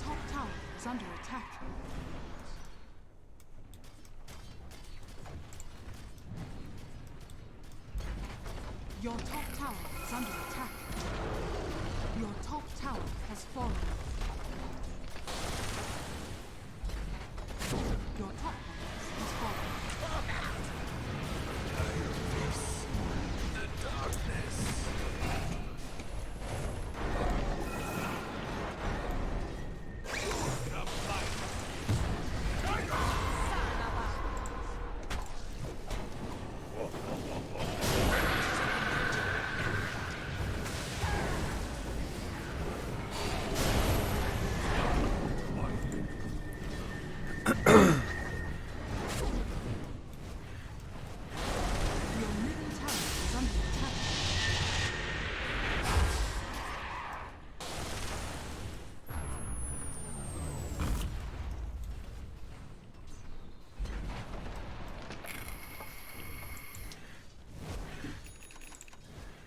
top tower is under attack. Your top tower is under attack. Your top tower has fallen. Your top tower has fallen. The darkness.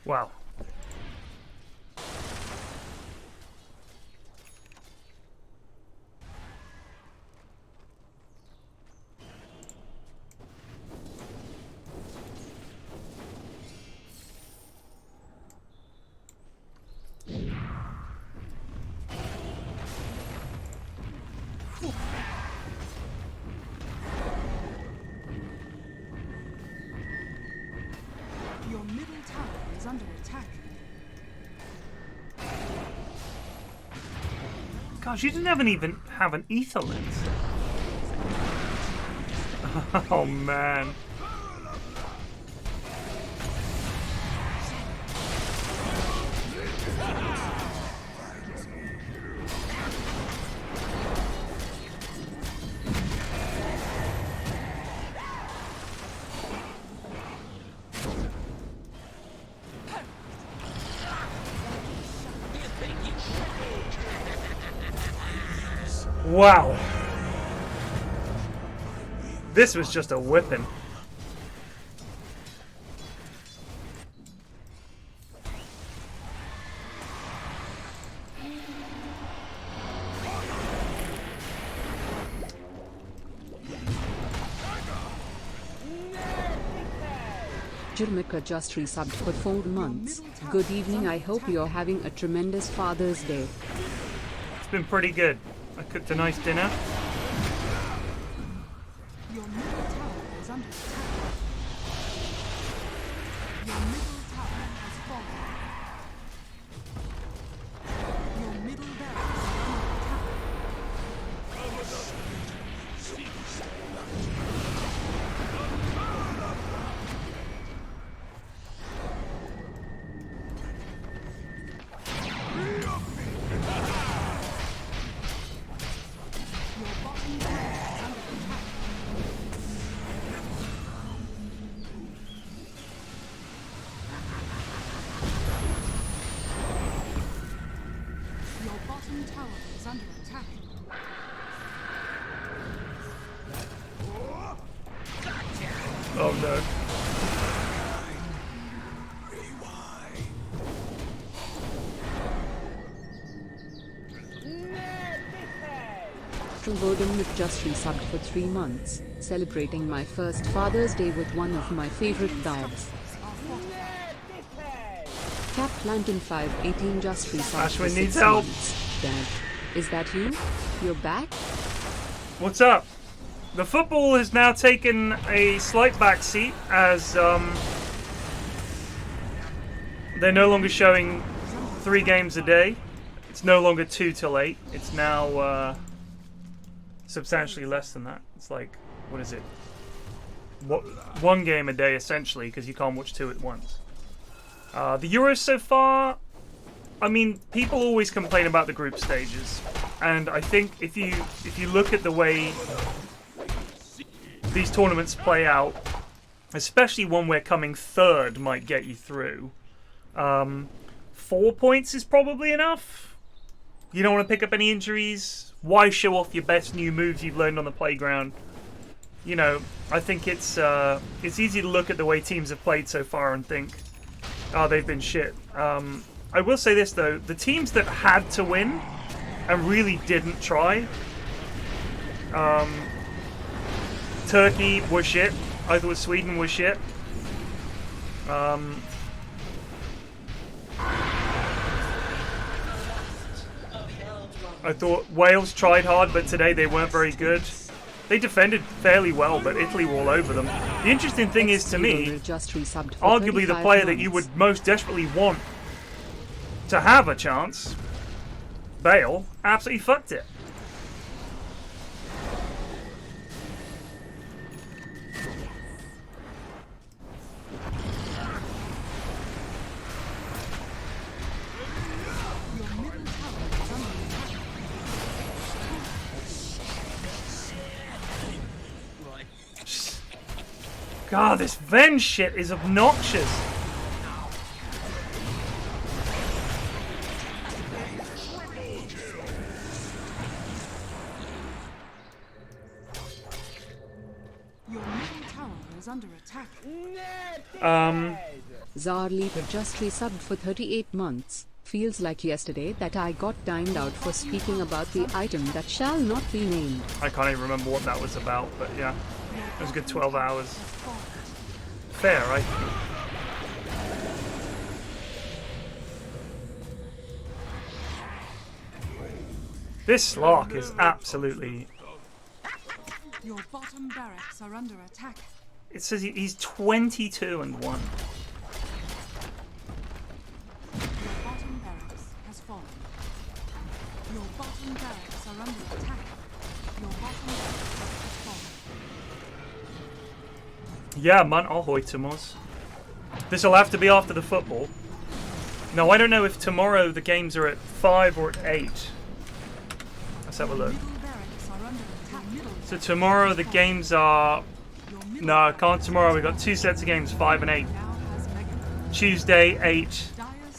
Wow. Your middle tower is under attack. Gosh, you didn't even have an ether lens. Oh man. Wow. This was just a whipping. Jirmika just resubbed for 4 months. Good evening, I hope you're having a tremendous Father's Day. It's been pretty good. I cooked a nice dinner. Your middle tower is under attack. Your middle tower has fallen. Your middle barracks is under attack. Your bottom tower is under attack. Your bottom tower is under attack. Oh no. Trubodom just resubbed for 3 months, celebrating my first Father's Day with one of my favorite dogs. Cap Lantern 518 just resubbed for Ashwin 6 needs help. months. Dad, is that you? You're back? What's up? The football has now taken a slight backseat as they're no longer showing 3 games a day. It's no longer 2 till 8. It's now substantially less than that. It's like, what is it? 1 game a day essentially, because you can't watch 2 at once. The Euros so far, I mean, people always complain about the group stages, and I think if you look at the way these tournaments play out, especially one where coming third might get you through, 4 points is probably enough. You don't want to pick up any injuries. Why show off your best new moves you've learned on the playground? You know, I think it's easy to look at the way teams have played so far and think, oh, they've been shit. I will say this though, the teams that had to win and really didn't try. Turkey was shit. I thought Sweden was shit. I thought Wales tried hard, but today they weren't very good. They defended fairly well, but Italy were all over them. The interesting thing is, to me, arguably the player that you would most desperately want to have a chance, Bale, absolutely fucked it. God, this Ven shit is obnoxious. Your middle tower is under attack. Zarleaper just resubbed for 38 months. Feels like yesterday that I got timed out for speaking about the item that shall not be named. I can't even remember what that was about, but yeah. It was a good 12 hours. Fair, right? This Slark is absolutely... Your bottom barracks are under attack. It says he's 22 and 1. Your bottom barracks has fallen. Your bottom barracks are under attack. Your bottom barracks has fallen. Yeah, man, ahoy, Tomos. This will have to be after the football. Now, I don't know if tomorrow the games are at 5 or at 8. Let's have a look. So tomorrow the games are... No, I can't tomorrow. We've got 2 sets of games, 5 and 8. Tuesday, 8.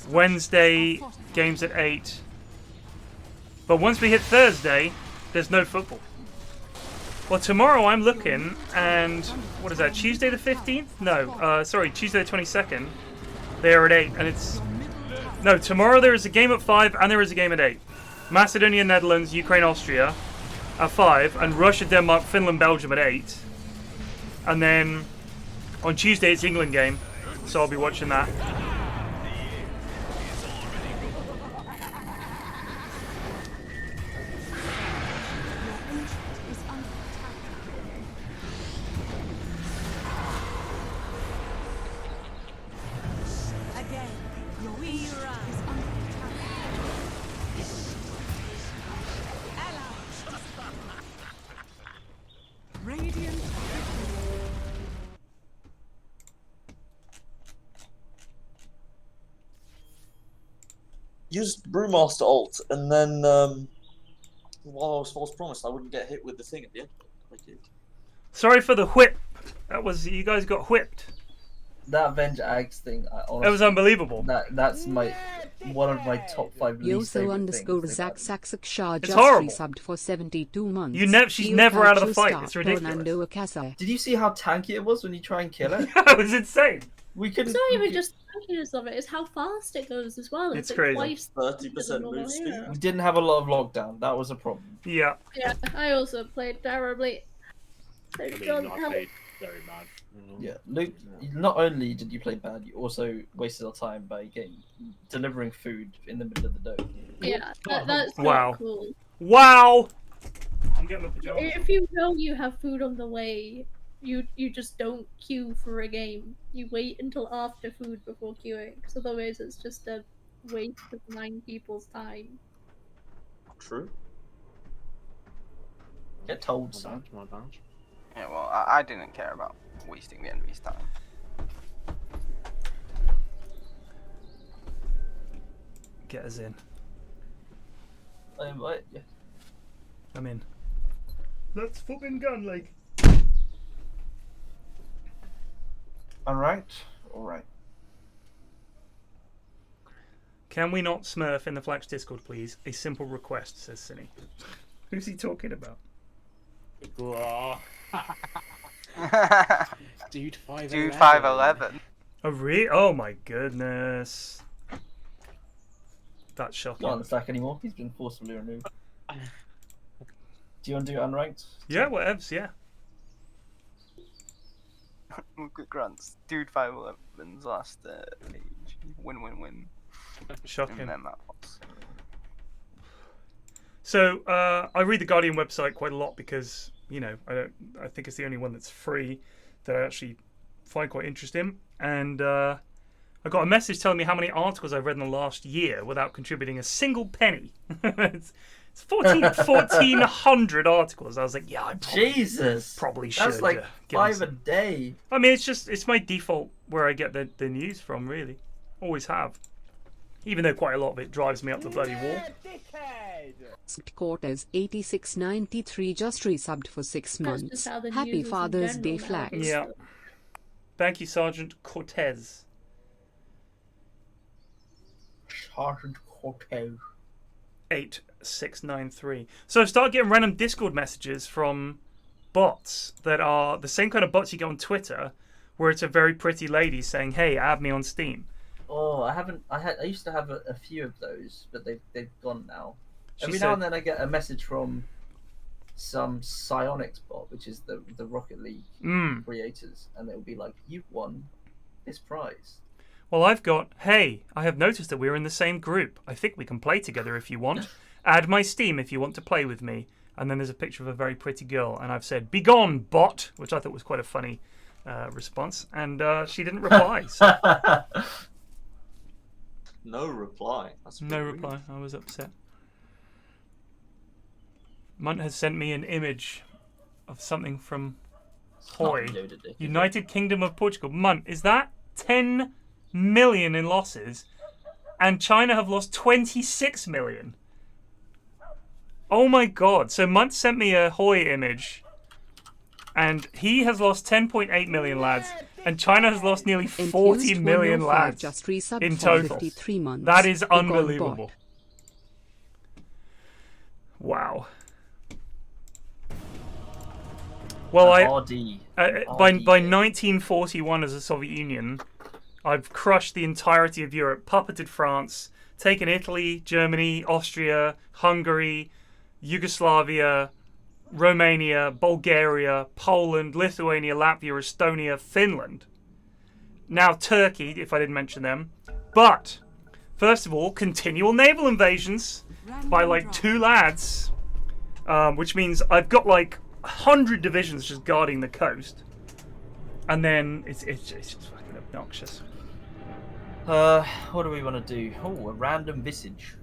Wednesday, games at 8. But once we hit Thursday, there's no football. Well, tomorrow I'm looking, and what is that? Tuesday the 15th? No, sorry, Tuesday the 22nd. They're at 8, and it's... No, tomorrow there is a game at 5, and there is a game at 8. Macedonia, Netherlands, Ukraine, Austria at 5, and Russia, Denmark, Finland, Belgium at 8. And then on Tuesday it's England game, so I'll be watching that. Used Brewmaster ult, and then while I was false promised, I wouldn't get hit with the thing at the end. I did. Sorry for the whip. That was, you guys got whipped. That Avenge Ags thing, honestly, That was unbelievable. That's one of my top 5 least favorite things. Shah just horrible. resubbed for 72 months. She's never out of the fight. It's ridiculous. Did you see how tanky it was when you try and kill it? That was insane. We couldn't. It's not even just tankiness of it; it's how fast it goes as well. It's like crazy. Twice 30% move speed. We didn't have a lot of lockdown. That was a problem. Yeah. Yeah, I also played terribly. I played very bad. Yeah, Luke. Not only did you play bad, you also wasted our time by delivering food in the middle of the day. Yeah, that's Wow. not cool. Wow. I'm getting my pajamas. If you know you have food on the way, you just don't queue for a game. You wait until after food before queuing, because otherwise it's just a waste of 9 people's time. True. Get told, son. My bad. Yeah, well, I didn't care about wasting the enemy's time. Get us in. I invite you. I'm in. Let's fucking gun, like. Alright. Can we not smurf in the Flax Discord, please? A simple request, says Cinny. Who's he talking about? Dude 511. Dude 511. Oh, really? Oh, my goodness. That's shocking. Not on the stack anymore. He's been forcibly removed. Do you want to do unranked? Yeah, whatevs, yeah. Look at Grant's. Dude 511's last page. Win. Shocking. And then that was. So I read the Guardian website quite a lot because, you know, I think it's the only one that's free that I actually find quite interesting. And I got a message telling me how many articles I've read in the last year without contributing a single penny. It's 1,400 articles. I was like, yeah, I probably should. That's like get 5 a day. I mean, it's my default where I get the news from, really. Always have. Even though quite a lot of it drives me up the bloody wall. Cortez 8693 just resubbed for 6 That's just months. how the Happy news is in Father's general Day, Flax. nowadays. Yeah. Thank you, Sergeant Cortez. Sergeant Cortez. 8693. So I've started getting random Discord messages from bots that are the same kind of bots you get on Twitter, where it's a very pretty lady saying, "Hey, add me on Steam." Oh, I haven't. I used to have a few of those, but they've gone now. Every said- now and then I get a message from some Psionics bot, which is the Rocket League creators, and it'll be like, "You've won this prize." Well, I've got, "Hey, I have noticed that we're in the same group. I think we can play together if you want. Add my Steam if you want to play with me." And then there's a picture of a very pretty girl, and I've said, "Begone, bot," which I thought was quite a funny response, and she didn't reply. So No reply. That's a bit no rude. reply. I was upset. Munt has sent me an image of something from Hoy, Uploaded it. United Kingdom of Portugal. Munt, is that 10 million in losses? And China have lost 26 million. Oh my god. So Munt sent me a Hoy image, and he has lost 10.8 million lads, and China has lost nearly 40 Infused million 105 lads just resubbed in for total. 53 months. That is Begone, unbelievable. bot. Wow. Well, RD. by 1941 as a Soviet Union, I've crushed the entirety of Europe, puppeted France, taken Italy, Germany, Austria, Hungary, Yugoslavia, Romania, Bulgaria, Poland, Lithuania, Latvia, Estonia, Finland. Now Turkey, if I didn't mention them. But, first of all, continual naval invasions by like 2 lads, which means I've got like 100 divisions just guarding the coast. And then it's just fucking obnoxious. What do we want to do? Oh, a random visage.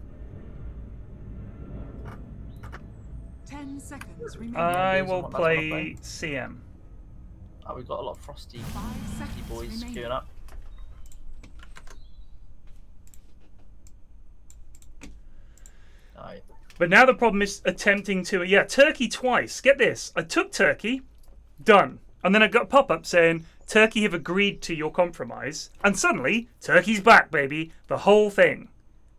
10 seconds remaining. I Days on will what, that's what I'm play playing. CM. Oh, we've got a lot of frosty 5 seconds boys remaining. queuing up. Aye. But now the problem is attempting to... Yeah, Turkey twice. Get this. I took Turkey. Done. And then I got a pop-up saying, Turkey have agreed to your compromise. And suddenly, Turkey's back, baby. The whole thing.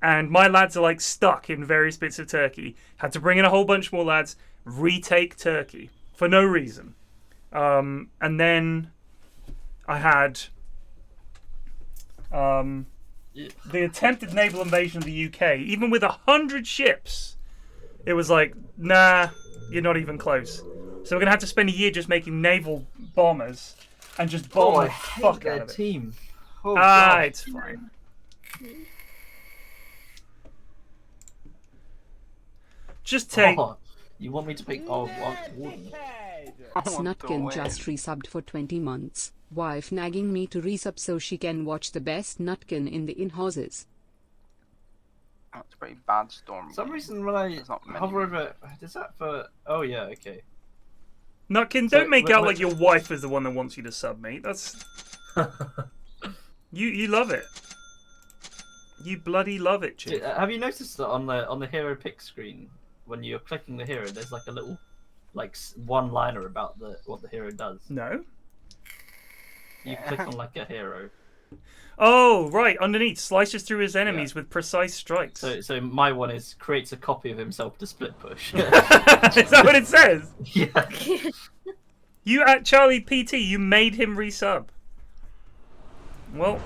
And my lads are like stuck in various bits of Turkey. Had to bring in a whole bunch more lads. Retake Turkey. For no reason. And then I had... the attempted naval invasion of the UK. Even with 100 ships... It was like, nah, you're not even close. So we're going to have to spend a year just making naval bombers and just bomb I the hate fuck their out of it. team. Oh, Ah, God. it's fine. Just take... Oh, you want me to pick? Oh, what? Snutkin just resubbed for 20 months. Wife nagging me to resub so she can watch the best Nutkin in the in-houses. That's a pretty bad storm. For some reason, when I There's not many. hover over, is that for? Oh yeah, okay. Nutkin, So, don't make wait, out wait. like your wife is the one that wants you to sub, mate. That's... You love it. You bloody love it, chick. Have you noticed that on the hero pick screen, when you're clicking the hero, there's like a little, like one-liner about what the hero does. No? You click on like a hero. Oh, right, underneath. Slices through his enemies with precise strikes. So my one is creates a copy of himself to split push. Is that what it says? Yeah. You at Charlie PT, you made him resub. Well,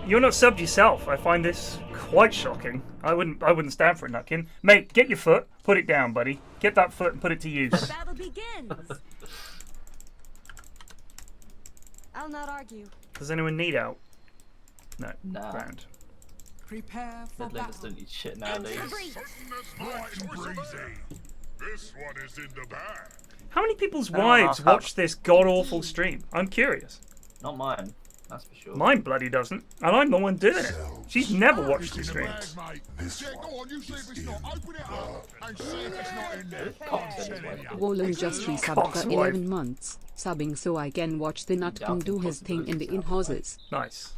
You're not subbed yourself. I find this quite shocking. I wouldn't stand for it, Nutkin. Mate, get your foot, put it down, buddy. Get that foot and put it to use. The battle begins. I'll not argue. Does anyone need out? No. Nah. Grand. Prepare for Mid laners battle. don't need shit nowadays. This one is in the bag. How many people's I don't know wives how- watch this god-awful stream? I'm curious. Not mine, that's for sure. Mine bloody doesn't, and I'm the one doing it. She's never watched the It's in the bag, streams. mate. Yeah, go on, you see if it's not. Open it up and see if it's not in there. Cox said his wife. Volan just resubbed Cox for wife. 11 months, subbing so I can watch the Nutkin do his thing in the in-houses. Nice.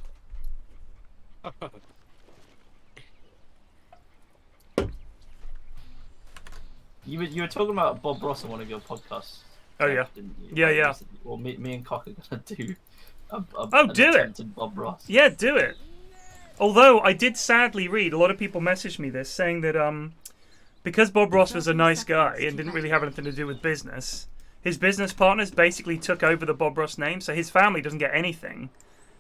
You were talking about Bob Ross on one of your podcasts. Oh yeah. Didn't you? Yeah, yeah. Recently. Well, me and Cock are gonna do. Oh, do it. it. Bob Ross. Yeah, do it. Although I did sadly read a lot of people messaged me this saying that because Bob Ross was a nice guy and didn't really have anything to do with business, his business partners basically took over the Bob Ross name, so his family doesn't get anything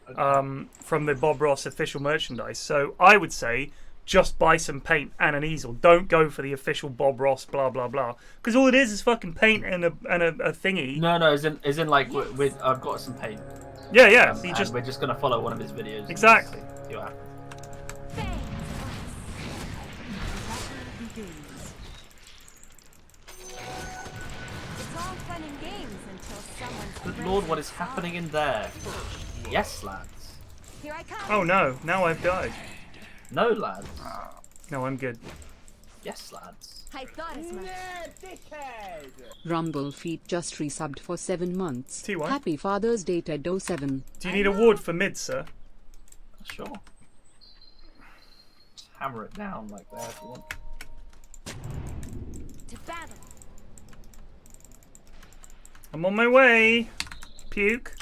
from the Bob Ross official merchandise. So I would say just buy some paint and an easel. Don't go for the official Bob Ross blah blah blah, because all it is fucking paint and a thingy. No, as in like with I've got some paint. Yeah, yeah. So you and just we're just gonna follow one of his videos. exactly. See what happens. Begins. It's all fun and games until someone's Good lord, what is happening in there? Yes, lads. Here I come. Oh no! Now I've died. No, lads. No, I'm good. Yes, lads. I thought as much. Rumble Feet just resubbed for 7 months. T1. Happy Father's Day, Ted07. Do you need a ward for mid, sir? Sure. Just hammer it down like that if you want. To battle. I'm on my way. Puke.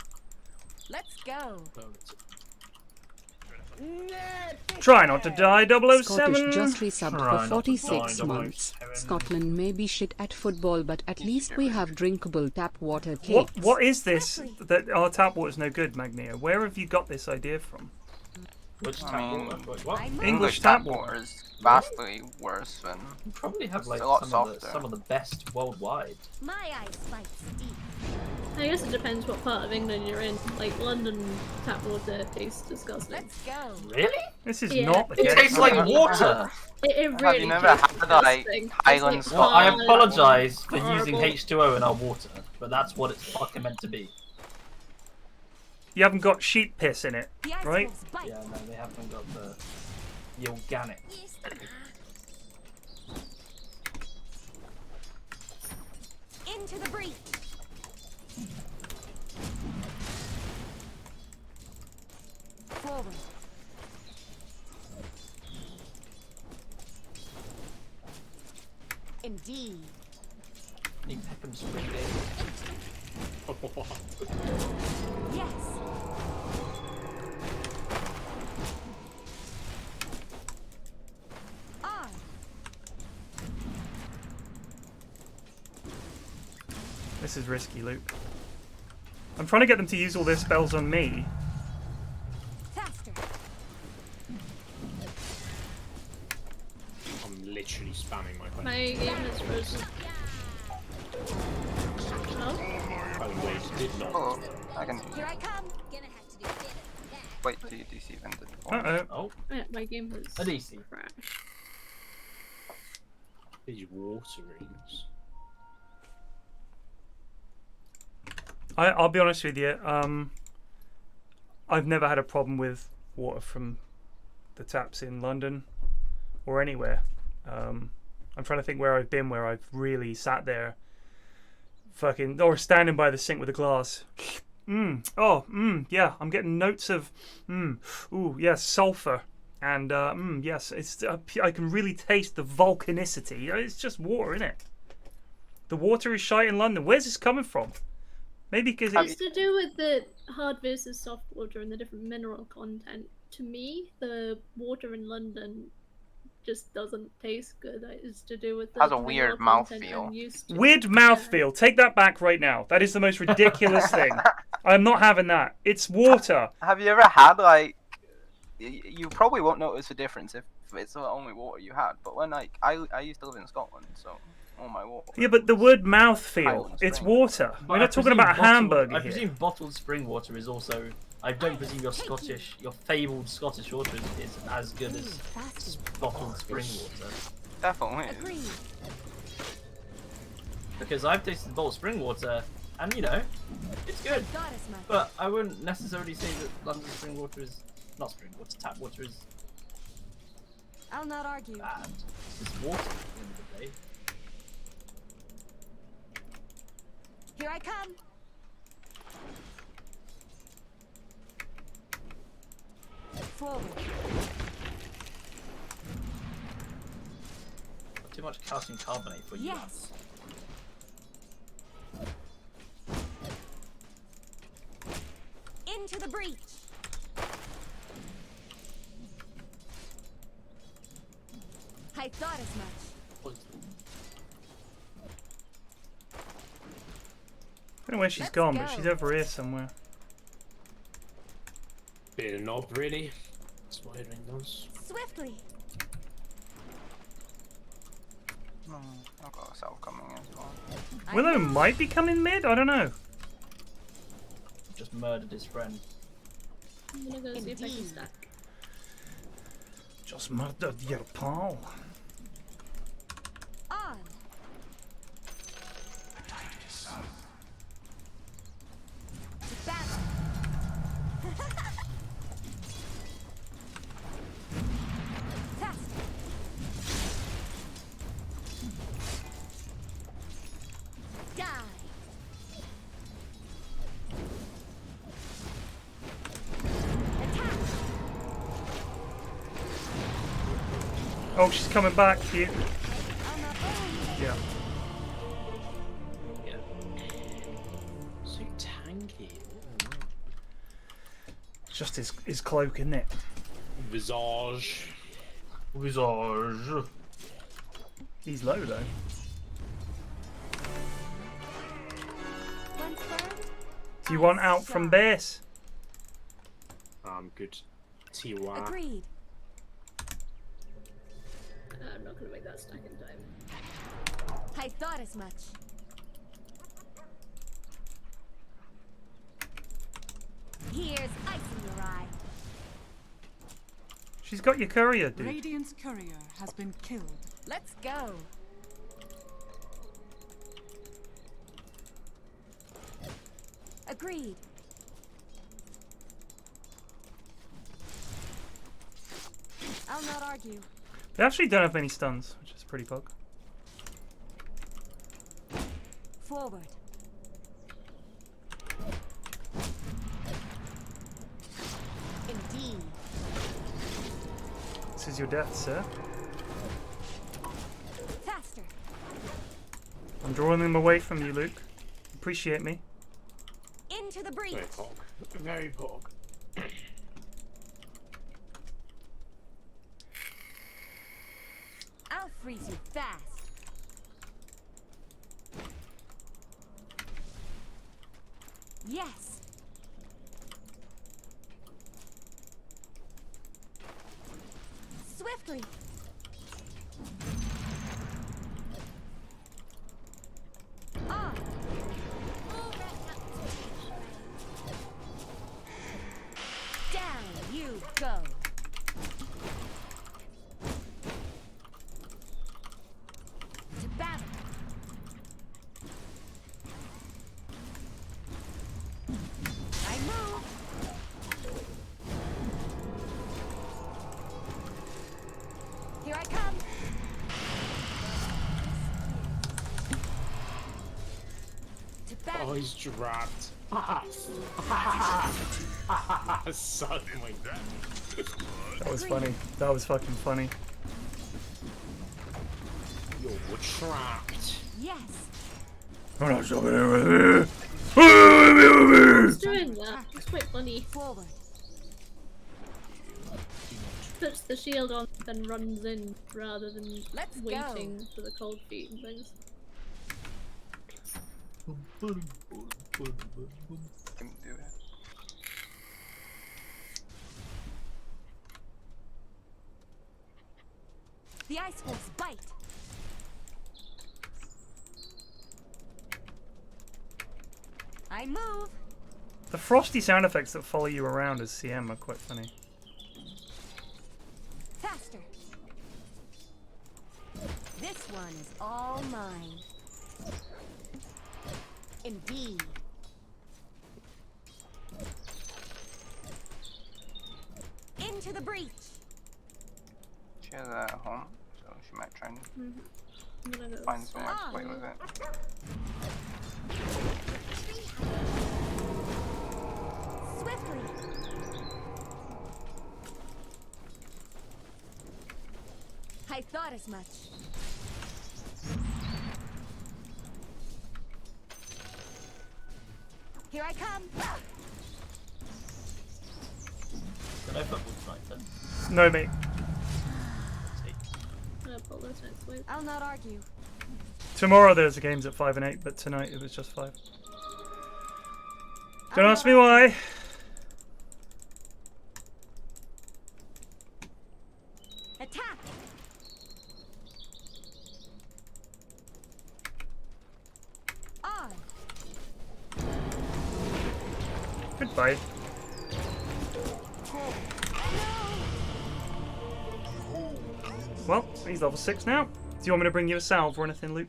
Let's go. Try not to die, 007. Scottish just resubbed Try not for to 46 die, months. 007. Scotland may be shit at football, but at least we have drinkable tap water cakes. What is this that our tap water's no good, Magnia? Where have you got this idea from? Which I tap mean, water? Wait, what? English tap water. water is vastly worse than. You probably have like a lot some of softer. the best worldwide. My eyes fight steep. I guess it depends what part of England you're in. Like London tap water tastes disgusting. Let's go. Really? This is Yeah. not the It case. tastes like water. It really Have you never tastes had like disgusting. Highland It's Well, I hard, apologise for using horrible. H2O in our water, but that's what it's fucking meant to be. You haven't got sheep piss in it, The ice right? wolves bite. Yeah, no, they haven't got the organic. Into the breach. Forward. Indeed. Need Peckham Spring Day. Yes. On. This is risky, Luke. I'm trying to get them to use all their spells on me. Faster. I'm literally spamming my phone. My game is frozen. Oh? By the way, it did not. Oh, I can. Here I come. Gonna have to do a bit of that. Wait till you DC vended. Uh-oh. Oh, Yeah, my game was a DC. crash. These water rings. I'll be honest with you. I've never had a problem with water from the taps in London or anywhere. I'm trying to think where I've been where I've really sat there, fucking, or standing by the sink with a glass. Yeah, I'm getting notes of, ooh, yes, sulfur, and yes, it's. I can really taste the volcanicity. It's just water, isn't it? The water is shite in London. Where's this coming from? Maybe because It's to do with the hard versus soft water and the different mineral content. To me, the water in London just doesn't taste good. It's to do with the Has a mineral weird content mouthfeel. I'm used to. weird mouthfeel. Take that back right now. That is the most ridiculous thing. I'm not having that. It's water. Have you ever had like you probably won't notice a difference if it's the only water you had. But when I used to live in Scotland, so all my water. Yeah, but the word mouthfeel, Highland it's Spring. water. But We're I not talking presume about a bottled- hamburger I here. presume bottled spring water is also. I don't presume your Scottish, your fabled Scottish water is as good as bottled spring water. Definitely. Agreed. Because I've tasted bottled spring water, and you know, it's good. Goddess much. But I wouldn't necessarily say that London spring water is not spring water. Tap water is I'll not argue. bad. It's just water at the end of the day. Here I come. Forward. Not too much calcium carbonate for you. Yes. Into the breach. I thought as much. I don't know where she's Let's gone, but go. she's over here somewhere. Bit of a knob, really. That's what Edwin does. Swiftly. I've got a self coming as well. Willow might be coming mid, I don't know. Just murdered his friend. I'm gonna go see if I can Indeed. stack. Just murdered your pal. On. To battle. Faster. Die. Attack. Oh, she's coming back, cute. I'll not argue. Yeah. Yeah. So tanky. It's just his cloak, isn't it? Visage. Visage. He's low though. Once burned, Do you want out from base? Good. Tiwa. agreed. I'm not gonna make that stack in time. I thought as much. Here's ice in your eye. She's got your courier, dude. Radiant's courier has been killed. Let's go. Agreed. I'll not argue. They actually don't have many stuns, which is pretty bug. Forward. Indeed. This is your death, sir. Faster. I'm drawing them away from you, Luke. Appreciate me. Into the breach. Very pog. Very pog. I'll freeze you fast. Yes. Swiftly. On. Down you go. To battle. I move. Here I come. To battle. Oh, he's trapped. Suddenly. That was funny. That was fucking funny. You're trapped. Yes. I'm not jumping over It's doing that. It's quite funny. Forward. Puts the shield on, then runs in rather than Let's go. waiting for the cold feet and things. Can do it. The ice wolves bite. I move. The frosty sound effects that follow you around as CM are quite funny. Faster. This one is all mine. Indeed. Into the breach. She has a home, so she might try and I'm gonna go. find somewhere to play with it. Swiftly. I thought as much. Here I come. So no football tonight then. No, mate. I'm gonna pull this next week. I'll not argue. Tomorrow there's the games at 5 and 8, but tonight it was just 5. Don't ask me why. Attack. On. Goodbye. Well, he's level 6 now. Do you want me to bring you a salve or anything, Luke?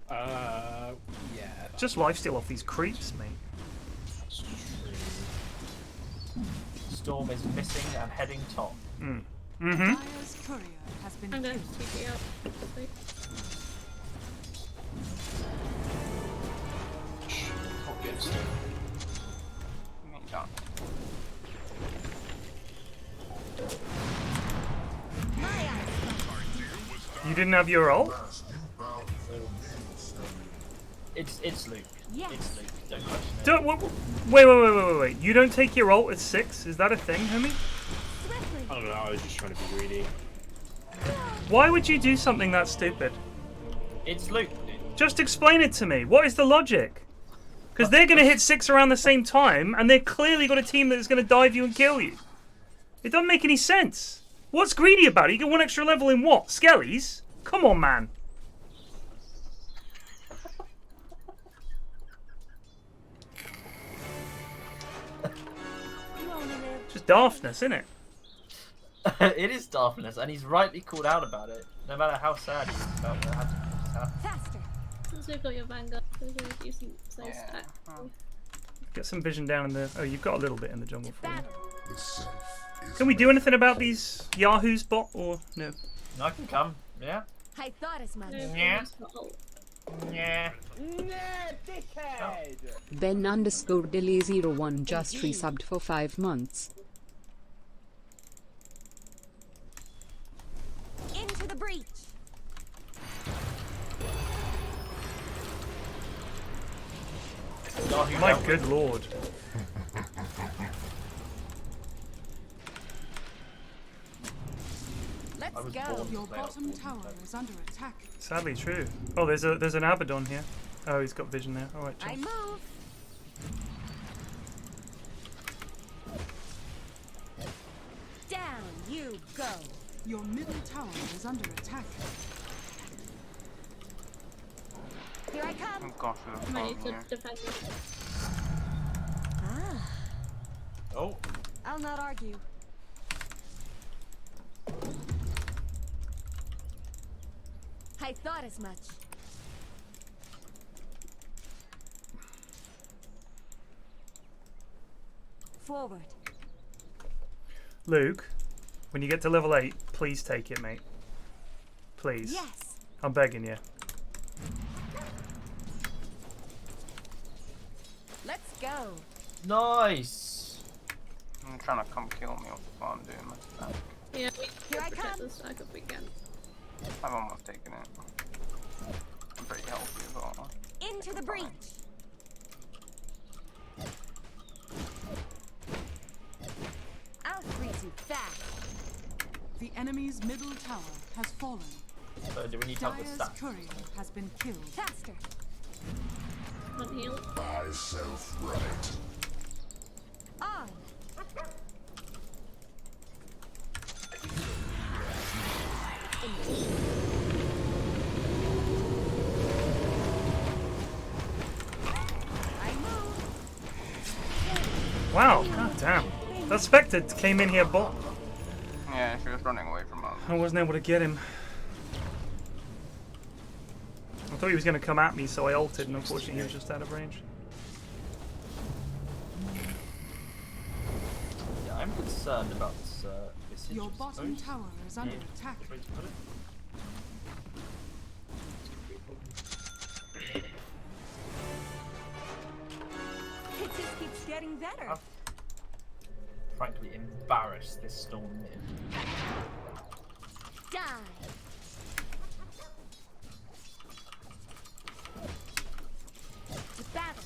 Yeah. Just lifesteal off these creeps, mate. That's true. Storm is missing and heading top. Mm-hmm. Dire's courier has been I'm gonna killed. TP out this week. Can't get a stone. You don't. My eyes. You didn't have your ult? It's Luke. Yes. It's Luke. Don't question it. Don't, wait. You don't take your ult at 6? Is that a thing, homie? Swiftly. I don't know, I was just trying to be greedy. Why would you do something that stupid? It's Luke. Just explain it to me. What is the logic? Because they're going to hit 6 around the same time, and they've clearly got a team that's going to dive you and kill you. It doesn't make any sense. What's greedy about it? You get 1 extra level in what? Skellies? Come on, man. You only live. Just daftness, isn't it? It is daftness, and he's rightly called out about it. No matter how sad he is about what happened. Faster. Since we've got your Vanguard, there's a decent size Yeah. stack. Get some vision down in the... Oh, you've got a little bit in the jungle for you. Battle. Can we do anything about these Yahoo's bot, or no? I can come. Yeah. I thought as much. Yeah. Yeah. Ben_delay01 just resubbed for 5 months. Into the breach. My good lord. Let's I was go. born Your to play bottom Outlaws, tower so- is under attack. Sadly true. Oh, there's an Abaddon here. Oh, he's got vision there. Alright, I chill. move. Down you go. Your middle tower is under attack. Here I come. Oh gosh, there's a Might need problem to here. defend it. Ah, Oh. I'll not argue. I thought as much. Forward. Luke, when you get to level 8, please take it, mate. Please. Yes. I'm begging you. Let's go. Nice. I'm trying to come kill me while I'm doing my stuff. Yeah, we Here I can protect come. the stack if we can. I've almost taken it. I'm pretty healthy as well. Into the breach. I'll freeze you fast. The enemy's middle tower has fallen. So do we need help with Dire's stats? courier has been killed. Faster. One heal. Myself right. On. Wow, god damn. That Spectre came in here bot. Yeah, she was running away from us. I wasn't able to get him. I thought he was going to come at me, so I ulted, and unfortunately he was just out of range. Yeah, I'm concerned about this. This Your bottom tower is under attack. It just keeps getting better. I'm frankly embarrassed this storm in. Die. To battle.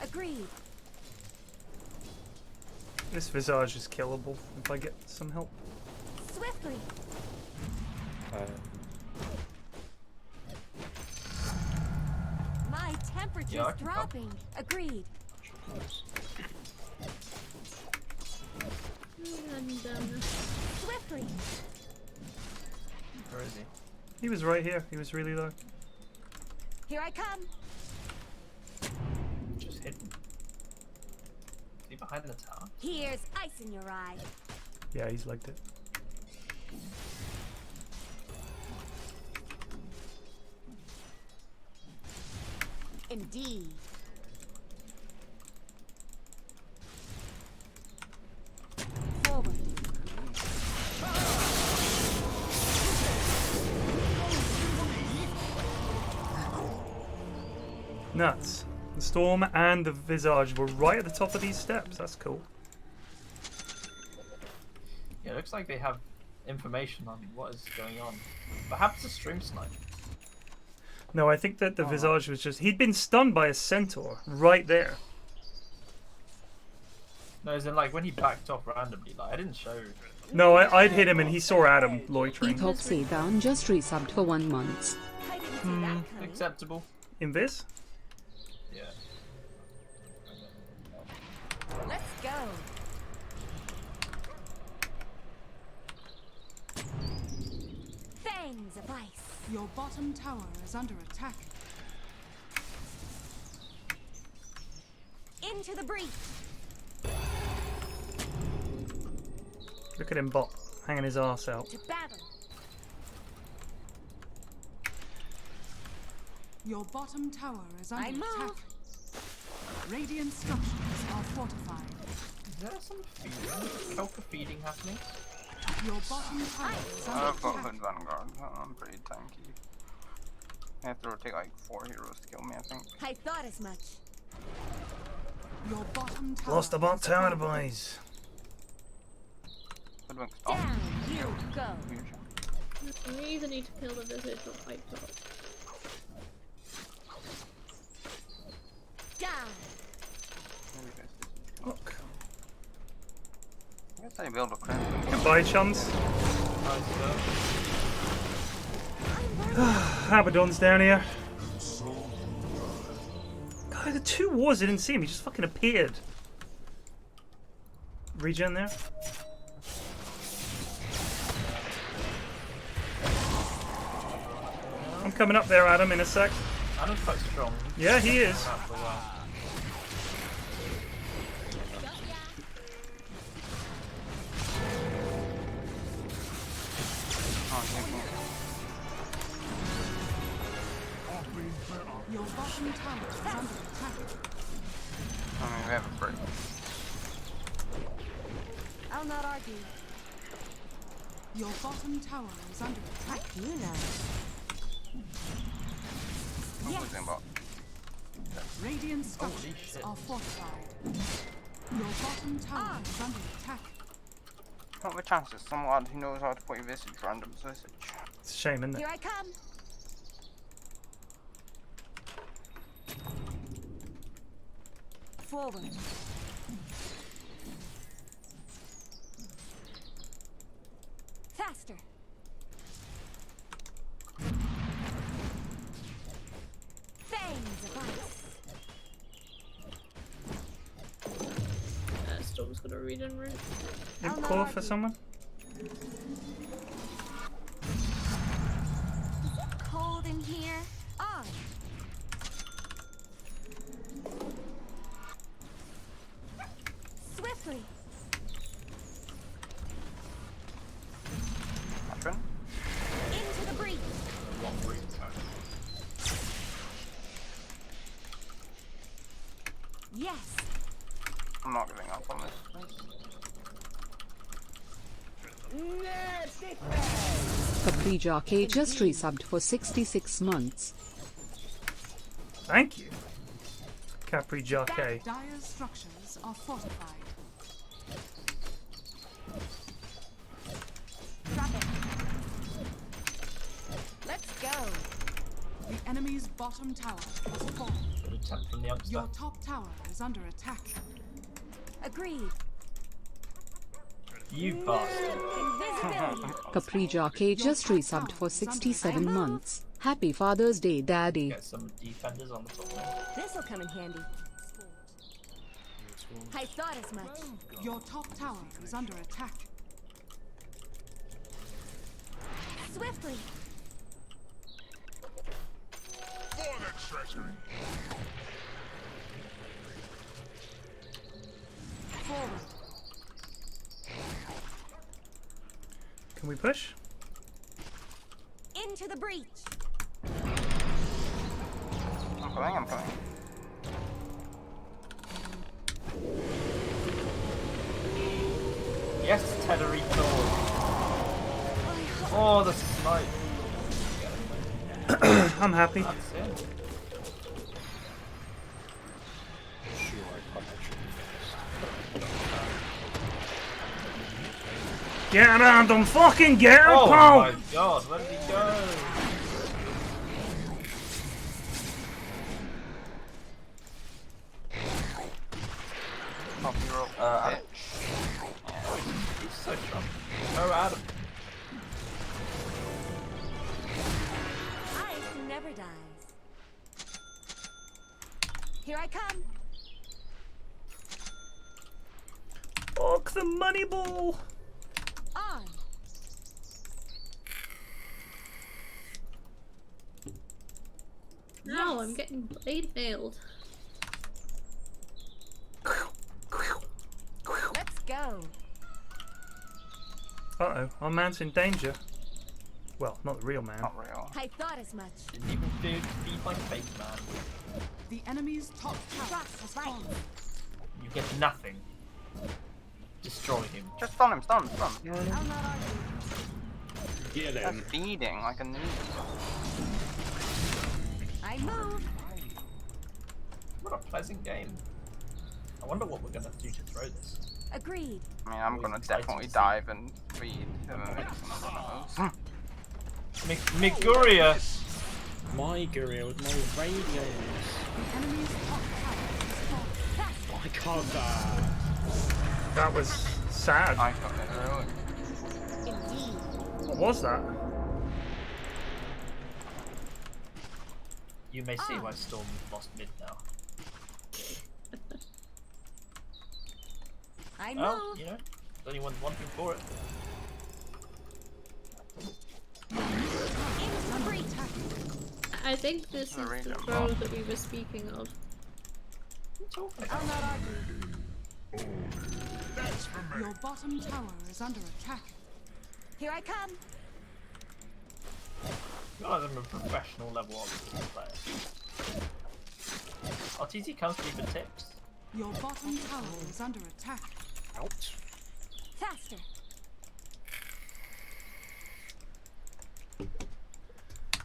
Agreed. This Visage is killable if I get some help. Swiftly. My temperature's dropping. Agreed. And Swiftly. Where is he? He was right here. He was really low. Here I come. Just hidden. Is he behind the tower? Here's ice in your eye. Yeah, he's legged it. Indeed. Forward. Nuts. The Storm and the Visage were right at the top of these steps. That's cool. Yeah, it looks like they have information on what is going on. Perhaps a stream snipe. No, I think that the Visage was just... He'd been stunned by a Centaur right there. No, as in like when he backed off randomly, like I didn't show. No, I'd hit him and he saw Adam loitering. Ethop down just resubbed for 1 month. I didn't see that coming. Acceptable. Invis? Yeah. Let's go. Fangs of ice. Your bottom tower is under attack. Into the breach. Look at him bot, hanging his arse out. To battle. Your bottom tower is under I attack. move. Radiant structures are fortified. Is there some feeding, kelper feeding happening? Your bottom tower is under I've got attack. Hood Vanguard. I'm pretty tanky. I have to rotate like 4 heroes to kill me, I think. I thought as much. Your bottom tower Lost the bot has tower, fallen. boys. Hoodwink stop. Down you go. we either need to kill the visage or fight top. Down. Look. I guess I build a crimson. Goodbye, chums. Abaddon's down here. God, the 2 wars, I didn't see him. He just fucking appeared. Regen there. I'm coming up there, Adam, in a sec. Adam's quite strong. Yeah, he is. After a while. Your bottom tower is under attack. I mean, we have a break. I'll not argue. Your bottom tower is under attack. You know. I'm Yes. losing bot. Radiant structures shit. are fortified. Your bottom tower is under attack. What are the chances? Some lad who knows how to play Visage, random Visage. It's a shame, isn't it? Here I come. Forward. Faster. Fangs of ice. just gonna read and rinse. Imp core for someone? Is it cold in here? On. Swiftly. Patron? Into the breach. Yes. I'm not giving up on this. Capri Jockey just resubbed for 66 months. Thank you. Capri Jockey. Dire's structures are fortified. Drop it. Let's go. The enemy's bottom tower has fallen. Good attempt from the youngster. Your top tower is under attack. Agreed. You bastard. Invisibility. Capri Jockey just resubbed for 67 months. Happy Father's Day, Daddy. Get some defenders on the top lane. This'll come in handy. I thought as much. Your top tower is under attack. Swiftly. For the treasury. Forward. Can we push? Into the breach. I'm coming. Yes, Tederico. Oh, the snipe. I'm happy. That's it. Get around them, fucking get her, Oh pal! my god, where did he go? Copy roll. He's so drunk. Go at him. Ice never dies. Here I come. Fuck the money ball! On. No, I'm getting blade mailed. Let's go. Uh-oh, our man's in danger. Well, not the real man. Not real. I thought as much. Didn't even feed my fake man. The enemy's top tower has fallen. You get nothing. Destroy him. Just stun him. I'll not argue. Get That's him. feeding like a noob. I move. What a pleasant game. I wonder what we're gonna do to throw this. Agreed. I mean, I'm Always gonna excited definitely to see. dive and feed him. Miguria! My Guria with my radios. The enemy's top tower has fallen. My cover. That was sad. I got it early. Indeed. What was that? You may see why Storm lost mid now. I Well, move. you know, there's only one thing for it. Into the breach. I think this is the Random throw bomb. that we were speaking of. I'll not argue. That's for me. Your bottom tower is under attack. Here I come. God, I'm a professional level RPG player. RTZ comes to you for tips. Your bottom tower is under attack. Out. Faster.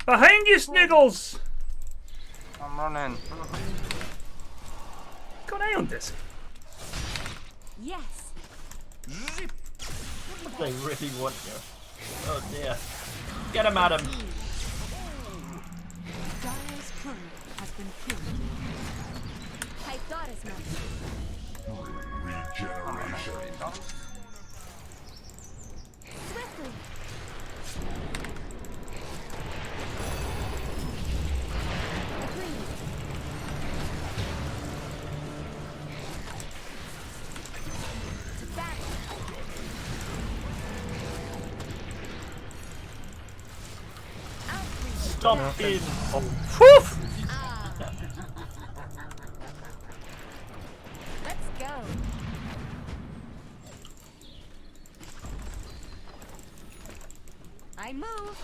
Behind you, Sniggles! I'm running. Got an eye on this. Yes. They really want you. Oh dear. Get him, Adam! Dire's courier has been killed. I thought as much. Regeneration. Swiftly. Agreed. Stop him! Woof! Let's go. I move.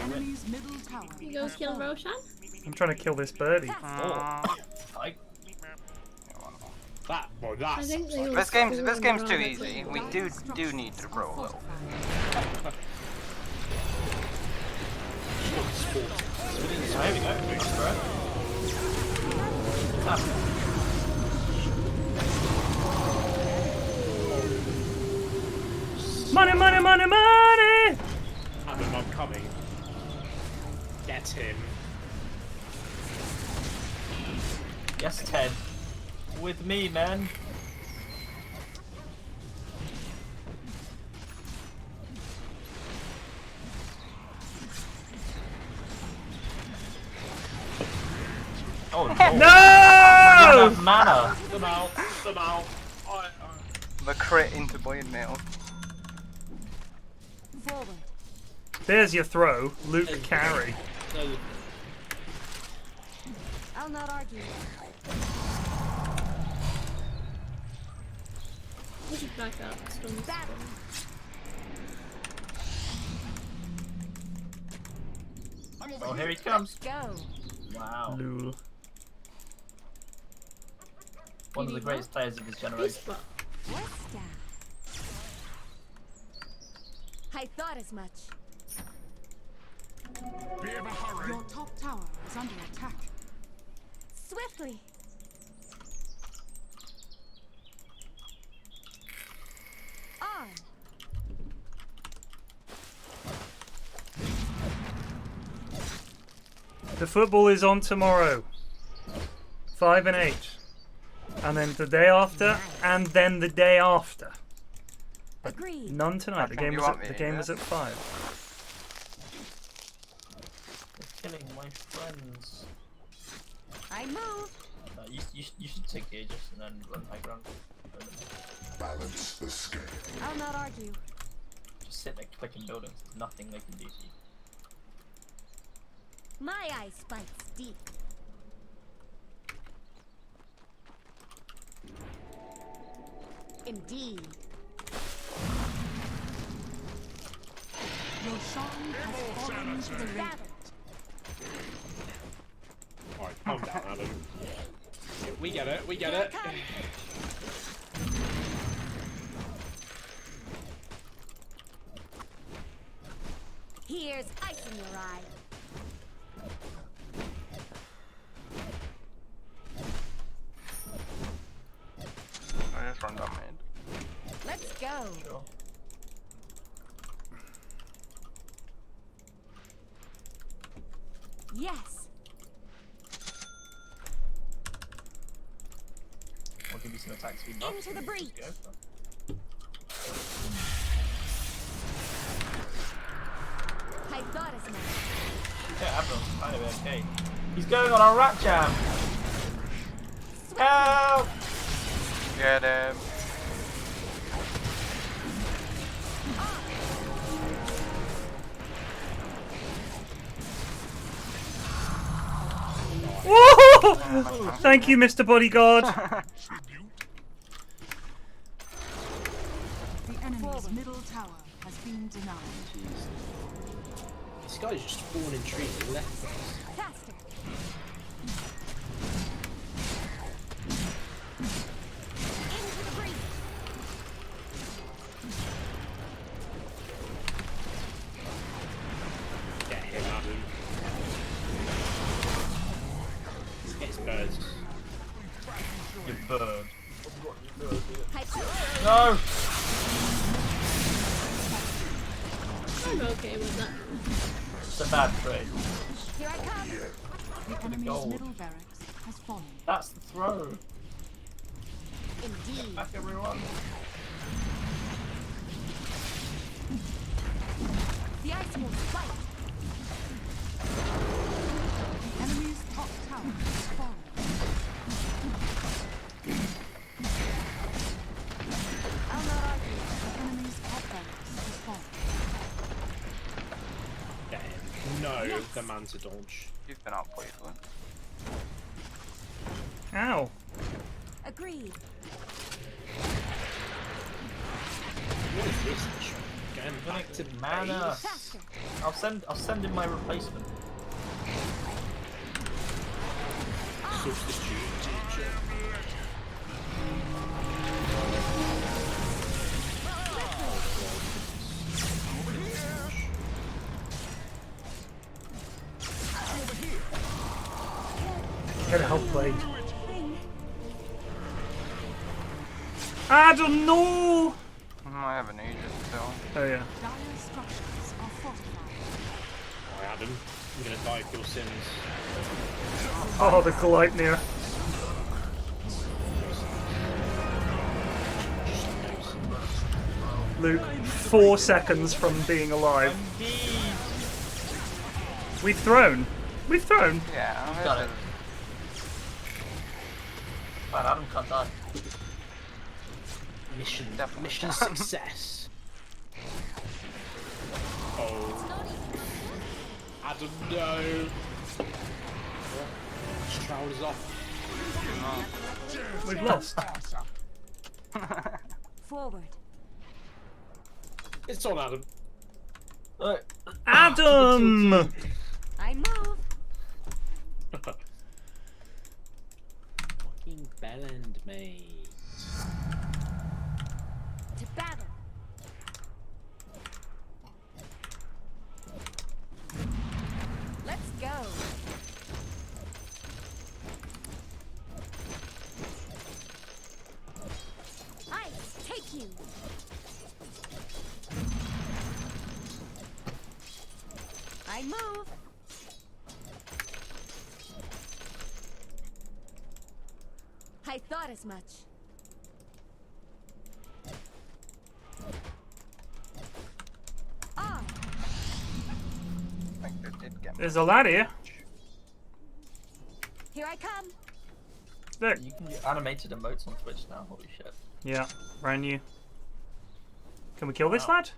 Enemy's middle tower. You go has kill fallen. Roshan? I'm trying to kill this birdie. I think they all This game's spawn too rather easy. than- We do need to roll a little. There we go. That's correct. Money, money, money, money! Adam, I'm coming. Get him. Yes, Ted. With me, man. Oh no! No! Mana! Them out. Them out. The crit into Blade Mail. Forward. There's your throw, Luke carry. I'll not argue. We should back up. Storm's Battle. Oh, here he comes. Go. Wow. Lul. One of the greatest players of his generation. What's down? I thought as much. Be of a hurry. Your top tower is under attack. Swiftly. On. The football is on tomorrow. 5 and 8. And then the day after, and then the day after. Agreed. None tonight. The game You is want at, the me, game yeah? is at 5. They're killing my friends. I move. You should take the Aegis and then run high ground. Balance the scale. I'll not argue. Just sit there clicking buildings. There's nothing they can do to you. My eye spikes deep. Indeed. Your Shan has fallen to the river. Alright, calm down, Adam. Yeah, we get it. We get Here I it. come. Here's ice in your eye. I just run down mid. Let's go. Sure. Yes. I'll give you some attack speed buffs. Into the breach. Go. I thought as much. Yeah, Avron's kind of okay. He's going on a rat jam! Help! Get him. Whoa! Thank you, Mr. Bodyguard. The enemy's middle tower has been denied. This guy's just spawning trees and left us. Faster. Into the breach. Get him, Adam. Let's get his birds. You bird. I No! I'm okay with that. It's a bad trade. Here I come. The enemy's gold. middle barracks has fallen. That's the throw. Indeed. Back everyone. The ice will spike. The enemy's top tower has fallen. I'll not argue. The enemy's top barracks has fallen. Get him. know the man to dodge. You've been outplayed, Luke. Ow. Agreed. What is this? Going back to Mana. Faster. I'll send in my replacement. substitute teacher. Get a help plate. I don't know. I have an agent still. Oh yeah. Dire structures are fortified. Alright, Adam, I'm gonna die for your sins. Oh, the Gleipnir. Luke, 4 seconds from being alive. We've thrown. We've thrown. Yeah, Got it. Fine, Adam can't die. Mission success. Oh. Adam, no. Shroud is off. We've lost. Forward. It's on Adam. Adam! I move. Fucking bellend me. To battle. Let's go. Ice, take you. I move. I thought as much. Ah, I think they did get me. There's a lad here. here I come. Look. You can do animated emotes on Twitch now, holy shit. Yeah, brand new. Can we kill this lad?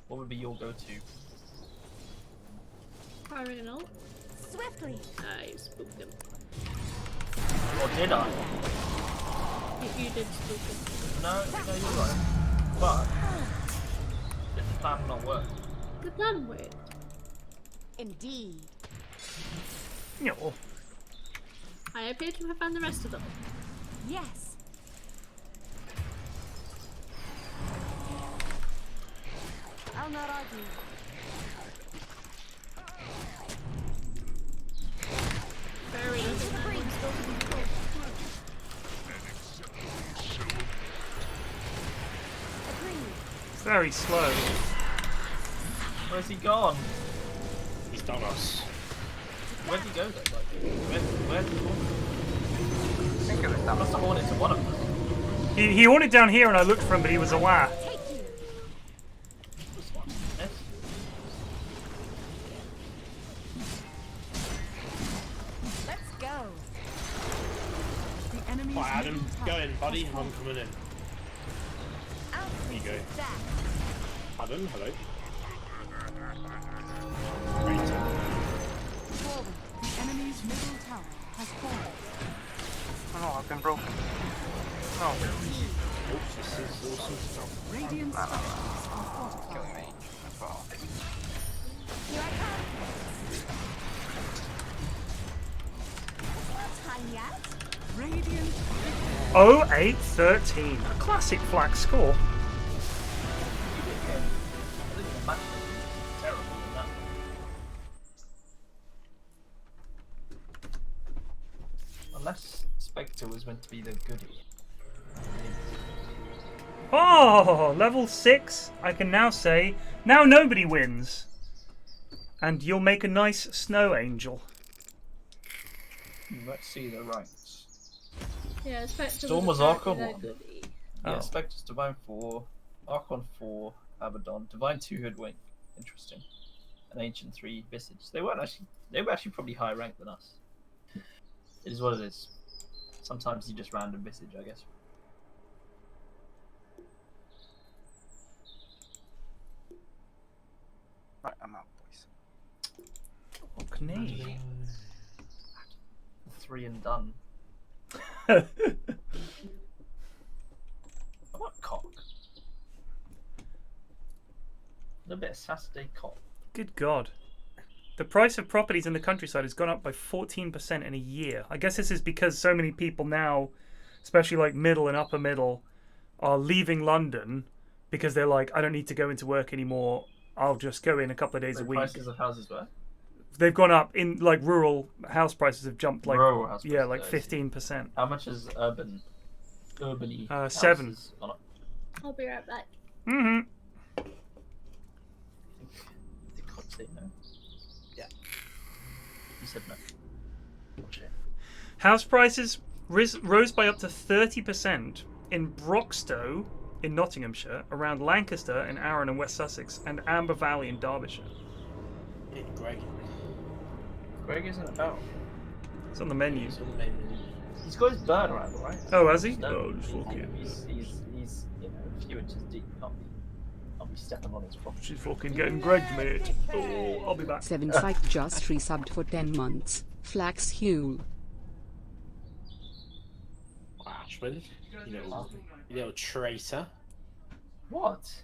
What would be your go-to? I don't know. Swiftly. I spooked him. Or did I? You did spook him. No, you're right. But did the plan not work? The plan worked. Indeed. No. I appear to have found the rest of them. Yes. I'll not argue. Very Into the breach. Agreed. It's very slow. Where's he gone? He's done us. Where'd he go though? Like, where'd he go? I think it was I must have worn it to one of them. He wanted down here and I looked for him, but he was aware. Take you. This one. Yes. Let's go. The enemy's Hi Adam, middle go tower in buddy, has I'm fallen. coming in. Out There you go. that. Adam, hello. Forward. The enemy's middle tower has fallen. Oh no, I've been broken. No. Oops, this is awesome stuff. Radiant structures are Kill fortified. me as well. Here I come. Not time yet. Radiant 08-13. A classic flag score. I think the match is terrible in that. Unless Spectre was meant to be the goodie. Oh, level 6. I can now say, now nobody wins. And you'll make a nice snow angel. Let's see the ranks. Yeah, Spectre Storm was apparently Archon their 1. goodie. Oh. Yeah, Spectre's Divine 4, Archon 4, Abaddon, Divine 2 Hoodwink. Interesting. And Ancient 3 Visage. They were actually probably higher ranked than us. It is what it is. Sometimes you just random Visage, I guess. Right, I'm out, boys. and done. How about cock? A little bit of Saturday cock. Good God. The price of properties in the countryside has gone up by 14% in a year. I guess this is because so many people now, especially like middle and upper middle, are leaving London because they're like, I don't need to go into work anymore. I'll just go in a couple of days a week. Prices of houses were? They've gone up in like rural house prices have jumped like Rural house yeah, prices, like 15%. How much is urban? 7. On it? I'll be right back. Mm-hmm. Did God say no? Yeah. You said no. Bullshit. House prices rose by up to 30% in Broxtowe in Nottinghamshire, around Lancaster in Arran and West Sussex, and Amber Valley in Derbyshire. Hey, Greg. Greg isn't about. It's on the menu. It's on the menu. He's got his bird around, right? Oh, has he? No, Oh, just fuck it. He's you know, a few inches deep. I'll be stepping on his property. She's fucking getting Greg, mate. Oh, I'll be back. 7 Psych just resubbed for 10 months. Flax Hule. Ashman, you little traitor. What?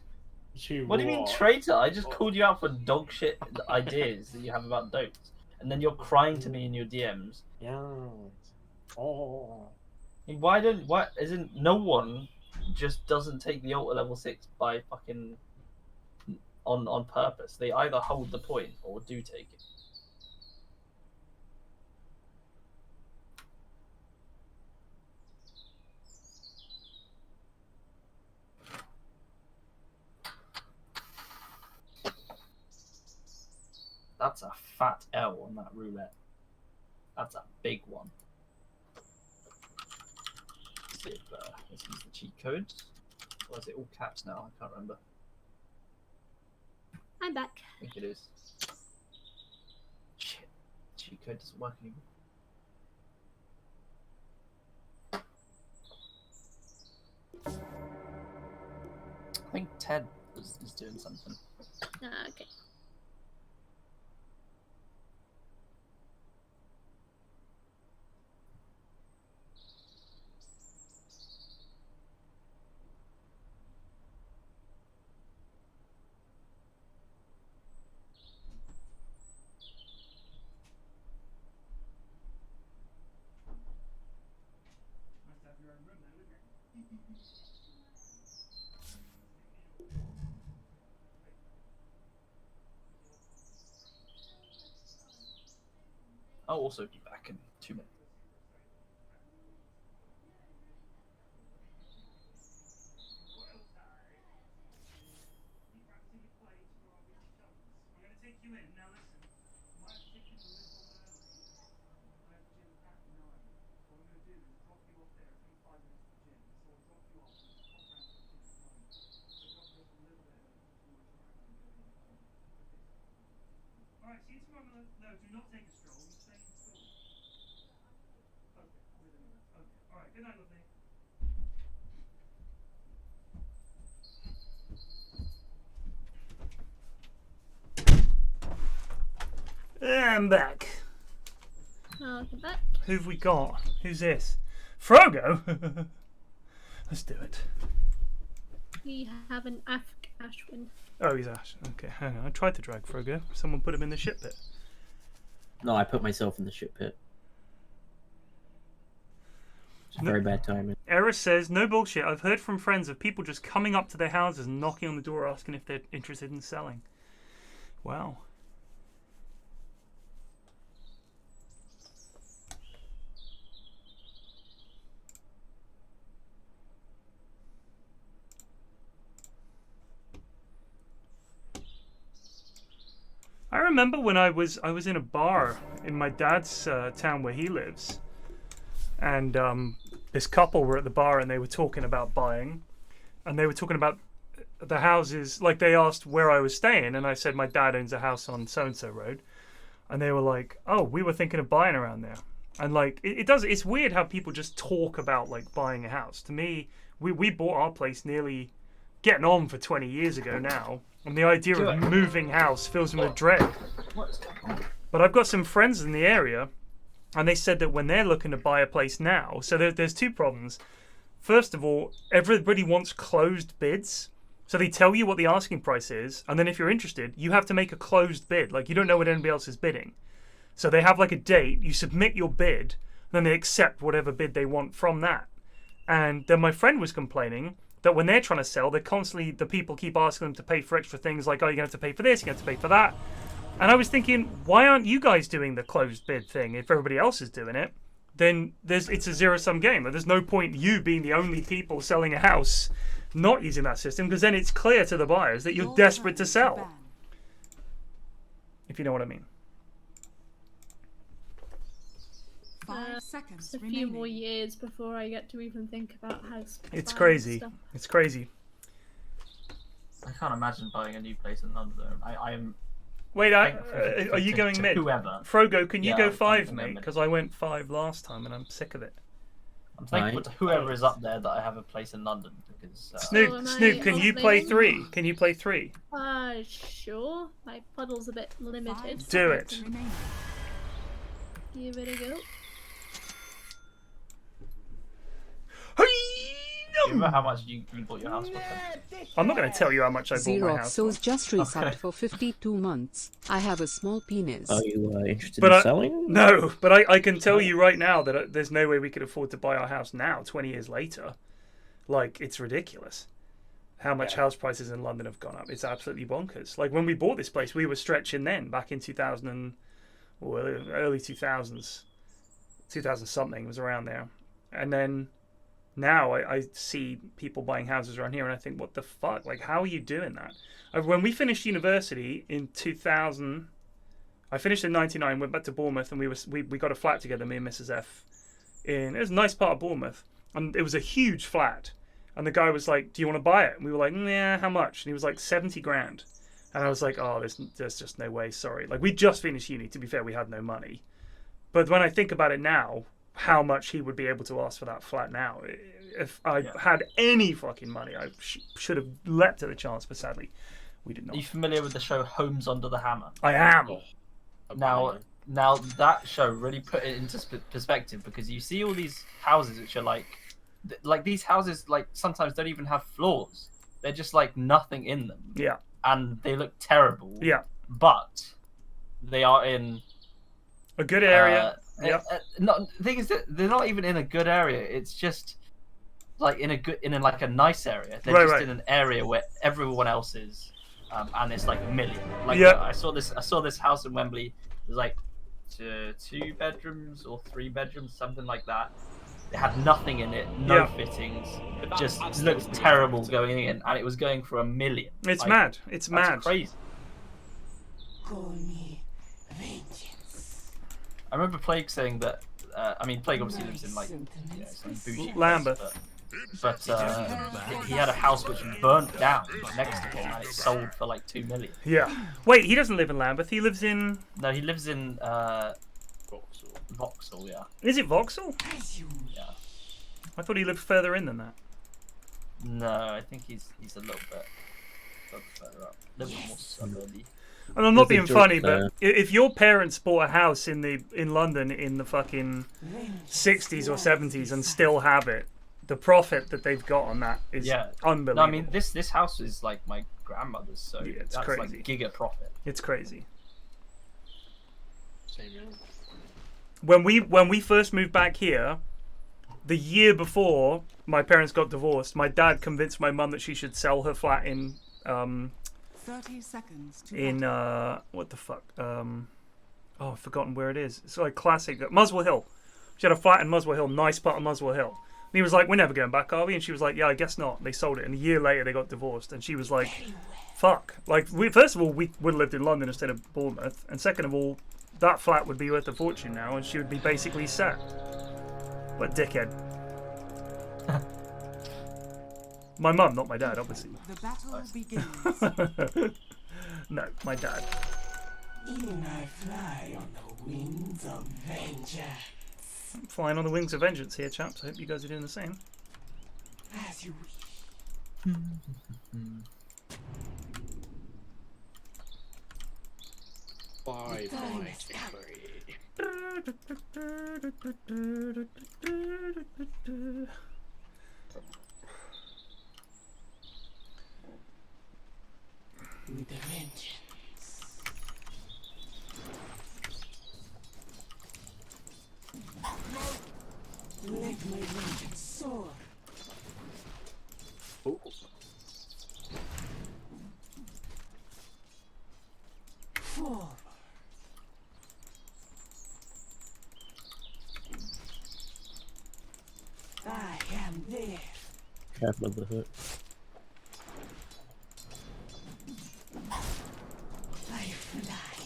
You What do you mean traitor? I just called you out for dog shit ideas that you have about Dotes. And then you're crying to me in your DMs. Yeah. Oh. Why isn't no one just doesn't take the Ultra level 6 by fucking on purpose? They either hold the point or do take it. That's a fat L on that roulette. That's a big one. Let's see if let's use the cheat codes. Or is it all caps now? I can't remember. I'm back. I think it is. Shit. Cheat code doesn't work anymore. I think Ted is doing something. Okay. I'll also be back in 2 minutes. Alright, see you tomorrow. No, do not take a stroll. You stay in school. Okay, with a minute. Okay. Alright, good night, lovely. I'm back. Welcome back. Who've we got? Who's this? Frogo? Let's do it. We have an Ashwin. Oh, he's Ash. Okay, hang on. I tried to drag Frogo. Someone put him in the ship pit. No, I put myself in the ship pit. It's very bad timing. Eris says, no bullshit. I've heard from friends of people just coming up to their houses and knocking on the door asking if they're interested in selling. Wow. I remember when I was in a bar in my dad's town where he lives, and this couple were at the bar and they were talking about buying, and they were talking about the houses. Like, they asked where I was staying, and I said my dad owns a house on so and so road, and they were like, "Oh, we were thinking of buying around there." And like it's weird how people just talk about like buying a house. To me, we bought our place nearly getting on for 20 years ago now. And the idea of moving house fills me with dread. But I've got some friends in the area and they said that when they're looking to buy a place now, so there's two problems. First of all, everybody wants closed bids. So they tell you what the asking price is, and then if you're interested, you have to make a closed bid. Like, you don't know what anybody else is bidding. So they have like a date, you submit your bid, then they accept whatever bid they want from that. And then my friend was complaining that when they're trying to sell, they're constantly, the people keep asking them to pay for extra things like, oh, you're going to have to pay for this, you're going to have to pay for that. And I was thinking, why aren't you guys doing the closed bid thing? If everybody else is doing it, then it's a zero-sum game. There's no point you being the only people selling a house not using that system, because then it's clear to the buyers that you're desperate to sell. If you know what I mean. 5 seconds A few remaining. more years before I get to even think about house. It's buying crazy. stuff. It's crazy. I can't imagine buying a new place in London. I am. Wait, thankful are you to- going to mid? Whoever. Frogo, can you Yeah, go I'm 5, going mate? mid. Because I went 5 last time and I'm sick of it. I'm thankful to whoever is up there that I have a place in London because. Snoop, can you play 3? Can you play 3? Sure. My puddle's a bit limited. Do it. Give it a go. Remember how much you bought your house for? I'm not going to tell you how much I bought my Xerox house. So's just resubbed for 52 months. I have a small penis. Are you interested But in selling? No, but I can tell you right now that there's no way we could afford to buy our house now, 20 years later. Like, it's ridiculous how much house prices in London have gone up. It's absolutely bonkers. Like, when we bought this place, we were stretching then, back in 2000 or early 2000s. 2000 something was around there. And then now I see people buying houses around here and I think, what the fuck? Like, how are you doing that? When we finished university in 2000, I finished in 99, went back to Bournemouth, and we got a flat together, me and Mrs. F. It was a nice part of Bournemouth. And it was a huge flat. And the guy was like, do you want to buy it? And we were like, nah, how much? And he was like, 70 grand. And I was like, oh, there's just no way, sorry. Like, we just finished uni, to be fair, we had no money. But when I think about it now, how much he would be able to ask for that flat now. If I had any fucking money, I should have leapt at the chance, but sadly, we did not. Are you familiar with the show Homes Under the Hammer? I am. Now that show really put it into perspective because you see all these houses which are like these houses like sometimes don't even have floors. They're just like nothing in them. Yeah. And they look terrible. Yeah. But they are in a good area. The thing is that they're not even in a good area. It's just like in a nice area. They're just in an area where everyone else is, and it's like a million. Like I saw this house in Wembley. It was like 2 bedrooms or 3 bedrooms, something like that. It had nothing in it, no fittings. It just looked terrible going in, and it was going for $1 million. It's like, mad. It's mad. Crazy. I remember Plague saying that. I mean, Plague obviously lives in like some bougie Lambeth, but he had a house which burnt down next to him, and it sold for like $2 million. Yeah. Wait, he doesn't live in Lambeth. He lives in. No, he lives in Vauxhall. Yeah. Is it Vauxhall? Yeah. I thought he lived further in than that. No, I think he's a little bit further up, a little bit more suburby. And I'm not being funny, but if your parents bought a house in London in the fucking 60s or 70s and still have it, the profit that they've got on that is unbelievable. No, I mean this house is like my grandmother's, so it's that's crazy. like giga profit. It's crazy. Same here. When we first moved back here, the year before my parents got divorced, my dad convinced my mum that she should sell her flat in 30 seconds to in what the fuck? I've forgotten where it is. It's like classic Muswell Hill. She had a flat in Muswell Hill, nice part of Muswell Hill. And he was like, "We're never going back, are we?" And she was like, "Yeah, I guess not." And they sold it, and a year later they got divorced. And she was like, "Fuck!" Like, first of all, we would have lived in London instead of Bournemouth, and second of all, that flat would be worth a fortune now, and she would be basically set. What a dickhead. My mum, not my dad, obviously. The battle begins. No, my dad. Even I fly on the wings of vengeance. I'm flying on the wings of vengeance here, chaps. I hope you guys are doing the same. As you wish. Bye bye. With a vengeance. Let my vengeance soar. Oh. Forward. I am there. Careful of the hook. I fly.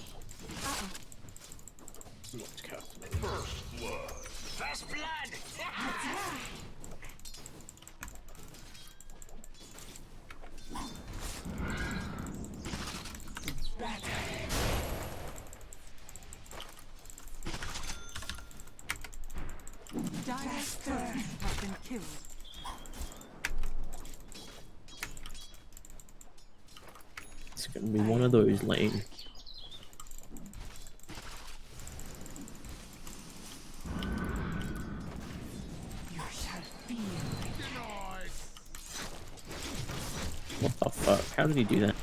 Not careful. First blood. First blood. Dire's turret has been killed. It's gonna be one of those lane. You shall feel Denied. What the fuck? How did he do that?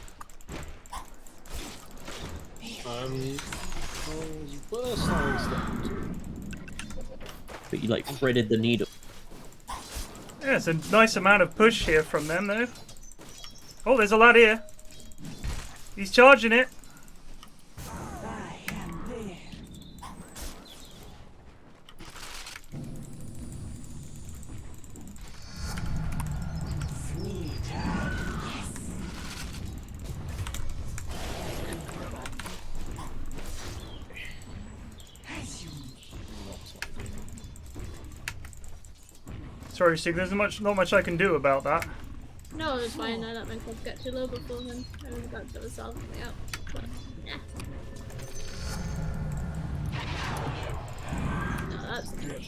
Worst times that. But you like threaded the needle. Yeah, it's a nice amount of push here from them, though. Oh, there's a lad here. He's charging it. I am there. Sweetheart. Yes. As you Sorry, Sig, there's not much I can do about that. No, it's fine. I let myself get too low before then. I was about to solve something out. But, yeah. No, that's good.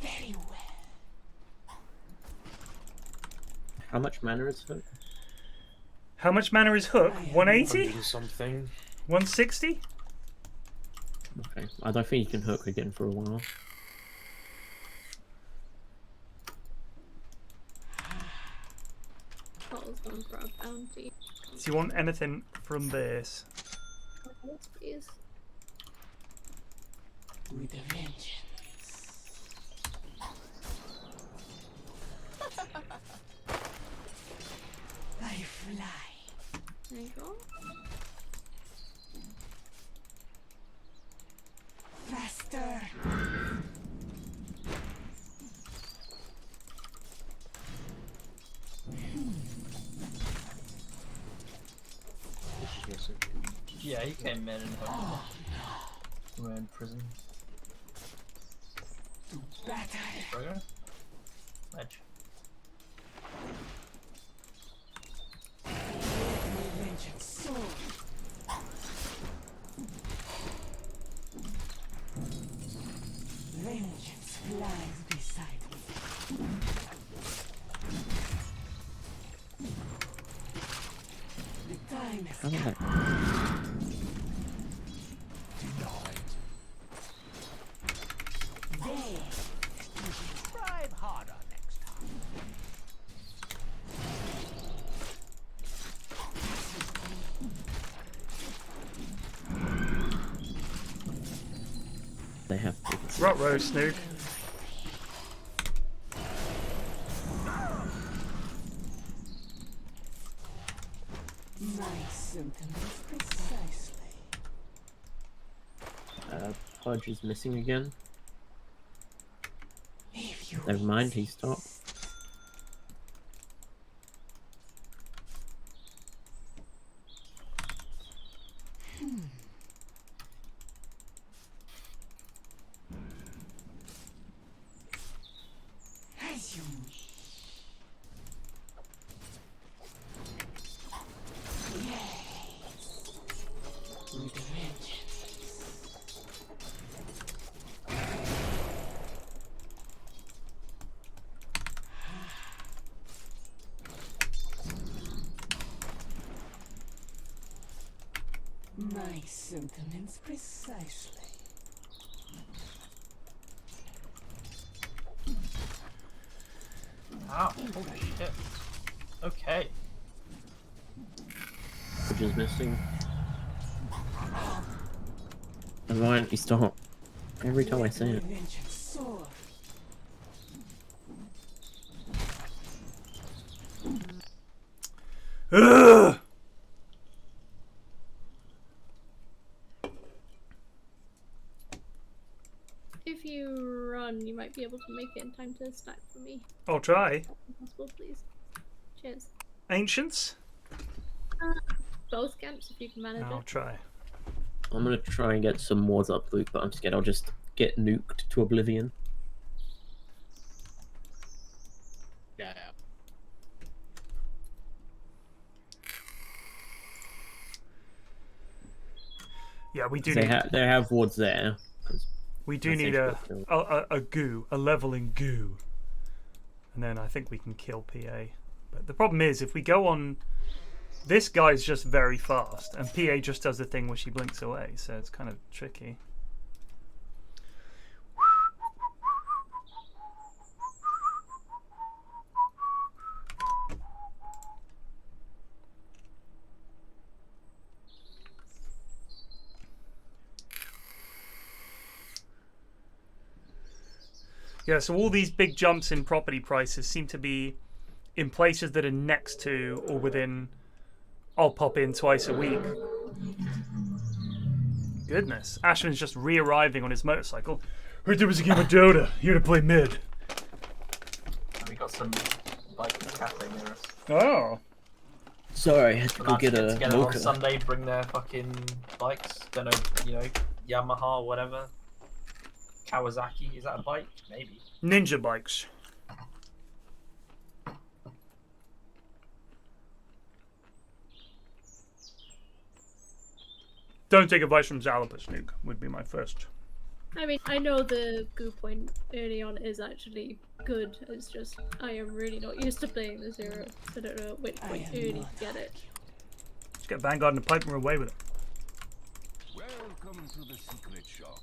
very well. How much mana is hook? How much mana is Hook? 180? 100 and something. 160? Okay, I don't think you can hook again for a while. Bottle's gone for a bounty. Do you want anything from this? Yes, please. With a vengeance. I fly. There you go. Faster. Yeah, he came in and we're in prison. Burger? Ledge. Vengeance soar. Vengeance flies beside me. The time has How did come. that? There. Strive harder next time. They have. Rot-row, Snook. My sentiments precisely. Pudge is missing again. If you Never mind, he stopped. as you wish. Yes. With a vengeance. My sentiments precisely. Ow, holy shit. Okay. Which is missing. Why don't you stop? Every time I say it. Ugh! If you run, you might be able to make it in time to stack for me. I'll try. If possible, please. Cheers. Ancients? Both camps, if you can manage I'll it. try. I'm gonna try and get some wars up, Luke, but I'm scared I'll just get nuked to oblivion. Yeah. Yeah, we do They need. they have wards there. We do That's need actually a leveling goo, and then I think we can kill PA. But the problem is, if we go on, this guy's just very fast, and PA just does the thing where she blinks away, so it's kind of tricky. Yeah, so all these big jumps in property prices seem to be in places that are next to or within. I'll pop in twice a week. Goodness, Ashman's just re-arriving on his motorcycle. Heard there was a game of Dota. Here to play mid. We got some bike cafe near us. Oh. Sorry, I had to go Lads get get a together on mocha. Sunday, bring their fucking bikes. Don't know, you know, Yamaha, whatever. Kawasaki, is that a bike? Maybe. Ninja bikes. Don't take advice from Zalapus, Nuke, would be my first. I mean, I know the goo point early on is actually good. It's just I am really not used to playing the zero, so I don't know at which point early to get it. Let's get Vanguard in the pipe and we're away with it. Welcome to the secret shop.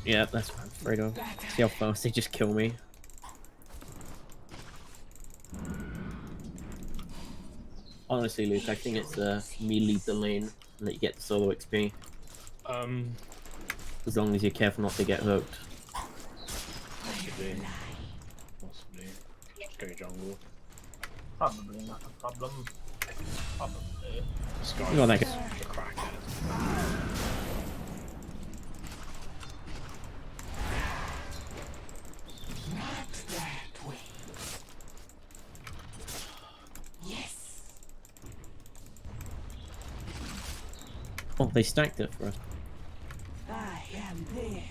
Yeah, that's what I'm afraid of. See how fast they just kill me. Honestly, Luke, I think it's me lead the lane and that you get the solo XP. As long as you're careful not to get hooked. Possibly. Possibly. Just go jungle. Probably not a problem. Probably. This guy's You got that such a crackhead. Not that way. Yes. Oh, they stacked it for us. I am there.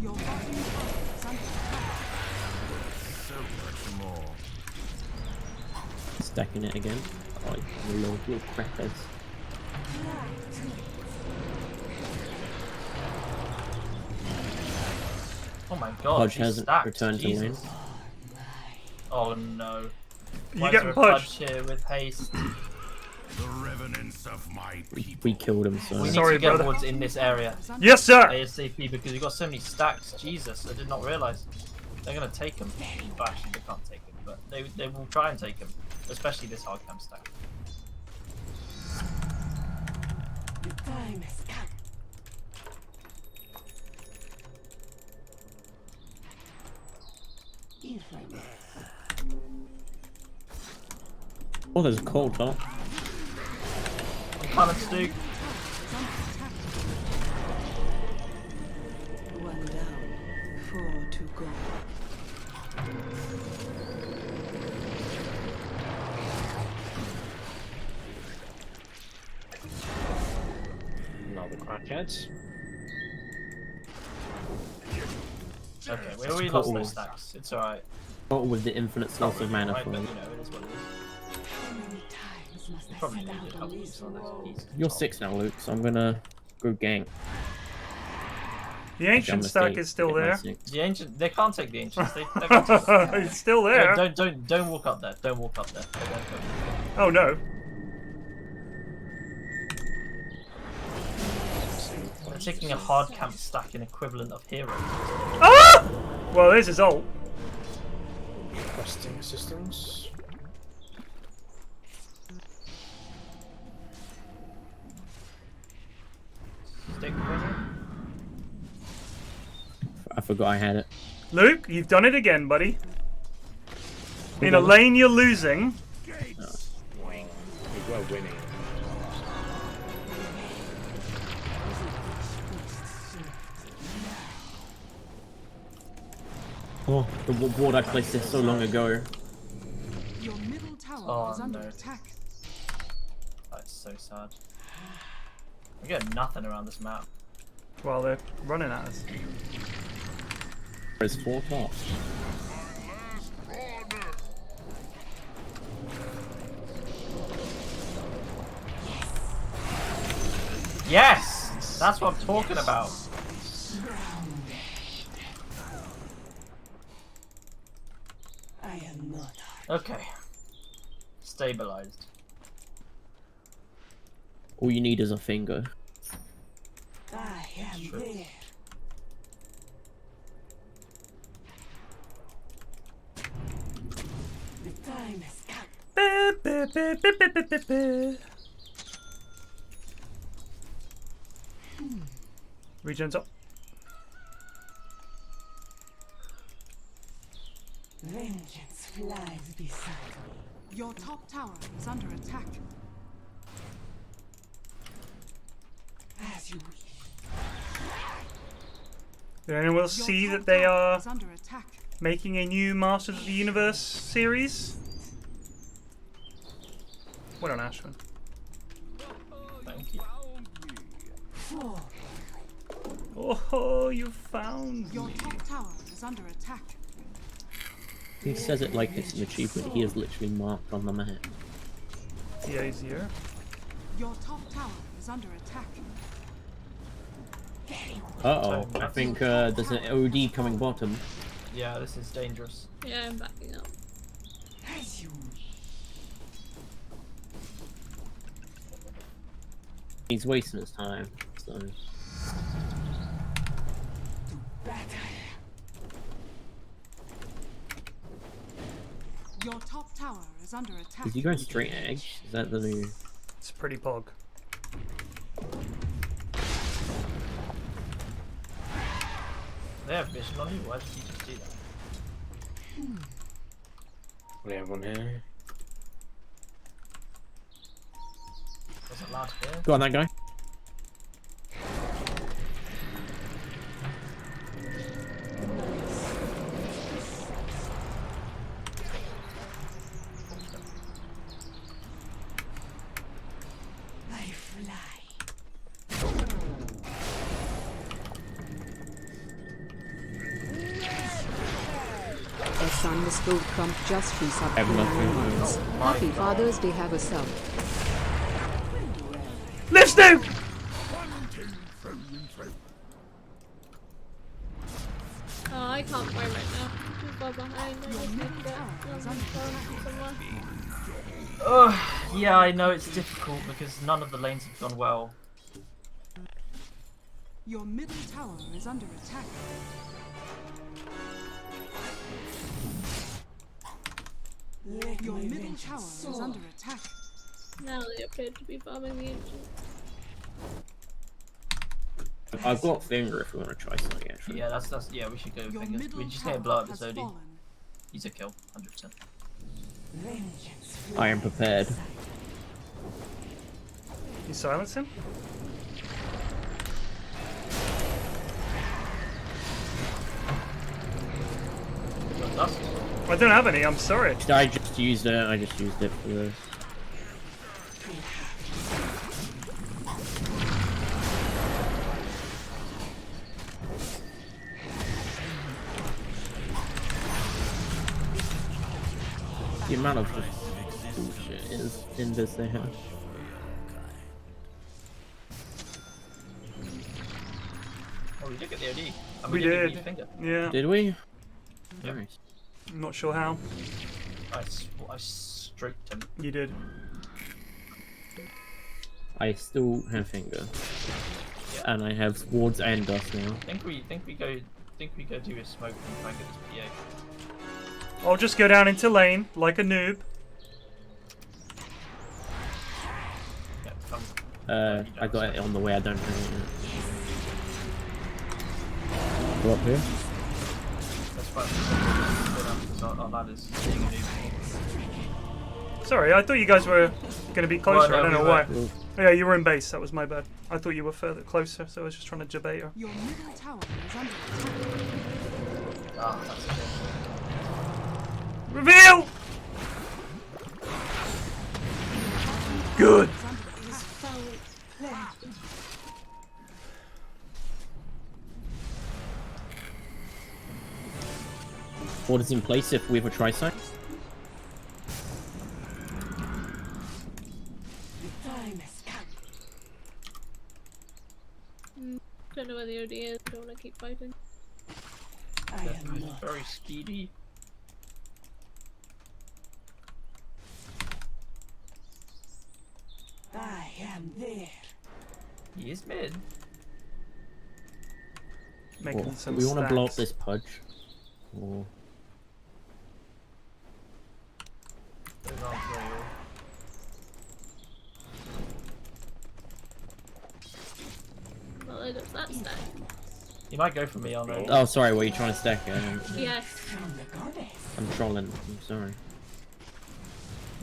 Your bottom tower is under attack. So much more. Stacking it again. Oh, you little crackers. Oh my god, Pudge she's hasn't stacked. returned to lane. Jesus. Oh no. You Why is get there a pudged. Pudge here with haste? The revenants of my people. We killed him, so... We need Sorry, to get brother. wards in this area. Yes, sir! ASAP, because you've got so many stacks. Jesus, I did not realise. They're going to take them. Well, actually, they can't take them, but they will try and take them. Especially this hard cam stack. The time has come. If I may. Oh, there's a cold top. Come on, Stu. One down, 4 to go. Another crackhead. Okay, we already lost those stacks. It's alright. Not with the infinite source of mana Right, for but it. you know, it is what it is. How many times must You I probably set needed out help on with this some of those road? keys. You're 6 now, Luke, so I'm gonna go gank. The ancient stack is still there. The ancient, they can't take the ancients. They're gonna take it. It's still there. Don't walk up there. Don't walk up there. Oh no. They're taking a hard camp stacking equivalent of heroes. Ah! Well, there's his ult. Requesting assistance. Stick prison. I forgot I had it. Luke, you've done it again, buddy. In a lane you're losing. We were winning. Oh, the ward I placed there so long ago. Your middle tower is under attack. That's so sad. We get nothing around this map. Well, they're running at us. There's 4 top. Yes! That's what I'm talking about. I am not. Okay. Stabilized. All you need is a finger. I am there. The time has come. Regen's up. Vengeance flies beside me. Your top tower is under attack. As you wish. Did anyone else Your see top that they tower are is under attack. making a new Masters of the Universe series? Well done, Ashwin. Thank you. Oh, you found Your me. top tower is under attack. He says it like it's an achievement. He is literally marked on the map. Yeah, easier. Your top tower is under attack. Uh-oh. I think there's an OD coming bottom. Yeah, this is dangerous. Yeah, I'm backing up. As you wish. He's wasting his time, so... Your top tower is under attack. Is he going straight edge? Is that the new... It's pretty pog. They have vision on you. Why did you just do that? We have one here. Was it last here? Go on, that guy. Underscore Trump just resubbed for 9 months. Happy Father's Day, have a sub. Live Snoop! Oh, I can't fight right now. Too far behind. I just need to get somewhere. Yeah, I know it's difficult because none of the lanes have gone well. Your middle tower is under attack. Your middle tower is under attack. Now they appear to be farming the ancient. I've got finger if we want to try something actually. Yeah, that's yeah. We should go with fingers. We just need to blow up this OD. He's a kill, 100%. I am prepared. You silence him? I don't have any, I'm sorry. I just used it, for this. The amount of just bullshit is in this they have. Oh, we did get the OD. And We did get did. the finger. Yeah. Did we? Yep. Nice. I'm not sure how. I stroked him. You did. I still have finger. And I have wards and dust now. Think we go do a smoke and try and get this PA. I'll just go down into lane like a noob. Yeah, come. I got it on the way, I don't have it yet. Go up here. That's fine. Go down because our lad is being a noob. Sorry, I thought you guys were going to be closer. Well, no, I don't know we why. were. Oh, yeah, you were in base. That was my bad. I thought you were further closer, so I was just trying to debate her. Your middle tower is under attack. Ah, that's a shame. Reveal! Good. Ward is in place if we have a tri-site. Don't know where the OD is. Don't want to keep fighting. Very speedy. I am there. He is mid. Making Well, some we want to blow up stacks. this pudge. Or... Those aren't real. Well, there goes that stack. You might go for me on it. Oh, sorry, were you trying to stack it? Yes. I'm trolling, I'm sorry.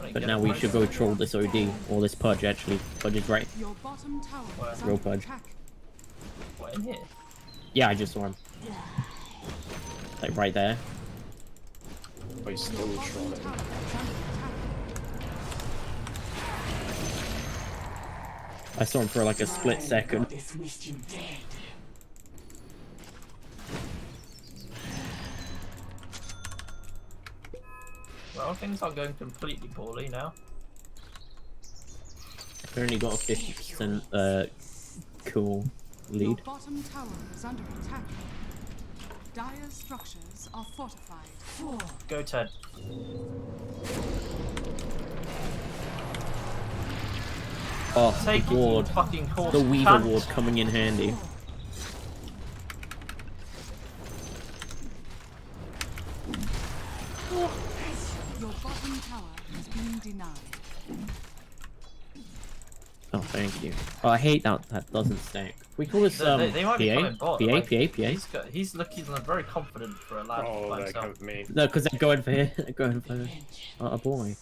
Right, But get now the we most. should go troll this OD, or this pudge actually. Pudge is right. Your bottom tower is Real under pudge. attack. What, in here? Yeah, I just saw him. Like right there. But he's still trolling. I saw him for like a split second. Well, things are going completely poorly now. I've only got a 50% cool Your lead. bottom tower is under attack. Dire structures are fortified. Go, Ted. Oh, Take the ward. fucking course. The Weaver cunt. ward coming in handy. Your bottom tower has been denied. Oh, thank you. Oh, I hate that doesn't stack. We call this They might be PA? coming bot. PA? like, PA? He's looking very confident for a lad Oh, by they're himself. coming for me. No, because they're going for here. They're going for a boy.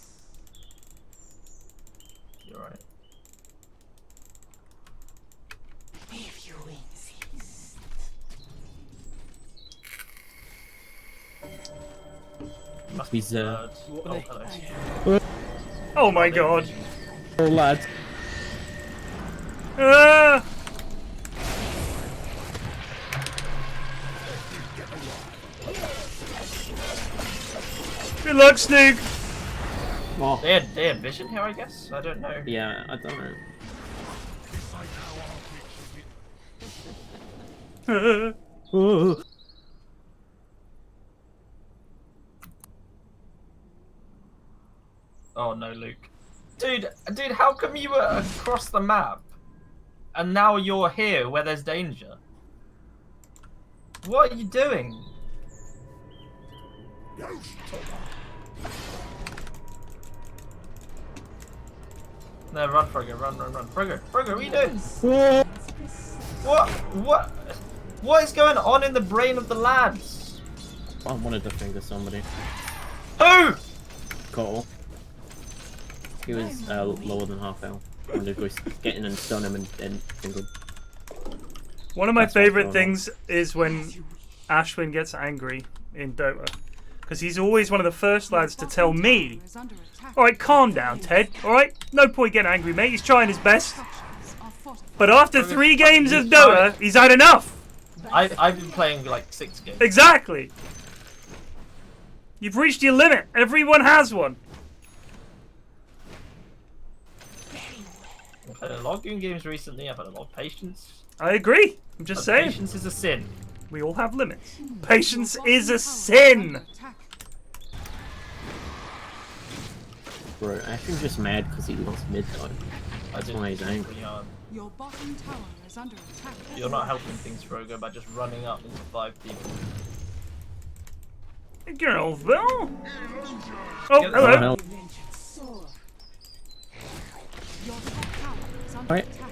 You're right. If you insist. Must He's, be uh, third. Oh, hello. Oh my god. Oh, lads. Ah! Good luck, Snook. Oh. They had vision here, I guess. I don't know. Yeah, I don't know. Oh. Oh no, Luke. Dude, how come you were across the map, and now you're here where there's danger? What are you doing? No, run, Frogger, run. Frogger, what are you doing? What is going on in the brain of the lads? I wanted to finger somebody. Who? Cole. He was lower than half health. I wanted to go get in and stun him and then fingered. One of my That's what's favorite going things is when Ashwin gets angry in Dota. Because he's always one of the first lads to tell me, alright, calm down, Ted. Alright? No point getting angry, mate. He's trying his best. But after 3 games of Dota, he's had enough. I've been playing like 6 games. Exactly. You've reached your limit. Everyone has one. I'm played a lot of Goon games recently. I've had a lot of patience. I agree. I'm just But saying. Patience is a sin. We all have limits. Patience is a sin. Bro, Ashton's just mad because he lost mid though. That's why he's angry. Your bottom tower is under attack. You're not helping things, Frogo, by just running up into 5 people. Girlville. Oh, Get the- hello. hell. Your top tower is under Alright. attack.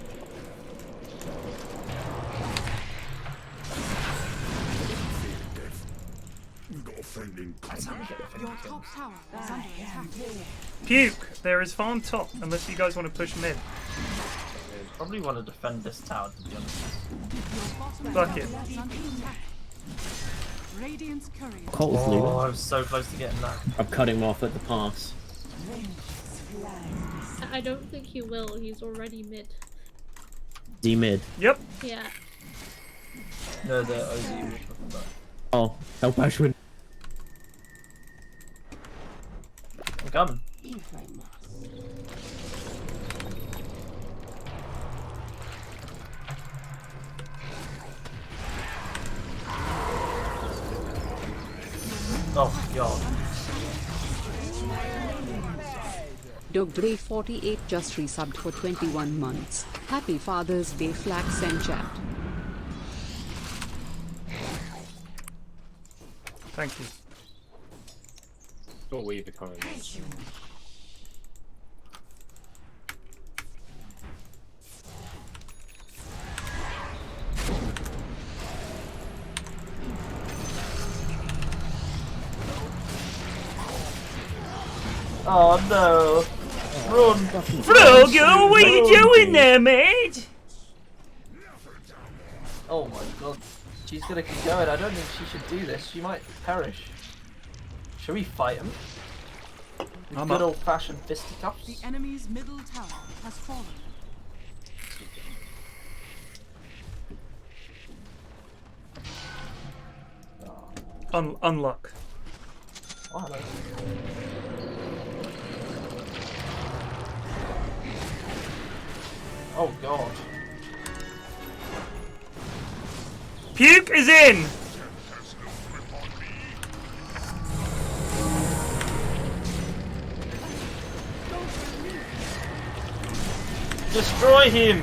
We got a friend in That's how we get the Your fucking kills. top tower is under attack. Puke. There is farm top, unless you guys want to push mid. Probably want to defend this tower, to be honest. Your bottom Fuck tower it. is under attack. Radiant's courier. Colt is Oh, leaving. I was so close to getting that. I'm cutting him off at the pass. I don't think he will. He's already mid. D mid. Yep. Yeah. No, the OD we were talking about. Oh, help Ashwin. I'm coming. Oh, God. Dogdray48 just resubbed for 21 months. Happy Father's Day, Flax and chat. Thank you. Got Weaver coming. Oh, no. Run. Frogo, what are you doing there, mate? Oh, my God. She's gonna keep going. I don't think she should do this. She might perish. Should we fight him? I'm Good up. old-fashioned fisticuffs. The enemy's middle tower has fallen. Unluck. Oh, hello. Oh, God. Puke is in. Destroy him!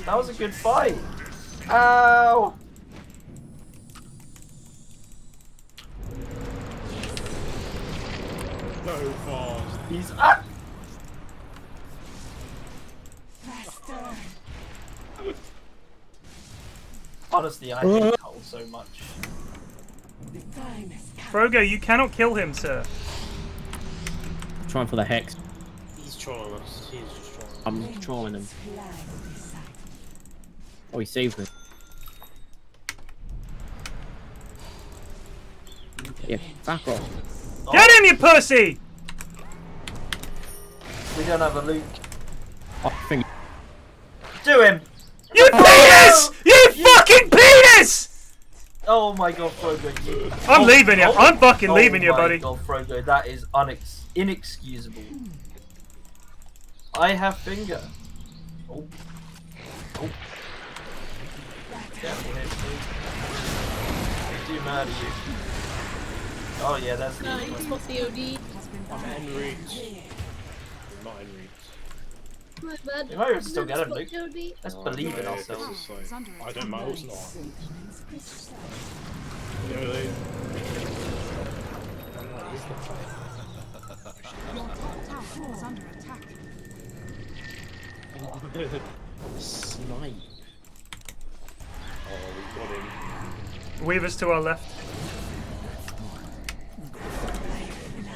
That was a good fight. Ow! So fast. He's up! Honestly, I hate Cole so much. Frogo, you cannot kill him, sir. Trying for the hex. He's trolling us. He's just trolling us. I'm trolling him. Oh, he saved me. Yeah, back off. Get him, you pussy! We don't have a Luke. Oh, finger. Do him! You penis! You fucking penis! Oh my God, Frogo, you... I'm leaving you. I'm fucking leaving you, buddy. Oh my God, Frogo, that is inexcusable. I have finger. Oh. Oh. Careful here, please. They do murder you. Oh yeah, that's the He's got the OD. I'm en route. I'm not en route. My bad. You might even still get him, Got Luke. the OD. Let's Oh, believe in no, ourselves. this is like, I don't know. It's not. Really? Your top tower is under attack. Snipe. Oh, we got him. Weaver's to our left.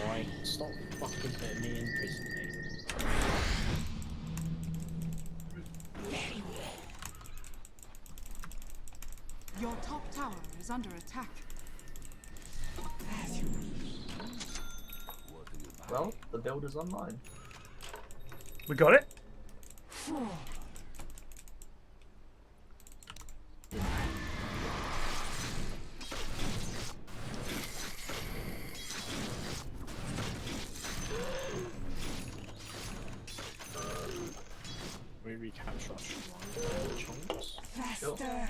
Alright, stop fucking putting me in prison, mate. Your top tower is under attack. Well, the build is online. We got it? we catch rush chunks. Faster.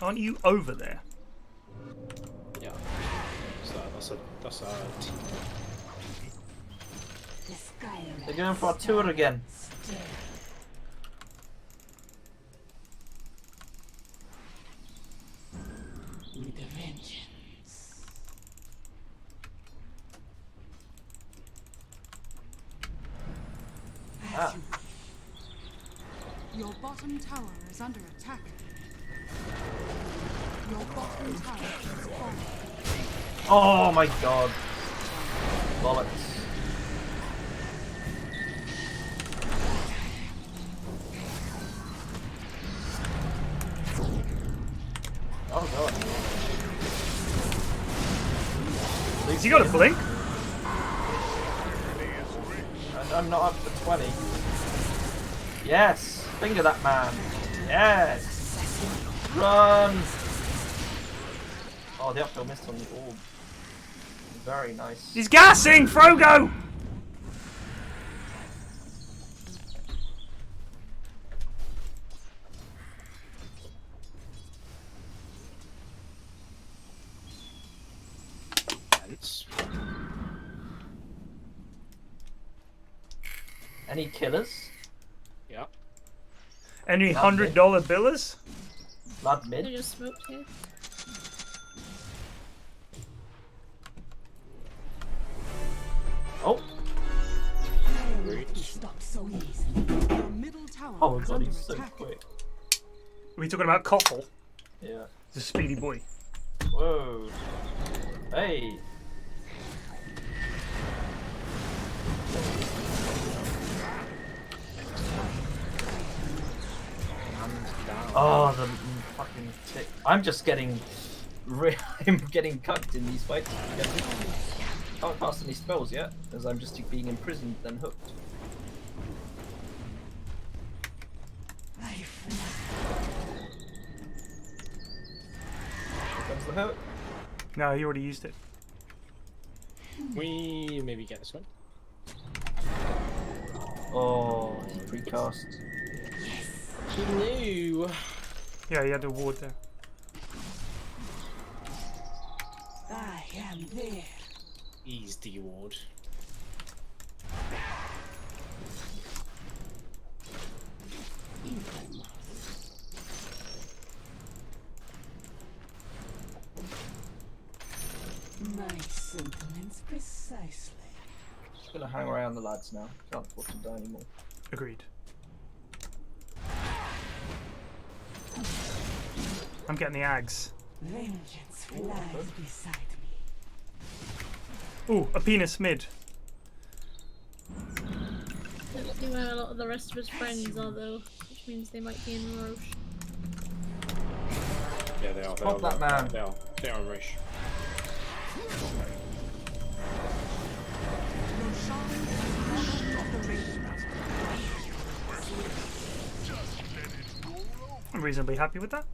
Aren't you over there? Yeah. So that's a team. They're going for a tour again. With a vengeance. Ah. Your bottom tower is under attack. Your bottom tower is falling. Oh my god. Bollocks. Oh god. Has he got a blink? And I'm not up to 20. Yes! Finger that man! Yes! Run! Oh, the uphill missed on the orb. Very nice. He's gassing, Frogo! Any killers? Yeah. Any Lad mid. $100 billers? Lad I mid. just smoked here. Oh! Stop so easy. Your middle tower Oh is god, under he's so attack. quick. Are we talking about Koffel? Yeah. He's a speedy boy. Whoa. Hey! Oh, the fucking tick. I'm just getting... I'm getting cucked in these fights. Can't cast any spells yet, as I'm just being imprisoned then hooked. Here comes the hook. No, he already used it. We maybe get this one. Oh, he precast. He knew. Yeah, he had a ward there. I am there. He's D-ward. My sentiments precisely. Just gonna hang around the lads now. Can't afford to die anymore. Agreed. I'm getting the ags. Vengeance flies beside me. Ooh, a penis mid. Let's see where a lot of the rest of his friends are though, which means they might be in Roche. Yeah, they are. Spot that man. They are in Roche. I'm reasonably happy with that.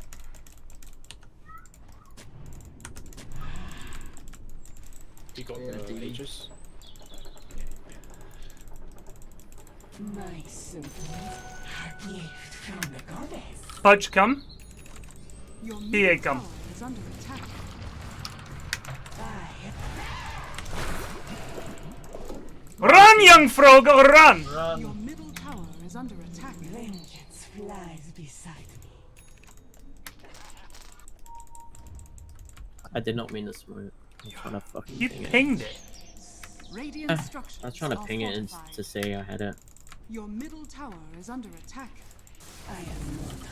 You got the ages. My sentiments are gift from the goddess. Pudge, come. Your PA, middle come. tower is under attack. Run, young Frogo, run! Your middle tower is under attack. Vengeance flies beside me. I did not mean to smoke. I'm trying to fucking You ping pinged it. it. Radiant structures I was trying to are ping it and fortified. to say I had it. Your middle tower is under attack. I am not.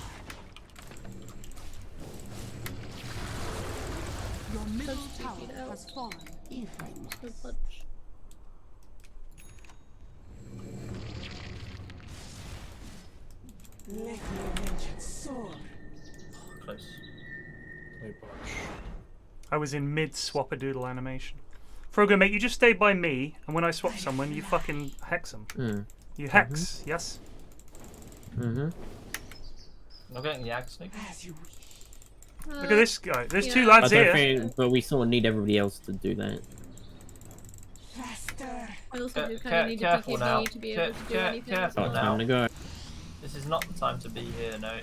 Your middle Push tower it out. has fallen. If I must. Good punch. Let my vengeance soar. Close. No botch. I was in mid swap-a-doodle animation. Frogo, mate, you just stay by me, and when I swap someone, you fucking hex them. Mm. You hex, yes? Mm-hmm. Not getting the axe, Nick. As you wish. Look at this guy. There's two I lads don't here. think, but we sort of need everybody else to do that. Faster. I also do kind of need a Careful now. PKB to be able to do anything. Careful Oh, now. time to go. This is not the time to be here, no.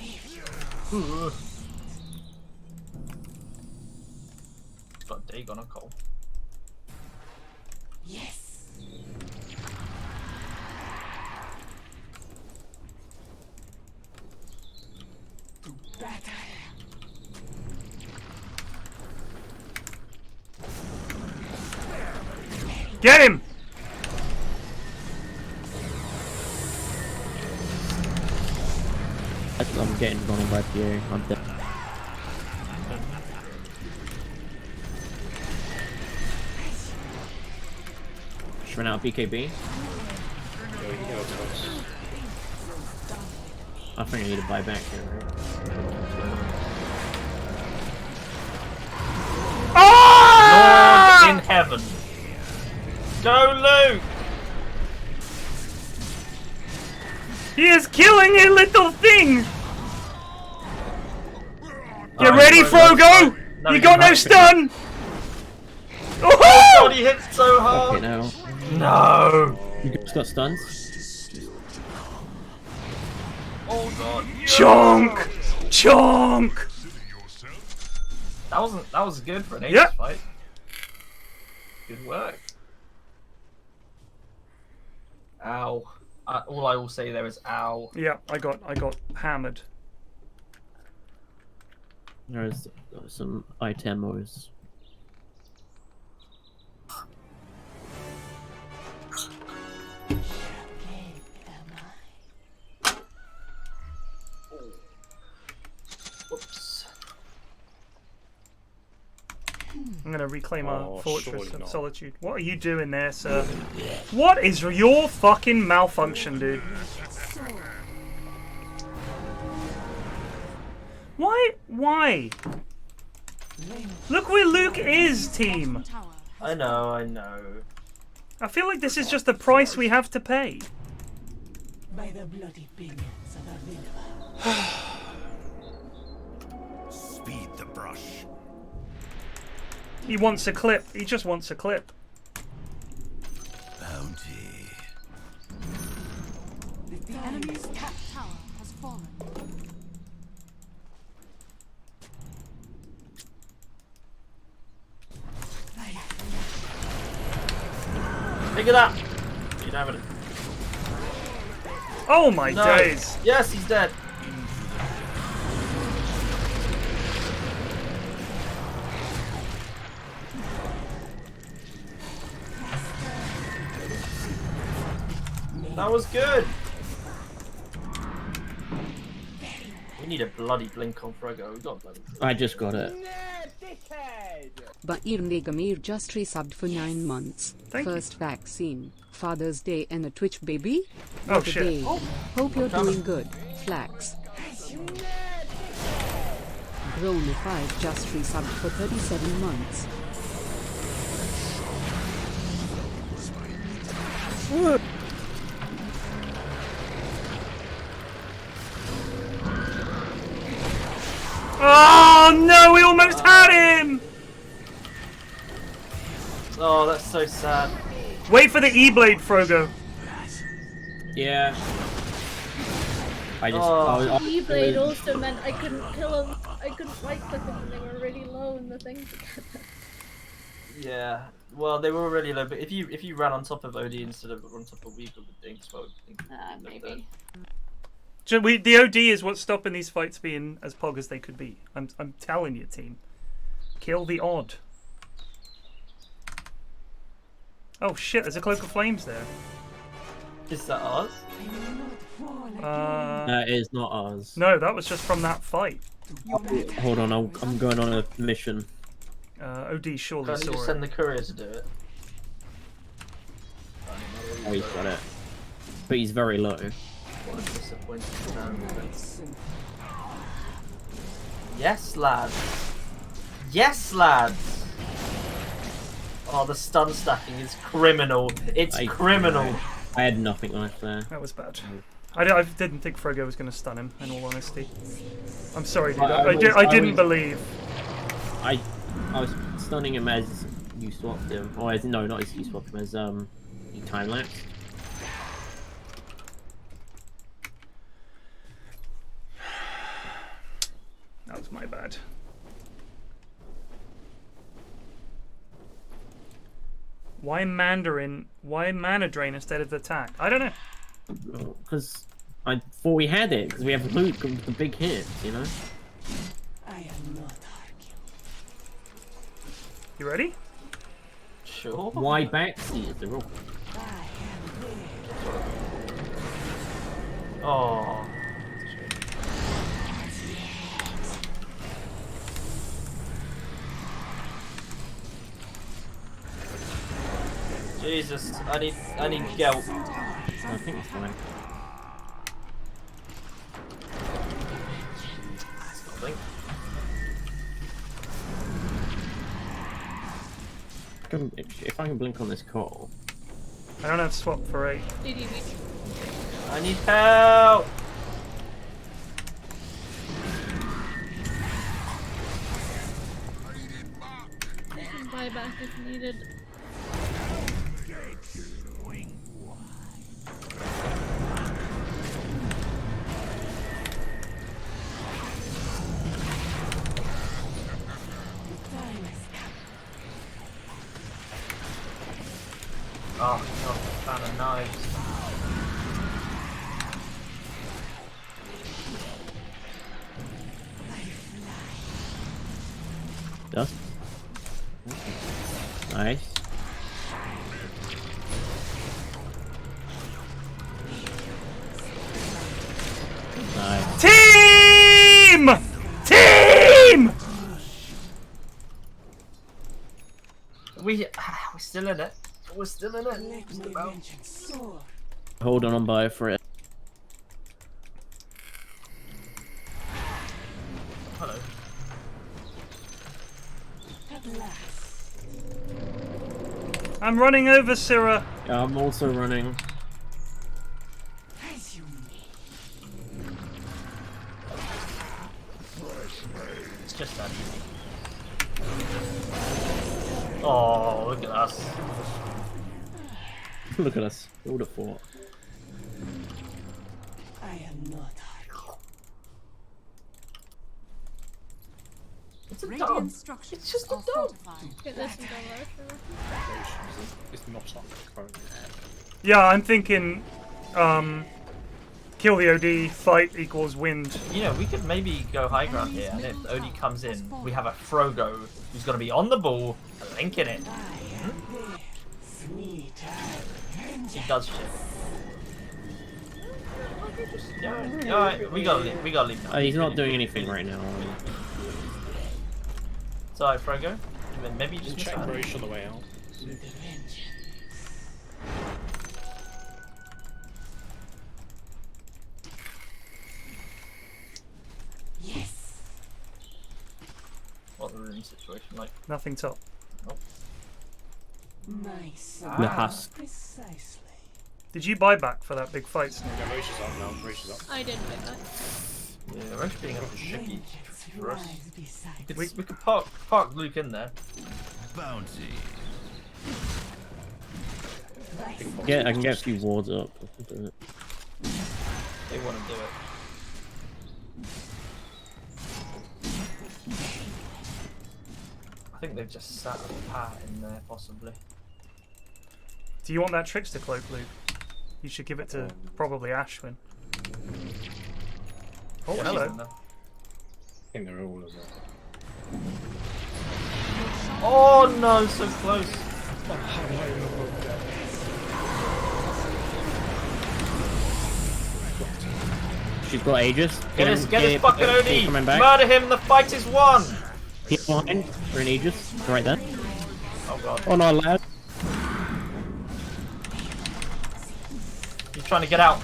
It's got Dagon on Cole. Yes. To battle. Get him! I'm getting gone by you. I'm dead. Just ran out of BKB. I think I need to buy back here, right? Ah! Lord in heaven. Go, Luke! He is killing a little thing! Get ready, Frogo! No, you got no stun! Oh god, he hit so hard! Okay, now. No! You just got stuns? Oh god. Chonk! Chonk! That was good for an Aegis Yep. fight. Good work. Ow. All I will say there is ow. Yeah, I got hammered. There's some itemos. Whoops. I'm gonna reclaim our Oh, Fortress surely of not. Solitude. What are you doing there, sir? What is your fucking malfunction, dude? Why? Look where Luke is, team! I know. I feel like this is just the price we have to pay. By the bloody pinions of the river. Speed the brush. He wants a clip. He just wants a clip. Bounty. The enemy's top tower has fallen. Look at that! You don't have it. Oh my No. days! Yes, he's dead. That was good. We need a bloody blink on Frogo. We got bloody. I just got it. Bair Negamir just resubbed for 9 months. Thank you. First vaccine. Father's Day and a Twitch baby? Oh, What a shit. day. Oh, Hope you're coming. doing good. Flax. Grown5 just resubbed for 37 months. Oh no, we almost had him! Oh, that's so sad. Wait for the E-Blade, Frogo. Yeah. I just. Oh. E-Blade also meant I couldn't kill them. I couldn't right click them and they were really low in the thing. Yeah. Well, they were already low, but if you ran on top of OD instead of on top of Weaver with things, well, Maybe. The OD is what's stopping these fights being as pog as they could be. I'm telling you, team. Kill the odd. Oh shit, there's a Cloak of Flames there. Is that ours? That is not ours. No, that was just from that fight. Hold on, I'm going on a mission. OD surely Can't you saw just it. send the courier to do it? Oh, he's got it. But he's very low. What a disappointing Yes, lads. Yes, lads. Oh, the stun stacking is criminal. It's criminal. I had nothing left there. That was bad. I didn't think Frogo was going to stun him, in all honesty. I'm sorry, dude. I didn't believe. I was stunning him as you swapped him. Or as, no, not as you swapped him, as he time lapsed. was my bad. Why Mandarin? Why Mana Drain instead of the attack? I don't know. Because I thought we had it, because we have Luke with the big hits, you know? I am not You ready? Sure. Why backseat is the rule? Oh. Jesus, I need gelt. I think it's fine. If I can blink on this call. I don't have swap for 8. I need help! Buy back if needed. Oh, God, found a knife. Dust. Nice. Nice. Team! Team! We're still in it. We're still in it. Just about. Hold on by for it. Hello. I'm running over Syrah. Yeah, I'm also running. It's just that easy. Oh, look at us. Look at us. Who would have thought? I am not It's a Radiant dog. structures It's just a are dog. fortified. Get this and go It's not something currently. Yeah, I'm thinking, kill the OD, fight equals wind. You know, we could maybe go high ground here, and if OD comes in, we have a Frogo who's going to be on the ball, linking it. He does shit. Yeah, alright, we gotta leave now. He's not doing anything right now. It's alright, Frogo. Maybe you just Check Roche on the way out. Yes. What the room situation like? Nothing top. Nope. Nice. The husk. Precisely. Did you buy back for that big fight, Snake? Yeah, Roche is up now. Roche is up. I didn't buy that. Yeah, Roche being a bit tricky for us. Beside We could park Luke in there. Bounty. Yeah, I can get a few wards up. They want to do it. I think they've just sat a pat in there, possibly. Do you want that Trickster cloak, Luke? You should give it to probably Ashwin. Oh, Yeah, hello. she's in there. I think they're all as well. Oh no, so close. She's got Aegis. Get his fucking OD! Coming back. Murder him, the fight is won! Keep behind for an Aegis. Right there. Oh god. Oh no, lad. He's trying to get out.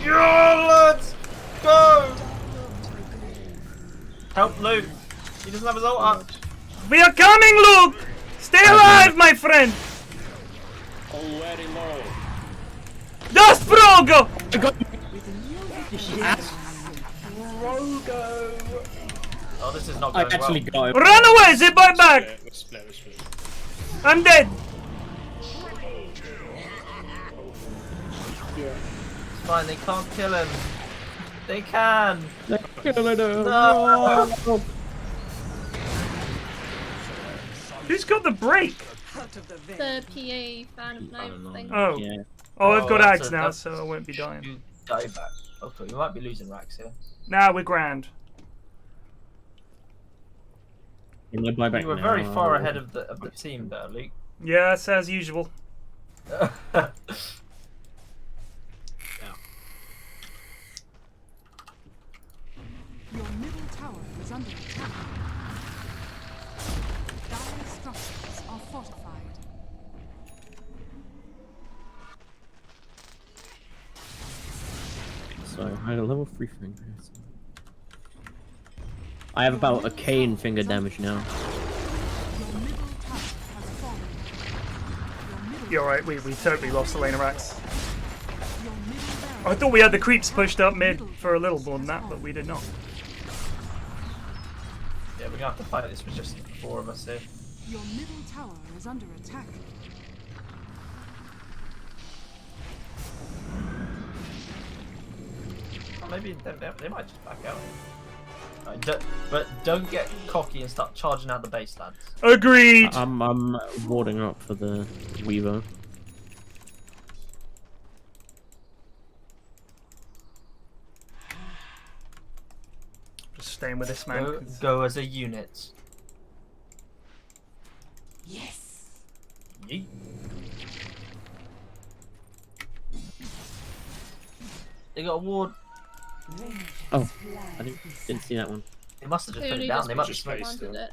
Yeah, let's go! Help Luke. He doesn't have his ult up. We are coming, Luke! Stay alive, my friend! Already low. Dust Frogo! Oh, this is not I going actually well. got him. Run away, zip my back! Let's split. I'm dead! It's fine, they can't kill him. They can! Kill it. No. Who's got the break? The PA fan of knife thing. Oh. Yeah. Oh, I've got that's ags a- now, that's- so I won't be dying. You die back. Okay, we might be losing racks here. Nah, we're grand. In my buyback You were now. very far ahead of the team there, Luke. Yes, as usual. Your middle tower is under attack. Dire structures are fortified. So I had a level 3 finger. So. I have about a K in finger damage now. Your middle tower has fallen. Your middle You're right, we totally lost the lane of racks. Your middle barracks I thought we had the creeps pushed up mid for a little more than that, but we did not. Yeah, we're gonna have to fight this with just 4 of us here. Your middle tower is under attack. Or maybe they might just back out. But don't get cocky and start charging out the base, lads. Agreed! I'm warding up for the Weaver. Just staying with this man. Go as a unit. Yes. Yeet. They got a ward. Oh, I didn't see that one. They must have just They put only it down. just They might be just smoked. spaced wanted it.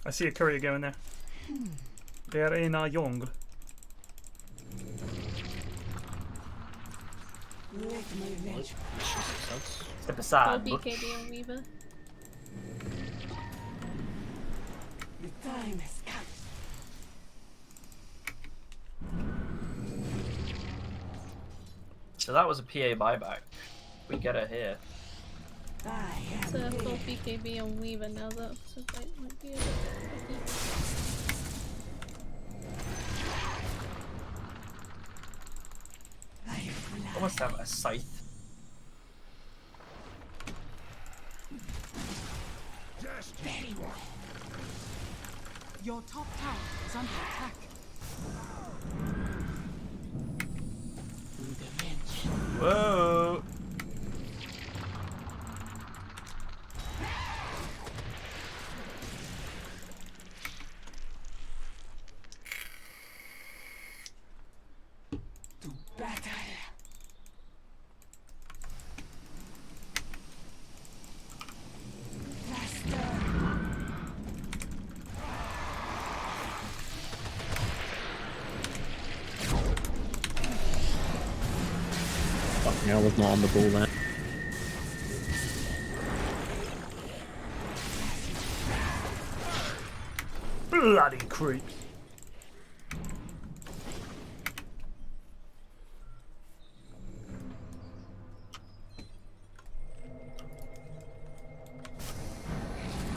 I see a courier going there. They're in our young. Step Go aside. BKB on Weaver. The time has come. So that was a PA buyback. We get her here. It's a full BKB on Weaver now though, so that might be a bit tricky. I must have a scythe. Your top tower is under attack. Whoa! To battle. Fucking hell, I was not on the ball there. Bloody creeps.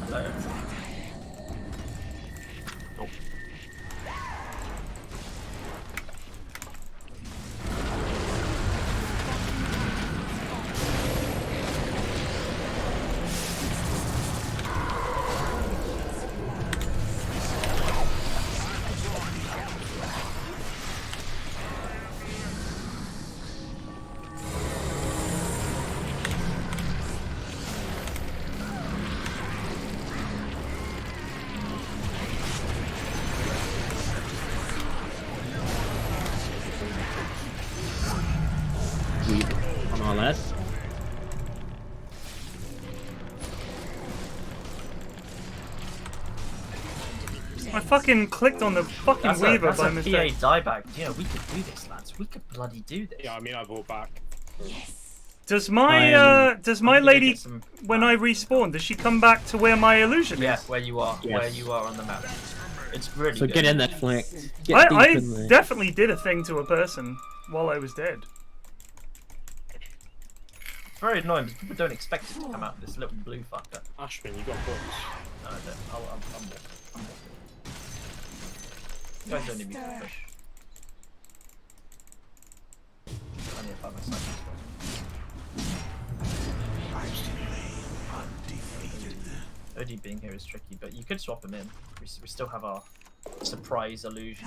Hello. Oh. On our left. I fucking clicked on the fucking That's Weaver a by PA mistake. dieback. You know, we could do this, lads. We could bloody do this. Yeah, I mean, I brought back. Does my I'm my gonna lady, get some- when I respawn, does she come back to where my illusion Yeah, is? where you are. Yes. Where you are on the map. It's really So good. get in there, Flick. Get deep I in there. definitely did a thing to a person while I was dead. It's very annoying because people don't expect it to come out, this little blue fucker. Ashman, you got books. No, I don't. I'm you guys don't need me to push. I need to find my sniper. Hoodie being here is tricky, but you could swap him in. We still have our surprise illusion.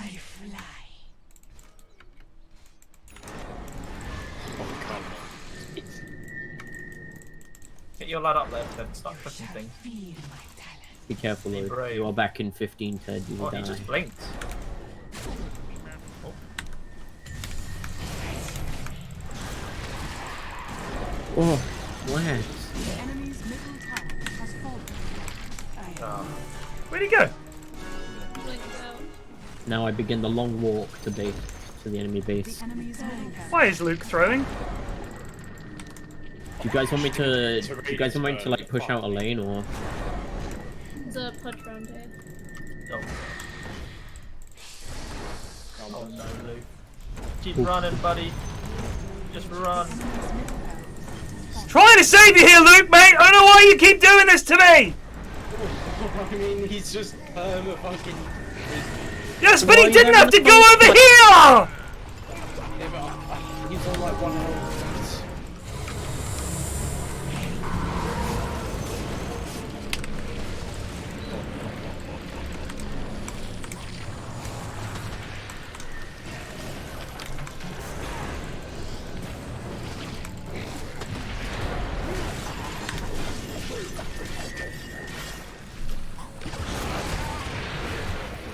Get your lad up there, then start cooking things. Be careful, Be though. brave. You are back in 15 Ted. You will Oh, die. he just blinked. Oh, lads. The enemy's middle tower has fallen. Where'd he go? Now I begin the long walk to base, to the enemy base. The enemy's middle tower. Why is Luke throwing? Do you guys want me to? Do you guys want me to like push out a lane or? There's a punch round here. Oh no, Luke. Keep running, buddy. Just run. Trying to save you here, Luke, mate. I don't know why you keep doing this to me. I mean, he's just fucking. Yes, but he didn't have to go over here. Yeah, but he's on like 1 health.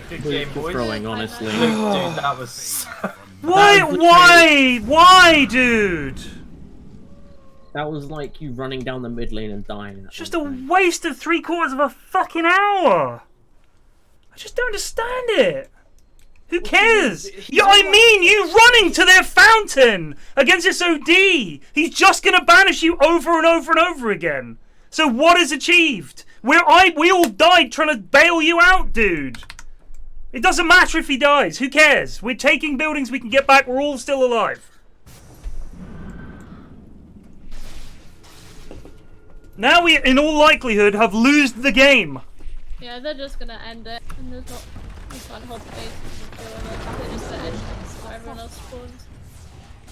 Good Luke game, was boys. throwing, honestly. Luke, dude, that was. Why, dude? That was like you running down the mid lane and dying. It's just a waste of 3/4 of a fucking hour. I just don't understand it. Who cares? Yeah, I mean, you running to their fountain against this OD. He's just gonna banish you over and over and over again. So what is achieved? We all died trying to bail you out, dude. It doesn't matter if he dies. Who cares? We're taking buildings we can get back. We're all still alive. Now we, in all likelihood, have lost the game. Yeah, they're just gonna end it, and there's not. We can't hold the base. They're just gonna end it so everyone else spawns.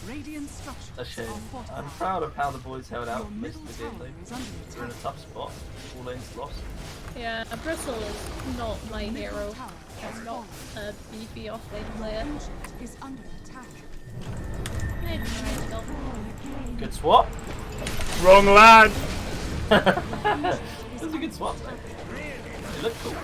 Radiant structures A shame. are fortified. I'm proud of how the boys held out. Your Missed middle the game tower is under though. We're in a attack. tough spot. All lanes lost. Yeah, Bristle is not my hero. Tower I'm has not fallen. a beefy offlane player. Ancient is under attack. Good swap. Wrong lad. That was a good swap though. It looked cool.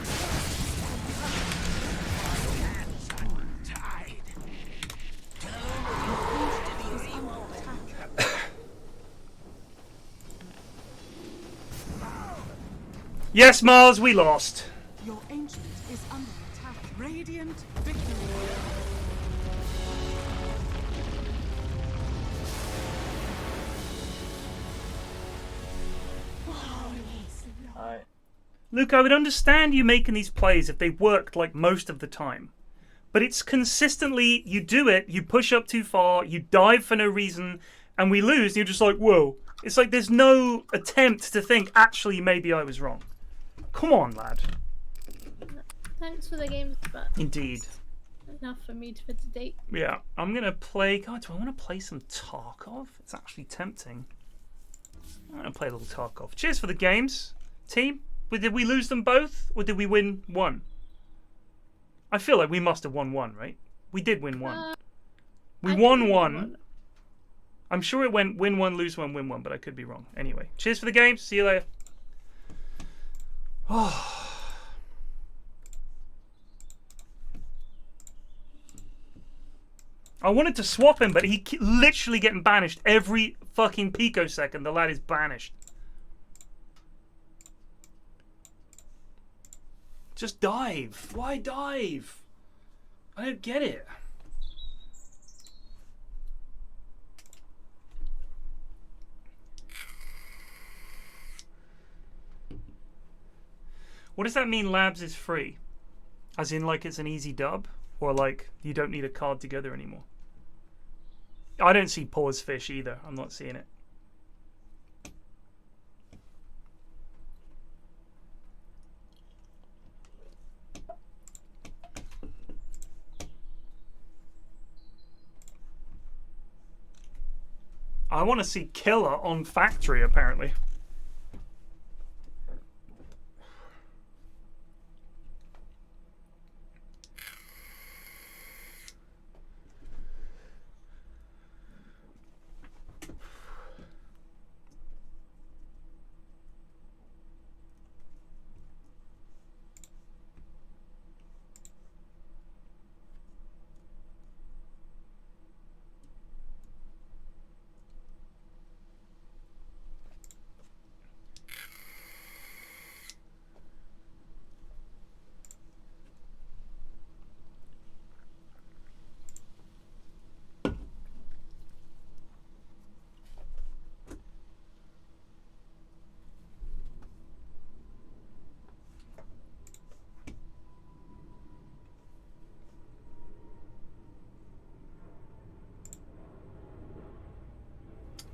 Yes, Mars, we lost. Your ancient is under attack. Radiant victory. Alright. Luke, I would understand you making these plays if they worked like most of the time. But it's consistently, you do it, you push up too far, you dive for no reason, and we lose, and you're just like, whoa. It's like there's no attempt to think, actually, maybe I was wrong. Come on, lad. Thanks for the games, but Indeed. enough for me to fit to date. Yeah, I'm going to play... God, do I want to play some Tarkov? It's actually tempting. I'm going to play a little Tarkov. Cheers for the games, team. Did we lose them both, or did we win one? I feel like we must have won one, right? We did win one. We won one. I'm sure it went win one, lose one, win one, but I could be wrong. Anyway, cheers for the games. See you later. Oh. I wanted to swap him, but he literally getting banished every fucking picosecond. The lad is banished. Just dive. Why dive? I don't get it. What does that mean Labs is free? As in like it's an easy dub? Or like you don't need a card together anymore? I don't see pause fish either. I'm not seeing it. I want to see Killer on Factory, apparently.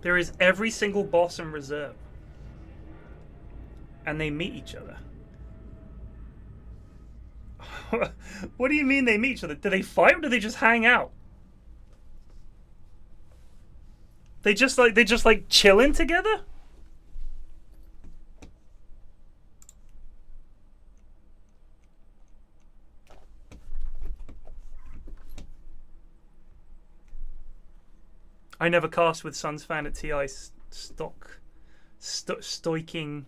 There is every single boss in reserve. And they meet each other. What do you mean they meet each other? Do they fight or do they just hang out? They just like chilling together? I never cast with Suns fan at TI stoiking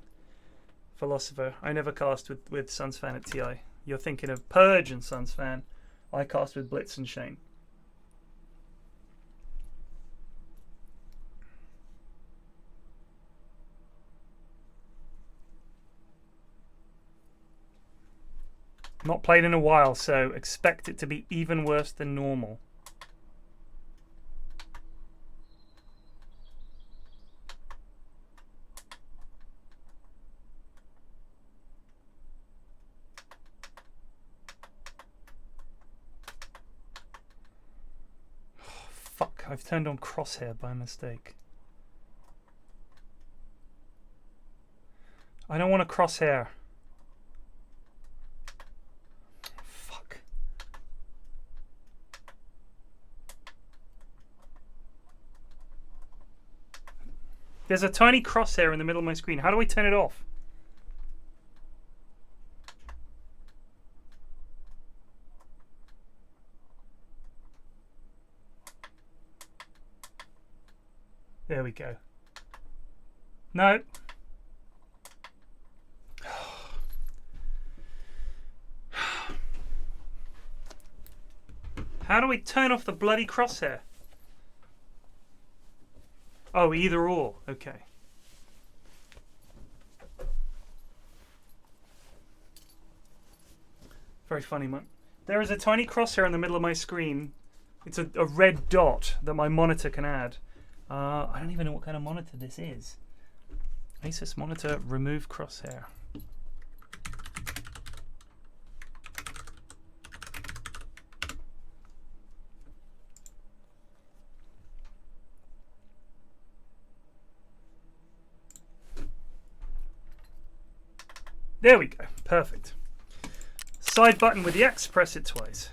philosopher. I never cast with Suns fan at TI. You're thinking of Purge and Suns fan. I cast with Blitz and Shane. Not played in a while, so expect it to be even worse than normal. Fuck, I've turned on crosshair by mistake. I don't want a crosshair. Fuck. There's a tiny crosshair in the middle of my screen. How do I turn it off? There we go. No. How do we turn off the bloody crosshair? Oh, either or. Okay. Very funny, man. There is a tiny crosshair in the middle of my screen. It's a red dot that my monitor can add. I don't even know what kind of monitor this is. Asus monitor, remove crosshair. There we go. Perfect. Side button with the X, press it twice.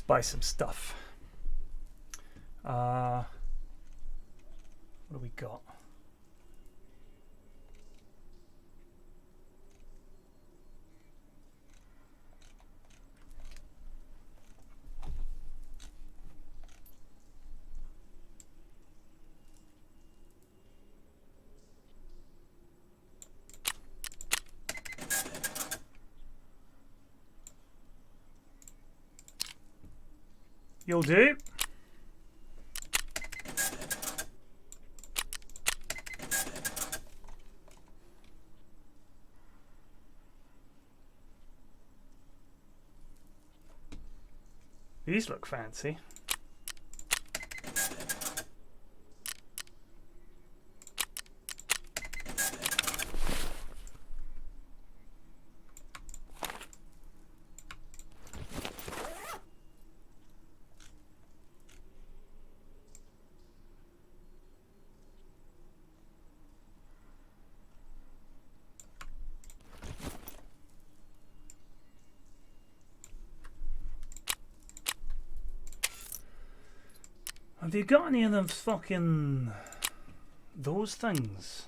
Buy some stuff. What do we got? You'll do. These look fancy. Have you got any of them fucking... those things?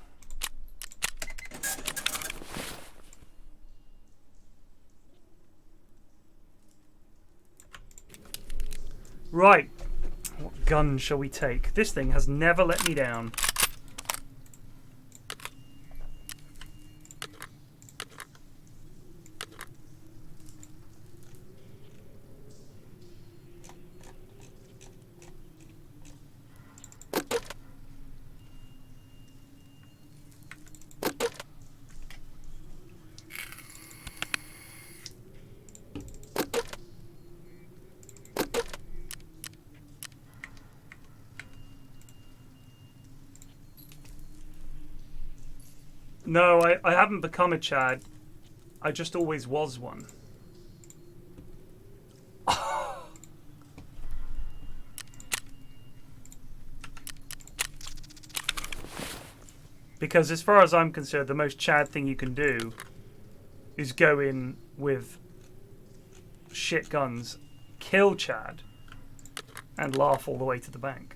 Right. What gun shall we take? This thing has never let me down. No, I haven't become a Chad. I just always was one. Because as far as I'm concerned, the most Chad thing you can do is go in with shit guns, kill Chad, and laugh all the way to the bank.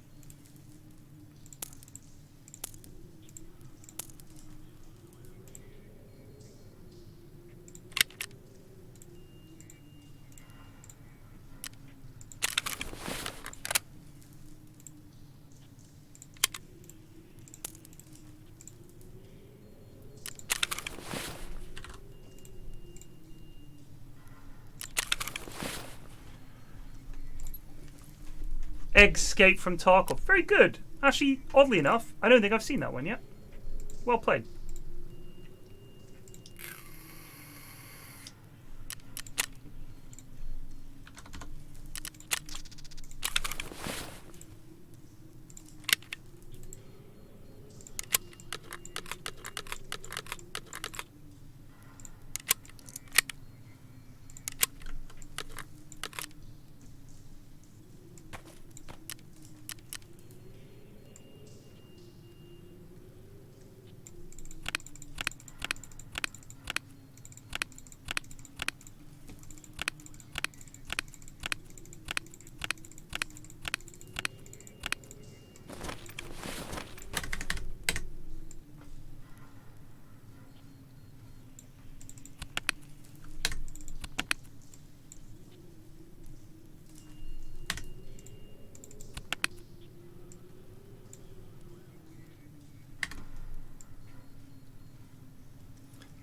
Escape from Tarkov. Very good. Actually, oddly enough, I don't think I've seen that one yet. Well played.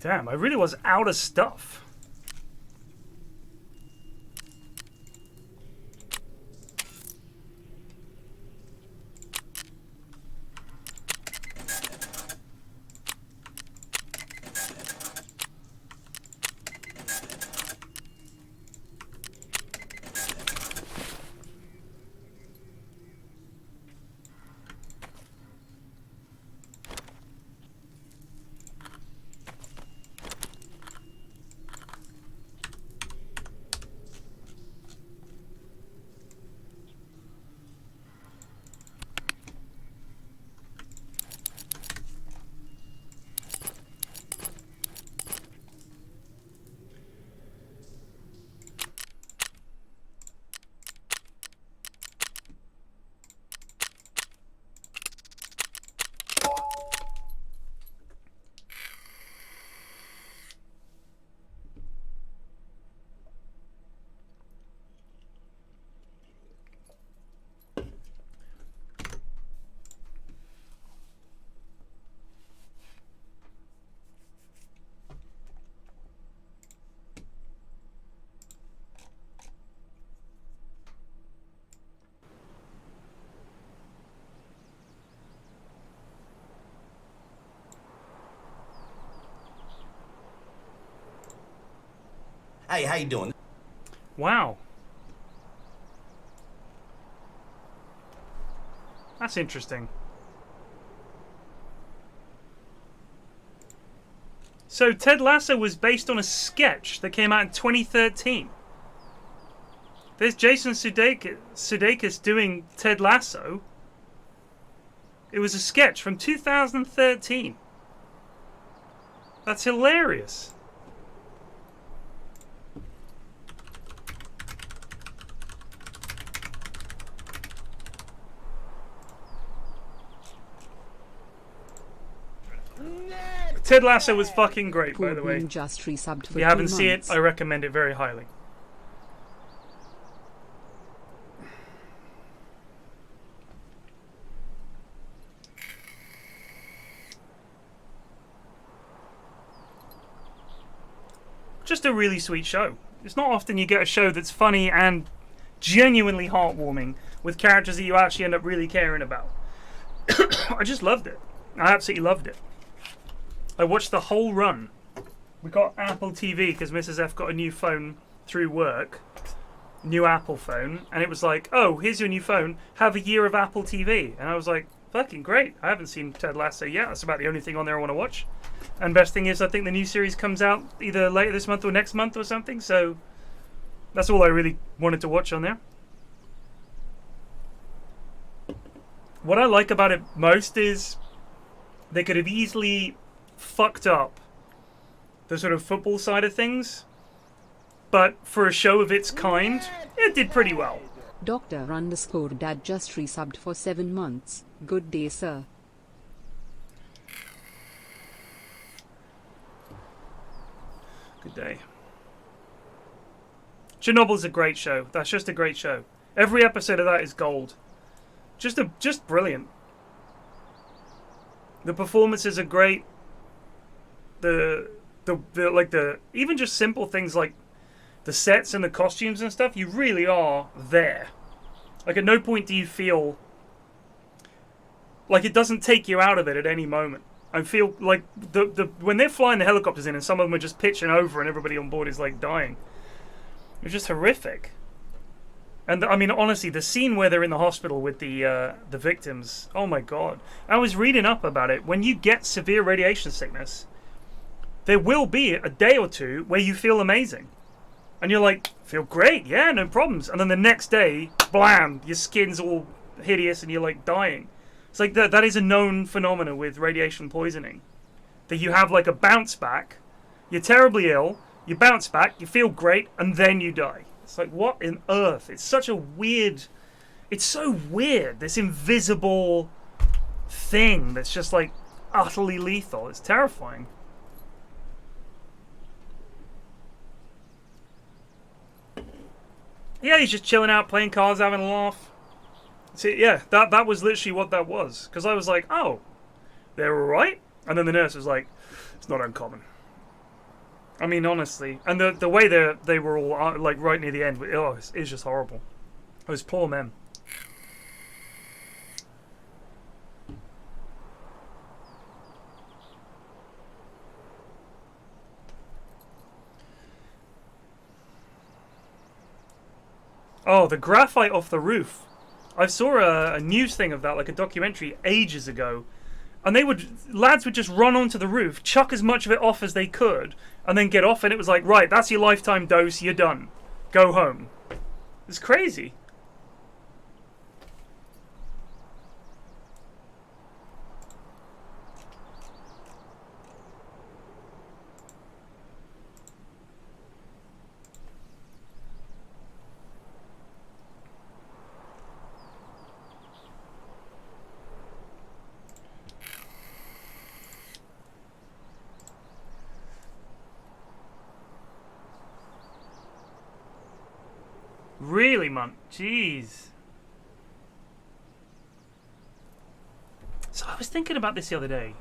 Damn, I really was out of stuff. Hey, how you doing? Wow. That's interesting. So Ted Lasso was based on a sketch that came out in 2013. There's Jason Sudeikis doing Ted Lasso. It was a sketch from 2013. That's hilarious. Ted Lasso was fucking great, by the way. Just resubbed for If you haven't 2 seen it, months. I recommend it very highly. just a really sweet show. It's not often you get a show that's funny and genuinely heartwarming with characters that you actually end up really caring about. I just loved it. I absolutely loved it. I watched the whole run. We got Apple TV because Mrs. F got a new phone through work. New Apple phone. And it was like, oh, here's your new phone. Have a year of Apple TV. And I was like, fucking great. I haven't seen Ted Lasso yet. That's about the only thing on there I want to watch. And best thing is, I think the new series comes out either later this month or next month or something. So that's all I really wanted to watch on there. What I like about it most is they could have easily fucked up the sort of football side of things, but for a show of its kind, it did pretty well. Dr_Dad just resubbed for 7 months. Good day, sir. Good day. Chernobyl's a great show. That's just a great show. Every episode of that is gold. Just brilliant. The performances are great. The even just simple things like the sets and the costumes and stuff, you really are there. Like at no point do you feel like it doesn't take you out of it at any moment. I feel like when they're flying the helicopters in and some of them are just pitching over and everybody on board is like dying. It's just horrific. And I mean, honestly, the scene where they're in the hospital with the victims, oh my god. I was reading up about it. When you get severe radiation sickness, there will be a day or two where you feel amazing. And you're like, feel great, yeah, no problems. And then the next day, blam, your skin's all hideous and you're like dying. It's like that is a known phenomenon with radiation poisoning. That you have like a bounce back, you're terribly ill, you bounce back, you feel great, and then you die. It's like, what in earth? It's such a weird... It's so weird, this invisible thing that's just like utterly lethal. It's terrifying. Yeah, he's just chilling out, playing cards, having a laugh. See, yeah, that was literally what that was. Because I was like, oh, they're alright? And then the nurse was like, it's not uncommon. I mean, honestly. And the way they were all, like, right near the end, oh, it's just horrible. Those poor men. Oh, the graphite off the roof. I saw a news thing of that, like a documentary, ages ago. And lads would just run onto the roof, chuck as much of it off as they could, and then get off, and it was like, right, that's your lifetime dose, you're done. Go home. It's crazy. Really, man? Jeez. So I was thinking about this the other day.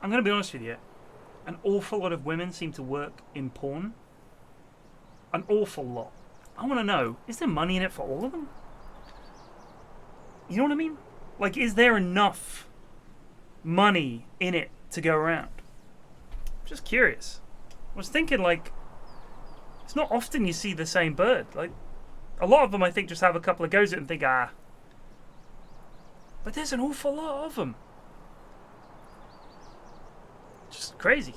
I'm going to be honest with you. An awful lot of women seem to work in porn. An awful lot. I want to know, is there money in it for all of them? You know what I mean? Like, is there enough money in it to go around? Just curious. I was thinking, like, it's not often you see the same bird. Like, a lot of them, I think, just have a couple of goes at it and think, ah. But there's an awful lot of them. Just crazy.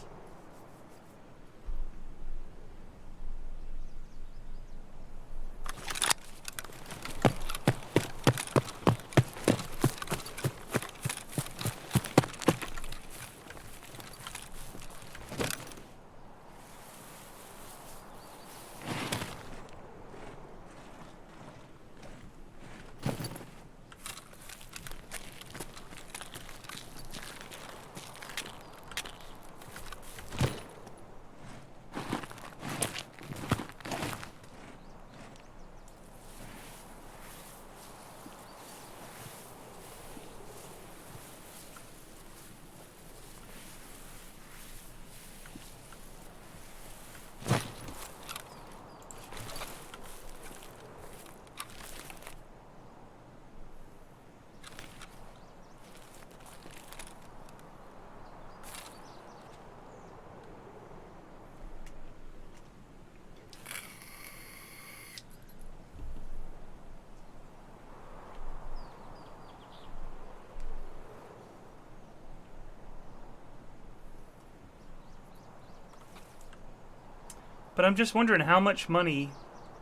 But I'm just wondering, how much money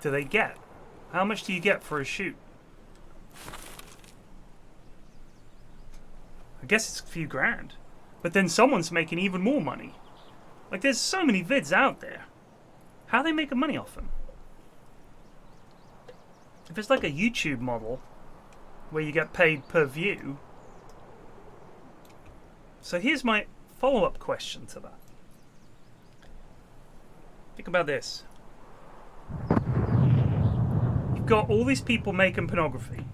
do they get? How much do you get for a shoot? I guess it's a few grand. But then someone's making even more money. Like, there's so many vids out there. How are they making money off them? If it's like a YouTube model, where you get paid per view. So here's my follow-up question to that. Think about this. You've got all these people making pornography.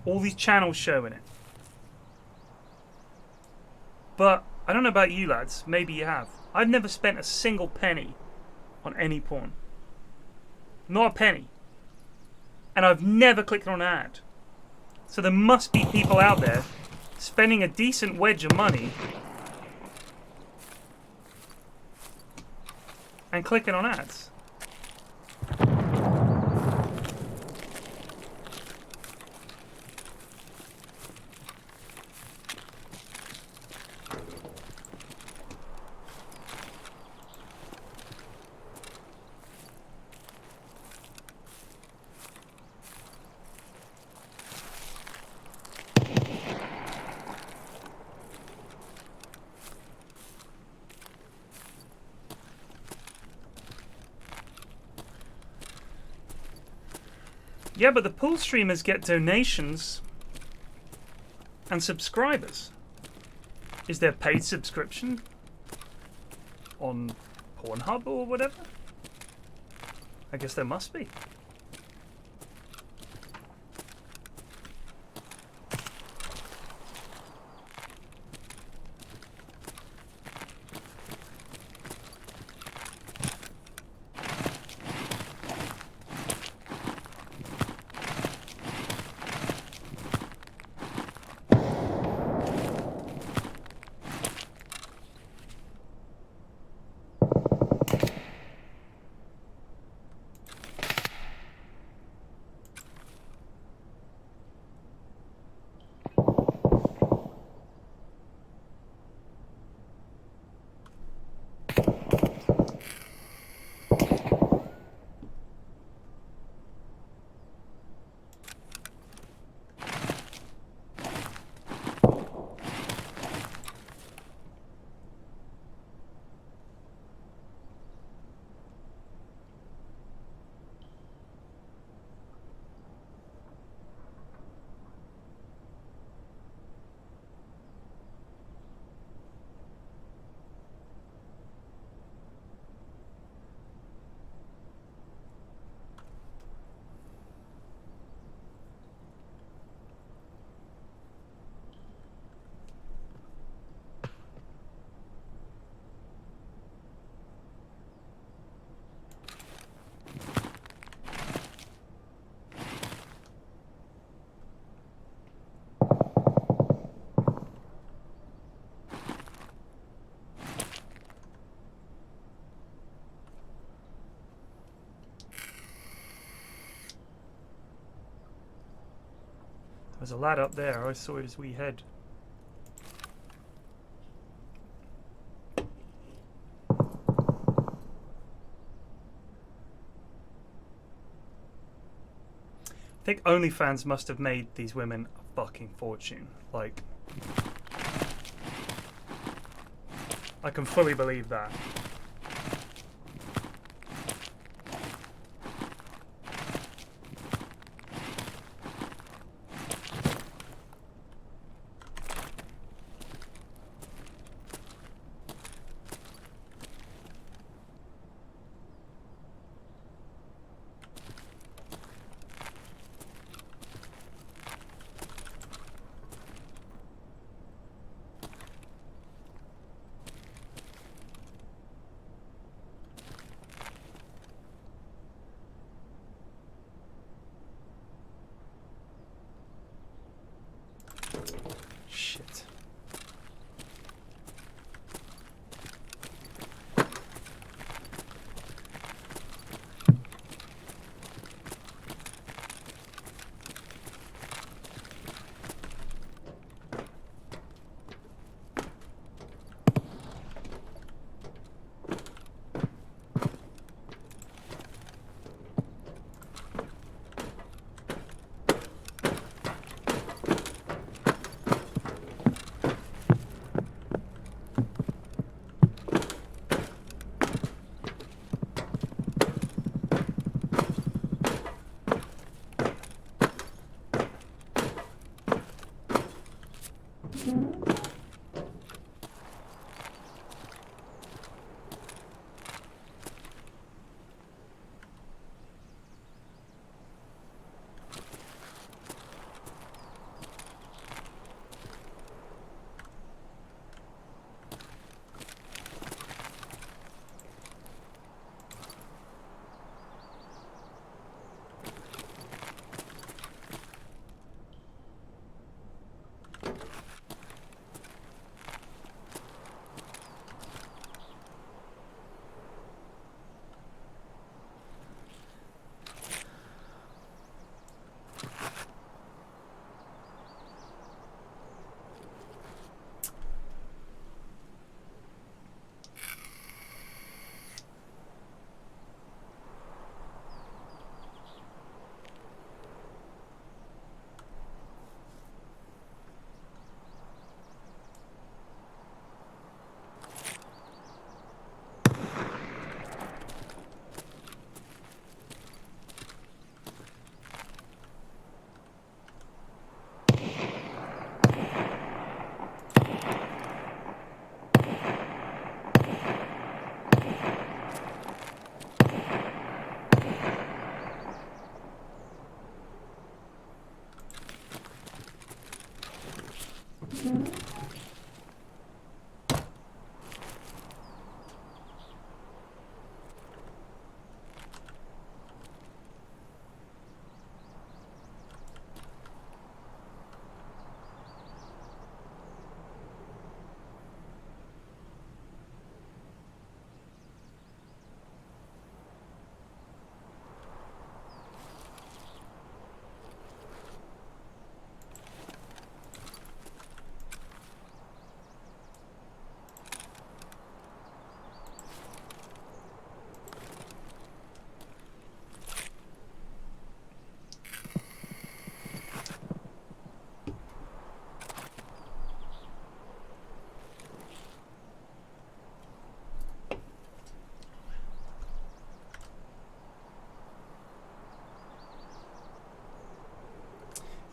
All these channels showing it. But, I don't know about you lads, maybe you have. I've never spent a single penny on any porn. Not a penny. And I've never clicked on an ad. So there must be people out there spending a decent wedge of money and clicking on ads. Yeah, but the pool streamers get donations and subscribers. Is there paid subscription on Pornhub or whatever? I guess there must be. There's a lad up there. I saw his wee head. I think OnlyFans must have made these women a fucking fortune. Like, I can fully believe that.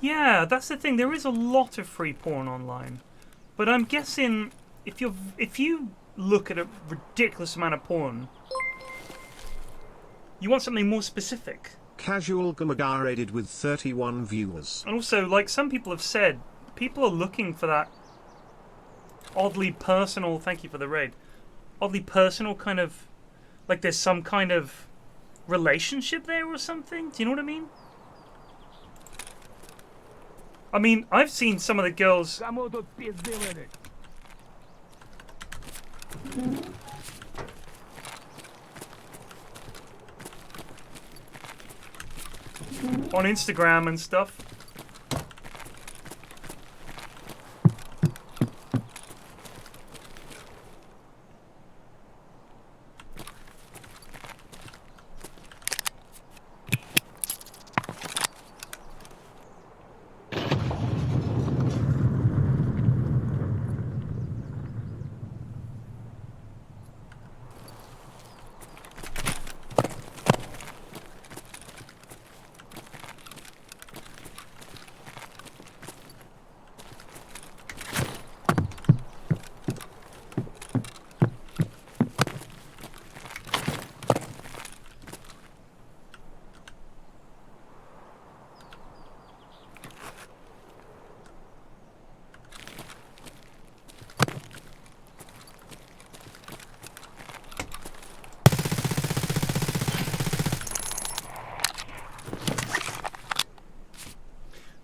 Yeah, that's the thing. There is a lot of free porn online, but I'm guessing if you look at a ridiculous amount of porn, you want something more specific. Casual Gamaga rated with 31 viewers. And also, like some people have said, people are looking for that oddly personal. Thank you for the raid. Oddly personal kind of, like there's some kind of relationship there or something. Do you know what I mean? I mean, I've seen some of the girls. On Instagram and stuff.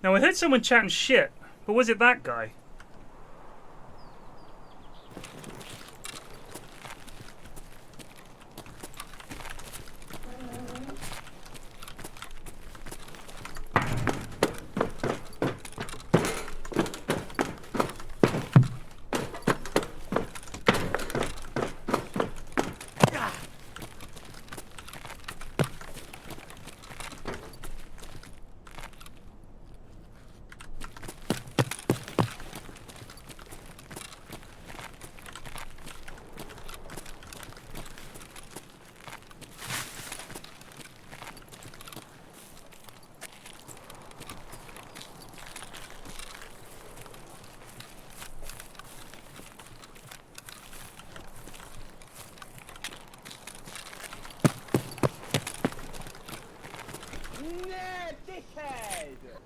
Now I heard someone chatting shit, but was it that guy?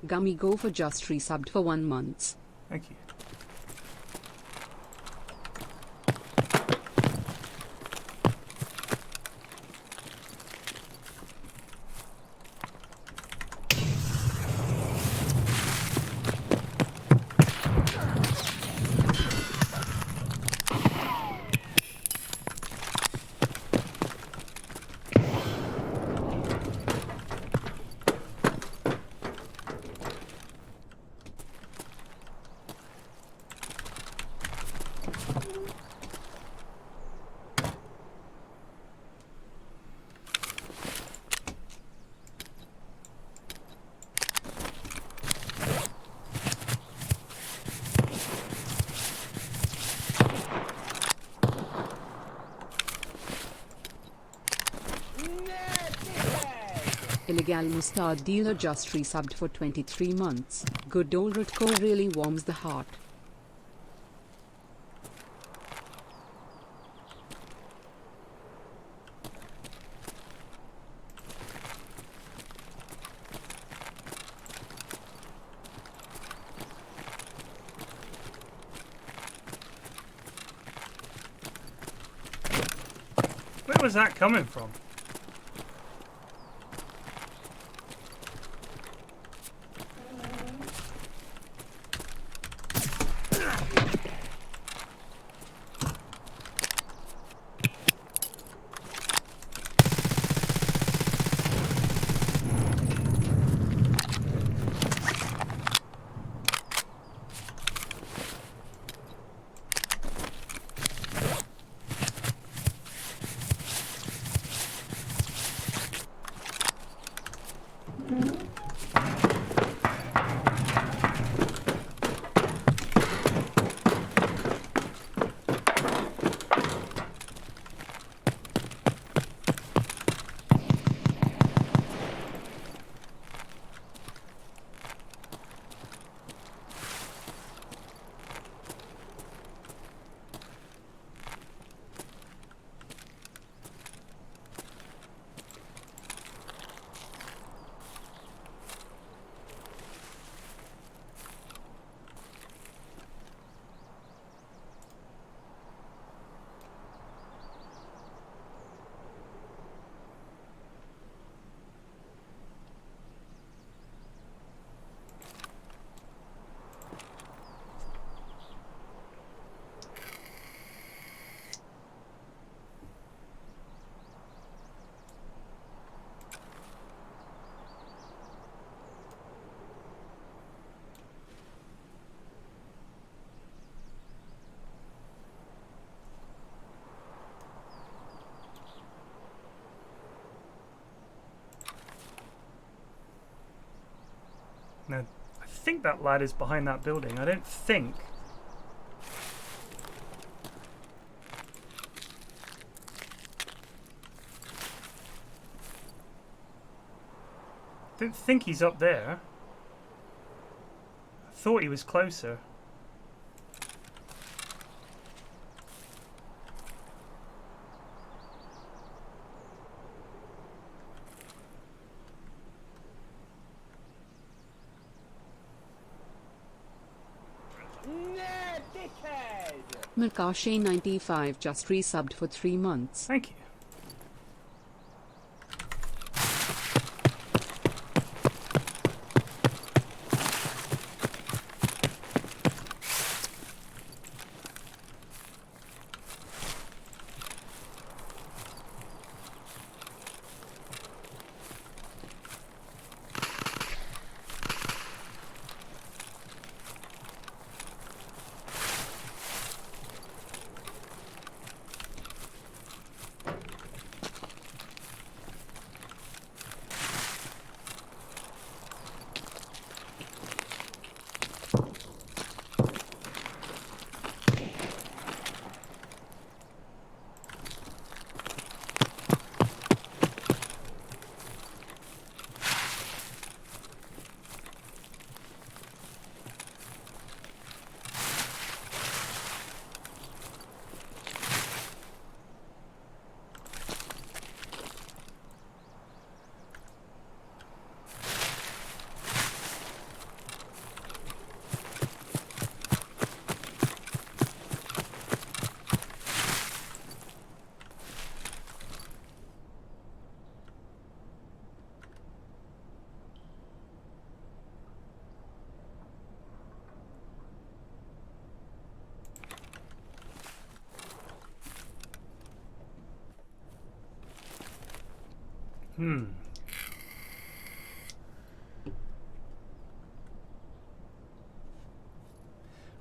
Gummy Gopher just resubbed for 1 month. Thank you. Illegal Mustard Dealer just resubbed for 23 months. Good old Rutko really warms the heart. Where was that coming from? Now, I think that lad is behind that building. I don't think. I don't think he's up there. I thought he was closer. Mirkashe95 just resubbed for 3 months. Thank you.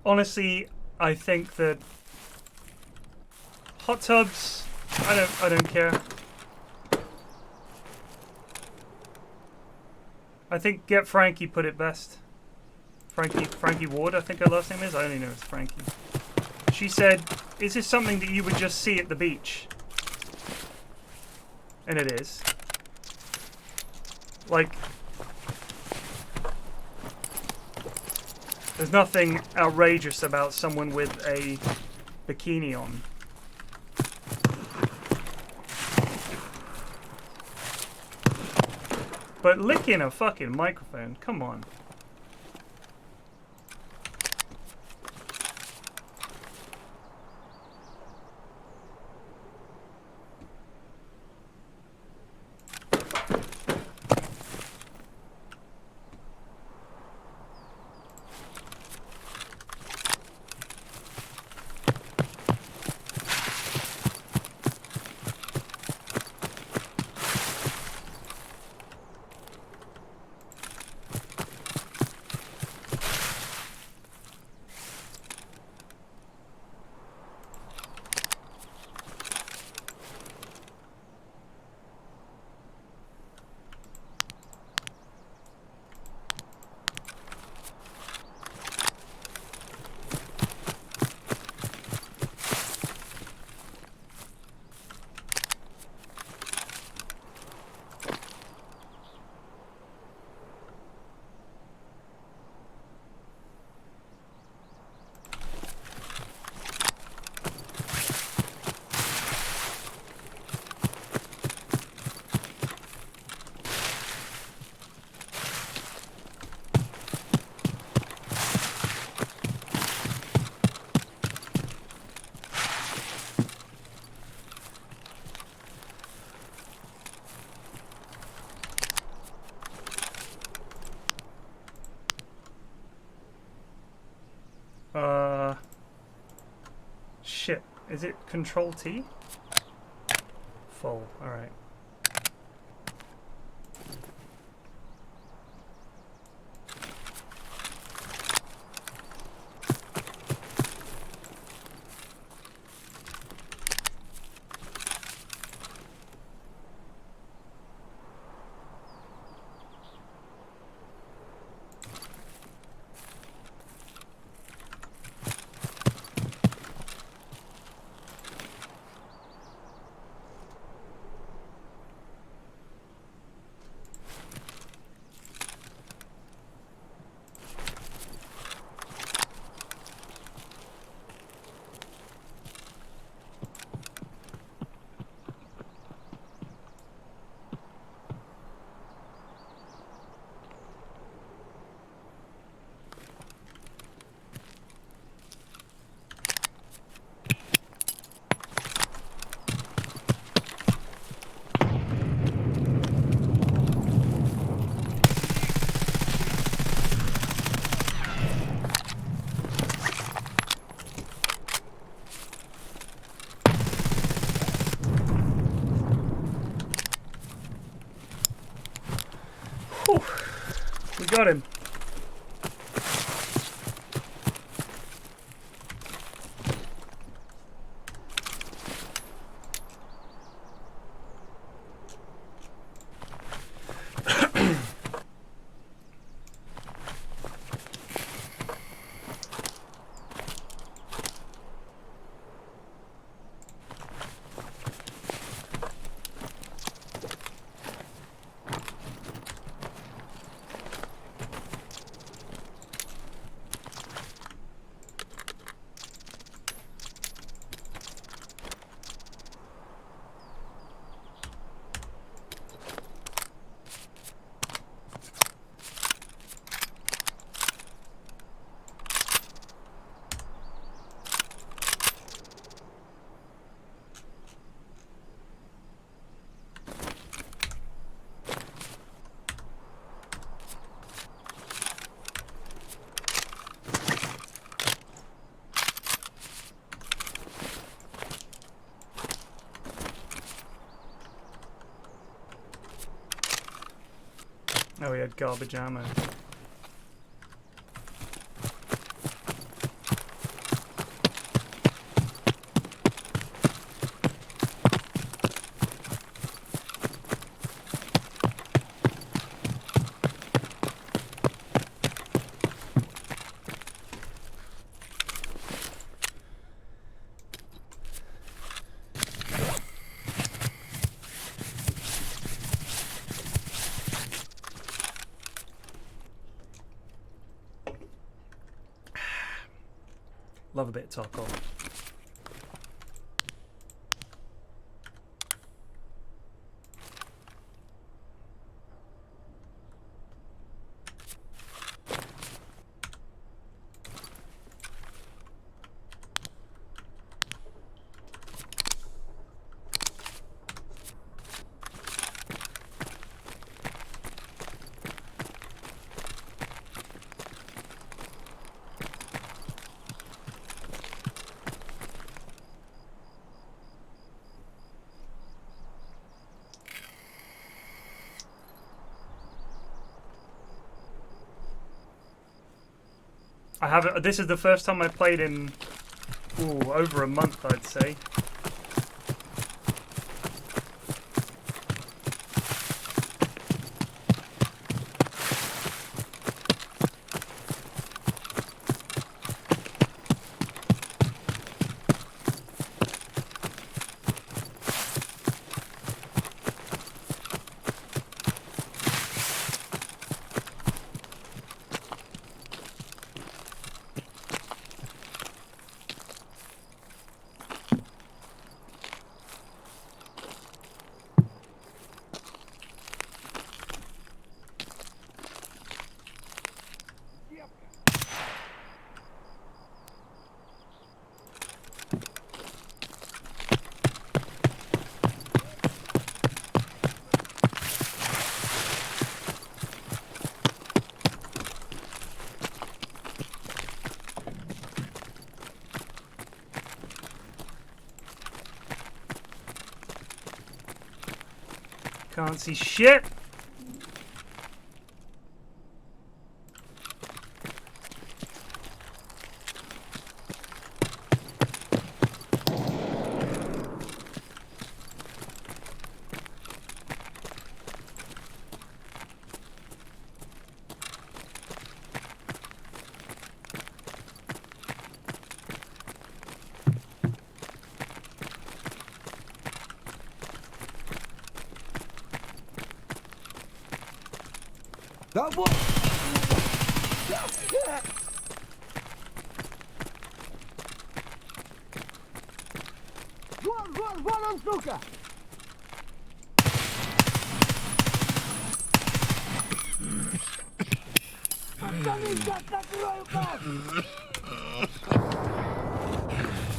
Honestly, I think that hot tubs, I don't care. I think Get Frankie put it best. Frankie Ward, I think her last name is. I only know it's Frankie. She said, "Is this something that you would just see at the beach?" And it is. Like, there's nothing outrageous about someone with a bikini on. But licking a fucking microphone, come on. Shit. Is it Control T? Full. Alright. got him. Oh, he had garbage ammo. Love a bit of Tarkov. I haven't. This is the first time I played in over a month, I'd say. Can't see shit. That one. Вон, сука!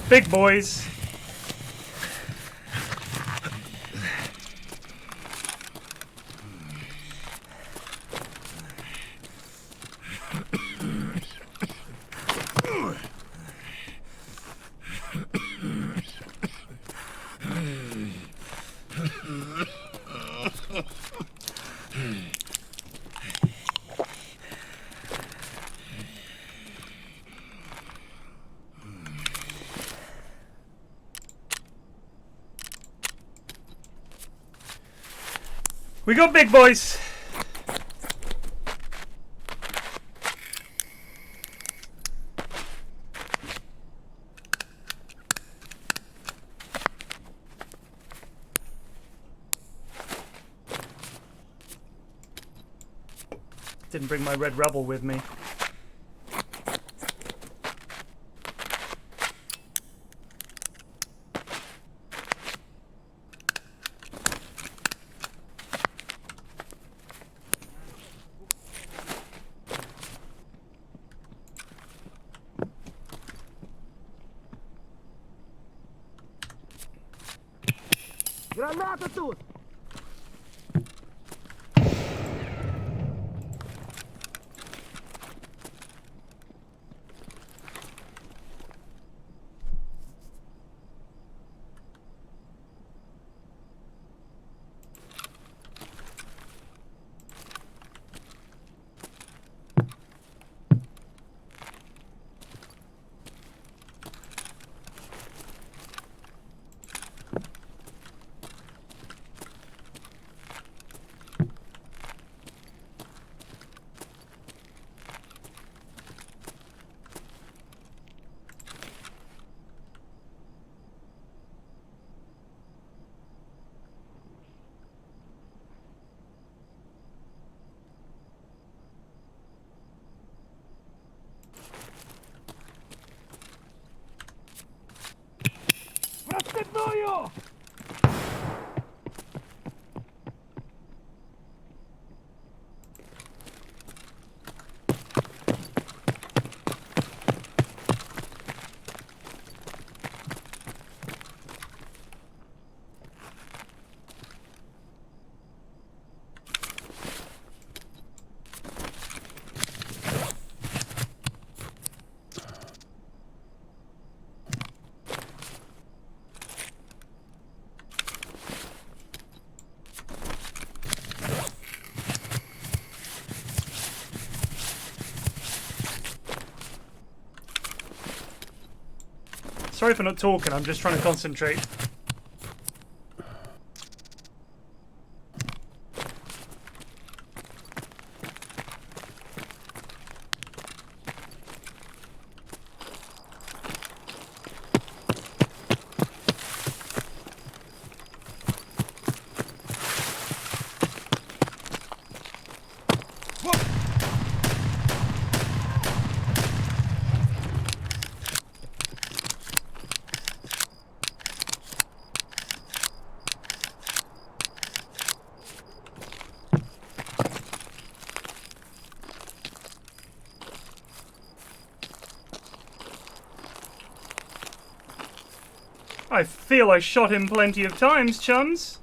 Big boys. We got big boys. Didn't bring my Red Rebel with me. Граната тут! Расстегную! Sorry for not talking, I'm just trying to concentrate. I feel I shot him plenty of times, chums.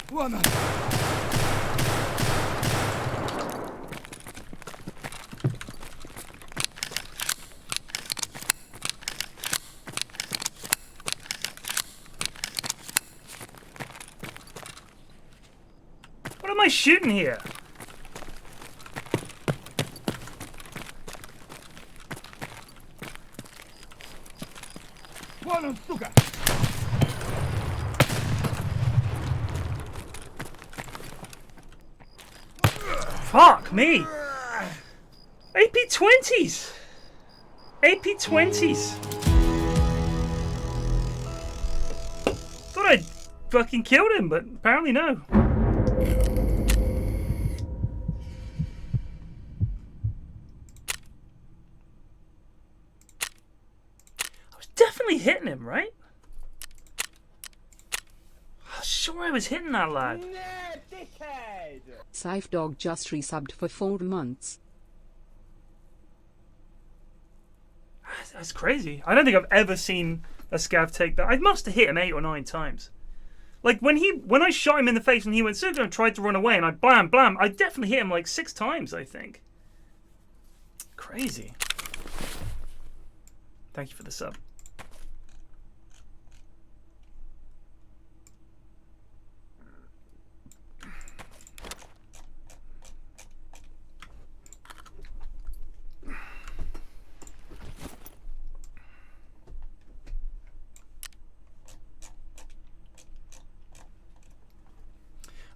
Ладно. What am I shooting here? Вон он, сука! Fuck me! AP20s! AP20s! Thought I'd fucking killed him, but apparently no. I was definitely hitting him, right? I was sure I was hitting that lad. Scythe Dog just resubbed for 4 months. That's crazy. I don't think I've ever seen a scav take that. I must have hit him 8 or 9 times. Like when I shot him in the face and he went circle and tried to run away and I blam blam, I definitely hit him like 6 times, I think. Crazy. Thank you for the sub.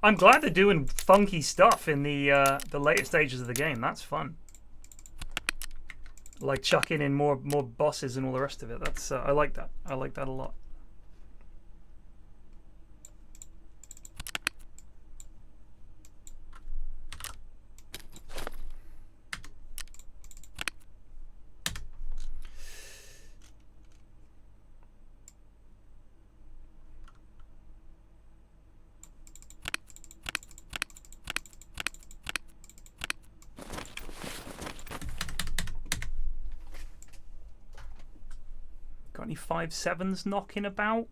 I'm glad they're doing funky stuff in the later stages of the game. That's fun. Like chucking in more bosses and all the rest of it. That's I like that. I like that a lot. Got any 5.7s knocking about?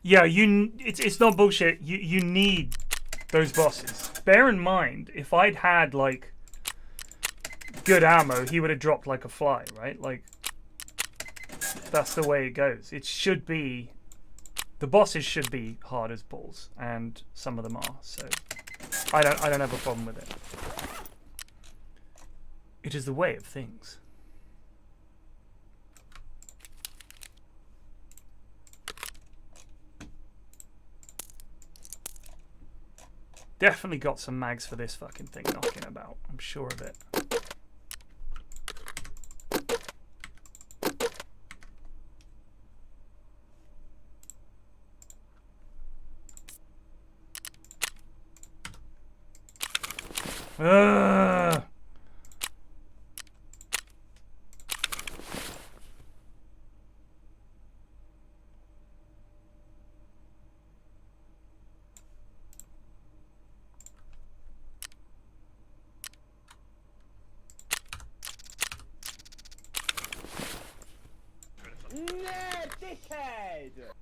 Yeah, it's not bullshit. You need those bosses. Bear in mind, if I'd had like good ammo, he would have dropped like a fly, right? Like that's the way it goes. It should be, the bosses should be hard as balls, and some of them are. So I don't have a problem with it. It is the way of things. Definitely got some mags for this fucking thing knocking about. I'm sure of it.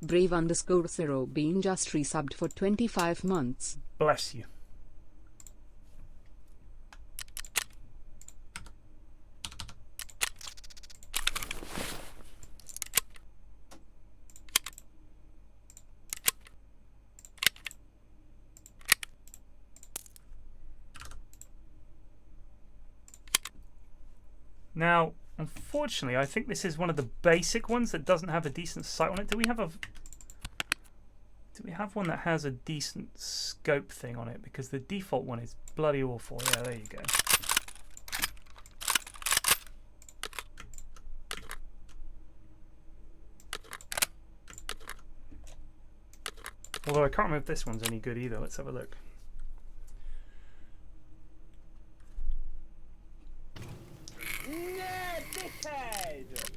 Brave_0 being just resubbed for 25 months. Bless you. Now, unfortunately, I think this is one of the basic ones that doesn't have a decent sight on it. Do we have one that has a decent scope thing on it? Because the default one is bloody awful. Yeah, there you go. Although I can't remember if this one's any good either. Let's have a look.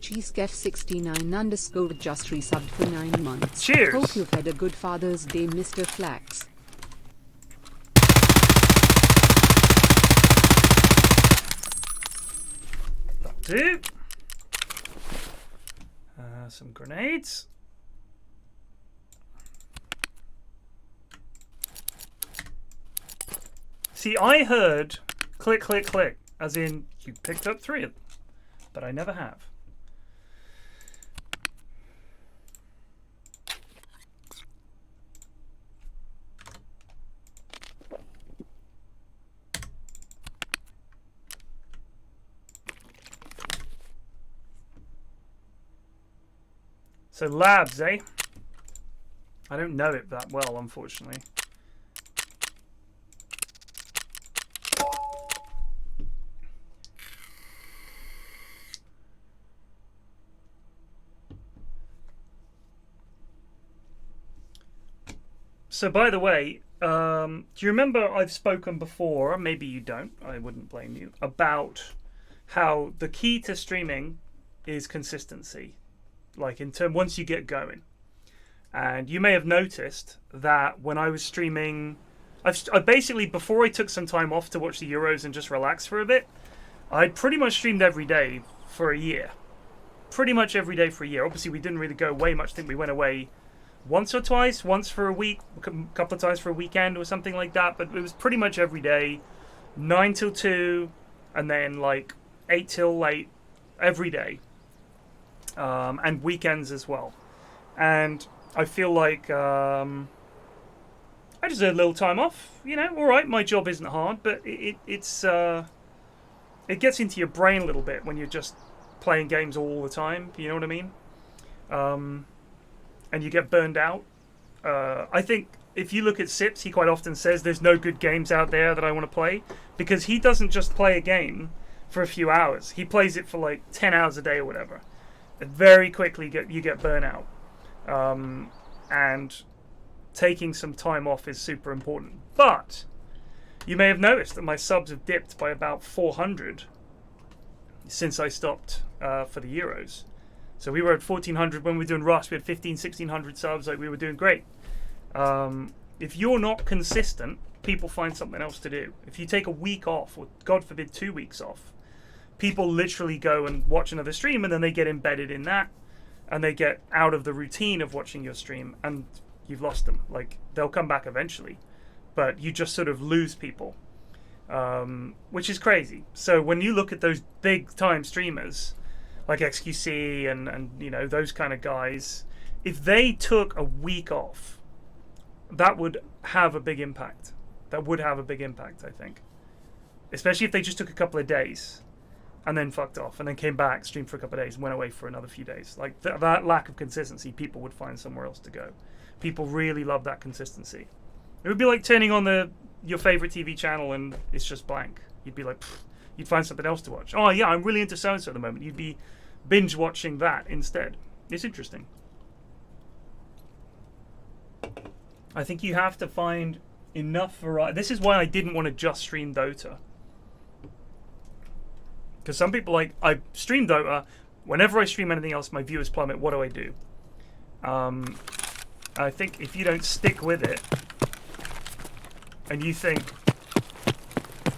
Cheesecaf69_ just resubbed for 9 months. Cheers! Hope you've had a good Father's Day, Mr. Flax. That'll do. Some grenades. See, I heard click, click, click, as in you picked up 3 of them, but I never have. So labs, eh? I don't know it that well, unfortunately. So by the way, do you remember I've spoken before, or maybe you don't, I wouldn't blame you, about how the key to streaming is consistency. Like once you get going. And you may have noticed that when I was streaming, I basically, before I took some time off to watch the Euros and just relax for a bit, I'd pretty much streamed every day for a year. Pretty much every day for a year. Obviously, we didn't really go away much. I think we went away once or twice, once for a week, a couple of times for a weekend or something like that. But it was pretty much every day, 9 till 2, and then like 8 till late, every day. And weekends as well. And I feel like I deserve a little time off. You know, all right, my job isn't hard, but it gets into your brain a little bit when you're just playing games all the time. You know what I mean? And you get burned out. I think if you look at Sips, he quite often says there's no good games out there that I want to play, because he doesn't just play a game for a few hours. He plays it for like 10 hours a day or whatever. And very quickly you get burnout. And taking some time off is super important. But you may have noticed that my subs have dipped by about 400 since I stopped for the Euros. So we were at 1,400 when we were doing Rust. We had 1,500, 1,600 subs. Like, we were doing great. If you're not consistent, people find something else to do. If you take a week off, or God forbid 2 weeks off, people literally go and watch another stream, and then they get embedded in that, and they get out of the routine of watching your stream, and you've lost them. Like, they'll come back eventually, but you just sort of lose people, which is crazy. So when you look at those big time streamers like XQC and you know, those kind of guys, if they took a week off, that would have a big impact. That would have a big impact, I think. Especially if they just took a couple of days and then fucked off and then came back, streamed for a couple of days, and went away for another few days. Like, that lack of consistency, people would find somewhere else to go. People really love that consistency. It would be like turning on your favorite TV channel and it's just blank. You'd be like, you'd find something else to watch. Oh yeah, I'm really into so-and-so at the moment. You'd be binge watching that instead. It's interesting. I think you have to find enough variety. This is why I didn't want to just stream Dota. Because some people, like, I stream Dota. Whenever I stream anything else, my viewers plummet. What do I do? I think if you don't stick with it, and you think,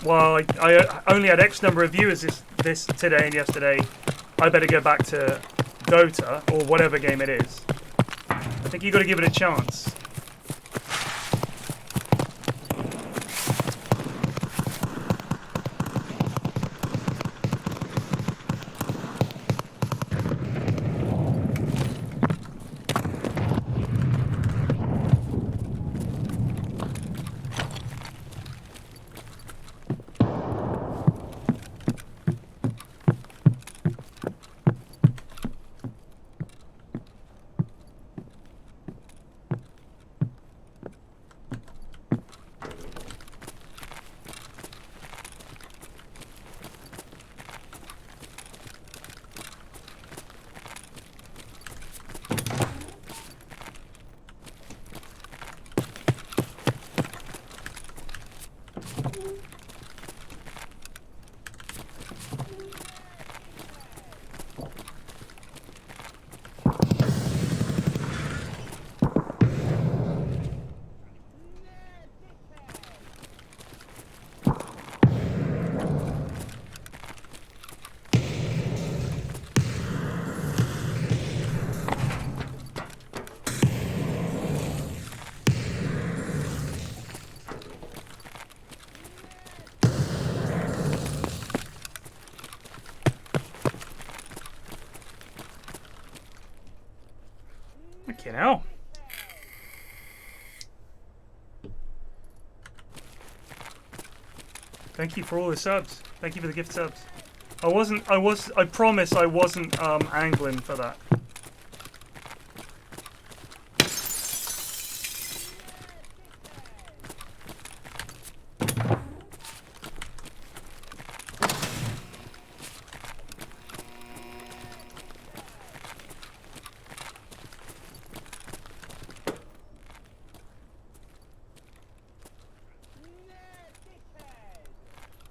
well, I only had X number of viewers this today and yesterday, I better go back to Dota, or whatever game it is. I think you've got to give it a chance. Fucking hell. Thank you for all the subs. Thank you for the gift subs. I promise I wasn't angling for that.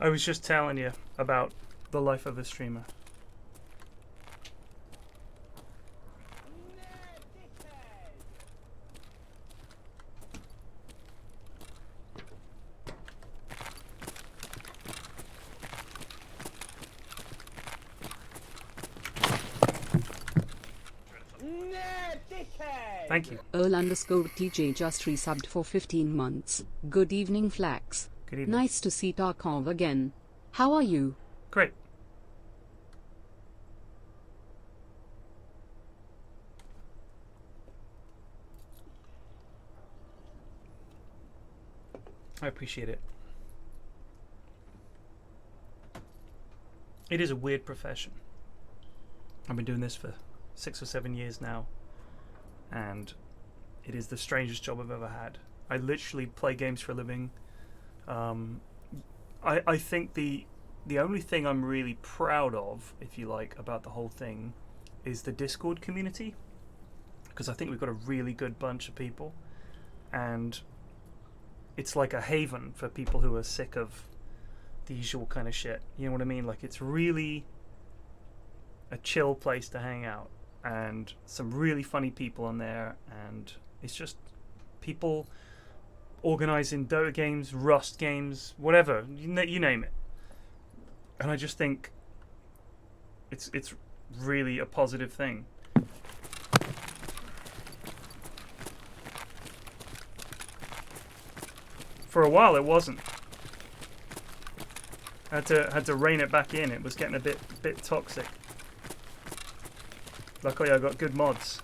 I was just telling you about the life of a streamer. Thank you. Earl_TJ just resubbed for 15 months. Good evening, Flax. Good evening. Nice to see Tarkov again. How are you? Great. I appreciate it. It is a weird profession. I've been doing this for 6 or 7 years now, and it is the strangest job I've ever had. I literally play games for a living. I think the only thing I'm really proud of, if you like, about the whole thing is the Discord community, because I think we've got a really good bunch of people, and it's like a haven for people who are sick of the usual kind of shit. You know what I mean? Like, it's really a chill place to hang out, and some really funny people on there, and it's just people organizing Dota games, Rust games, whatever, you name it. And I just think it's really a positive thing. For a while it wasn't. Had to rein it back in. It was getting a bit toxic. Luckily I got good mods.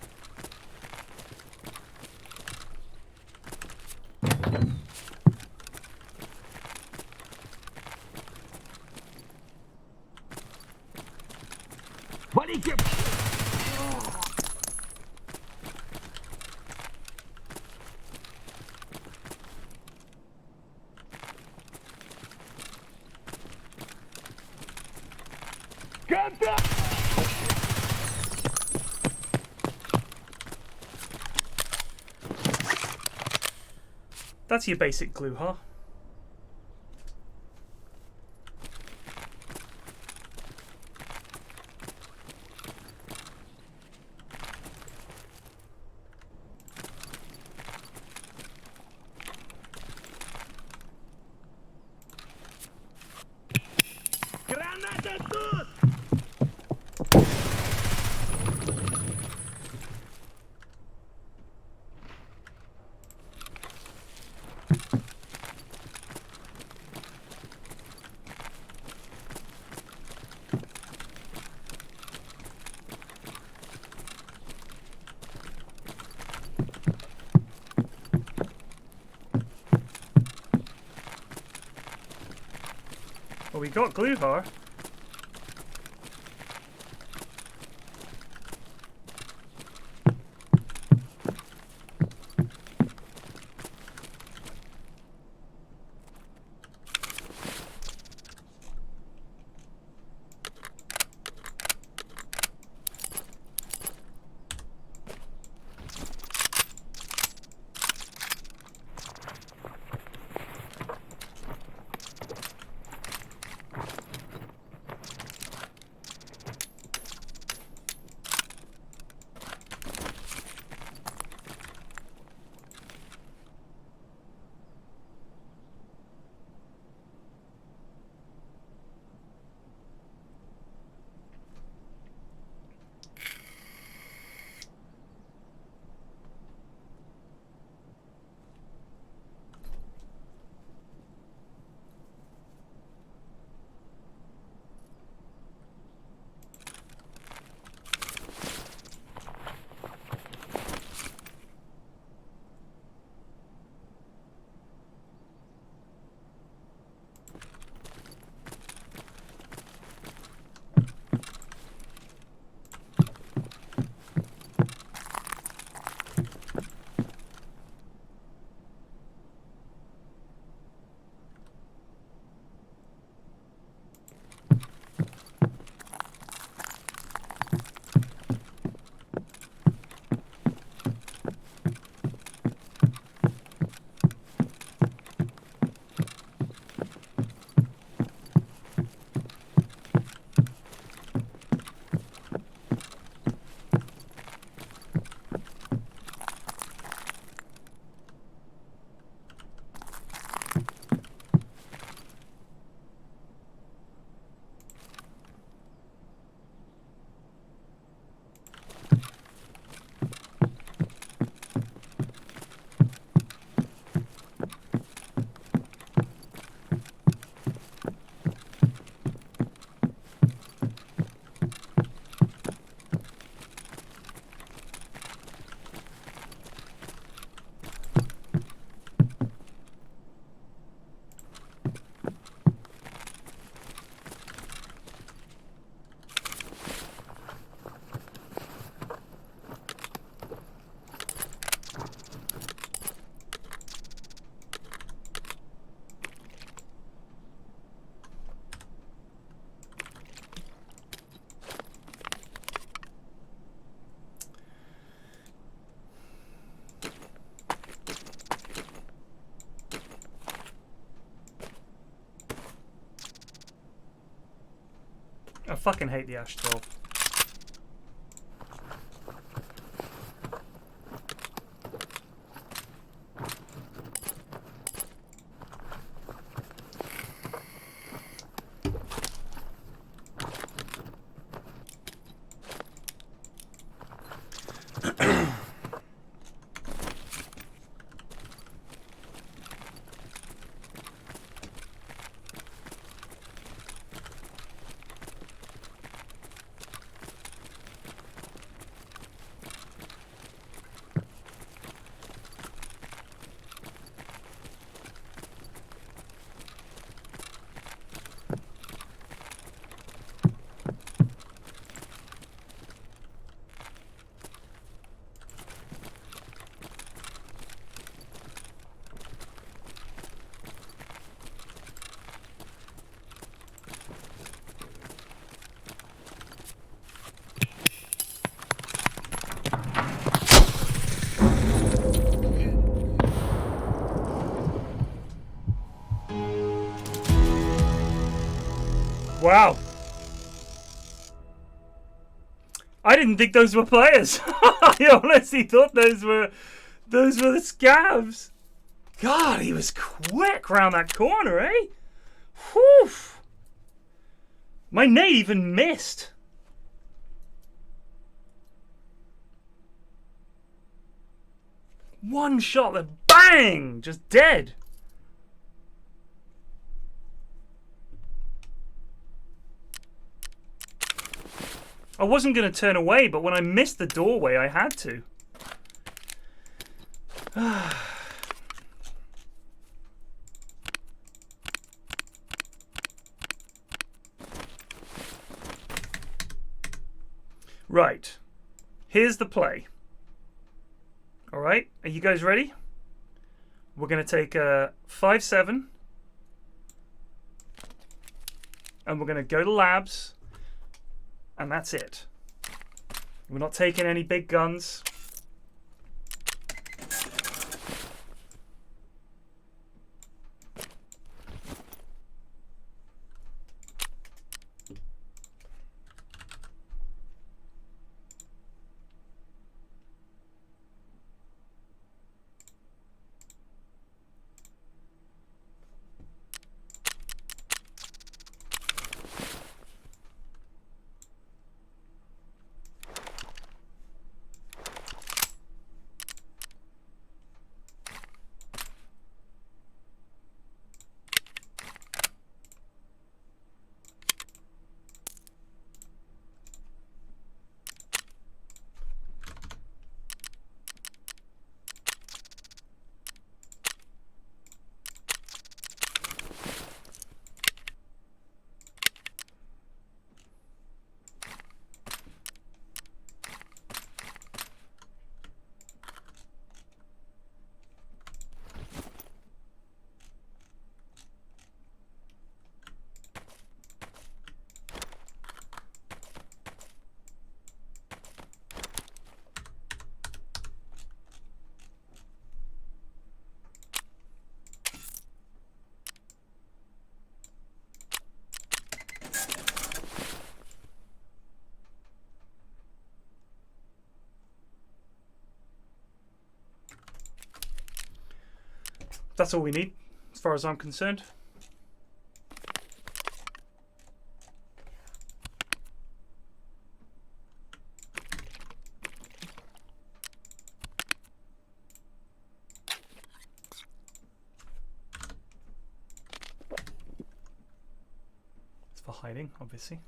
That's your basic glue, huh? Well, we got glue bar. I fucking hate the Astral. Wow. I didn't think those were players. I honestly thought those were the scavs. God, he was quick round that corner, eh? Whew. My nade even missed. One shot, that bang, just dead. I wasn't going to turn away, but when I missed the doorway, I had to. Right. Here's the play. All right. Are you guys ready? We're going to take a 5-7. And we're going to go to labs. And that's it. We're not taking any big guns. That's all we need, as far as I'm concerned. It's for hiding, obviously.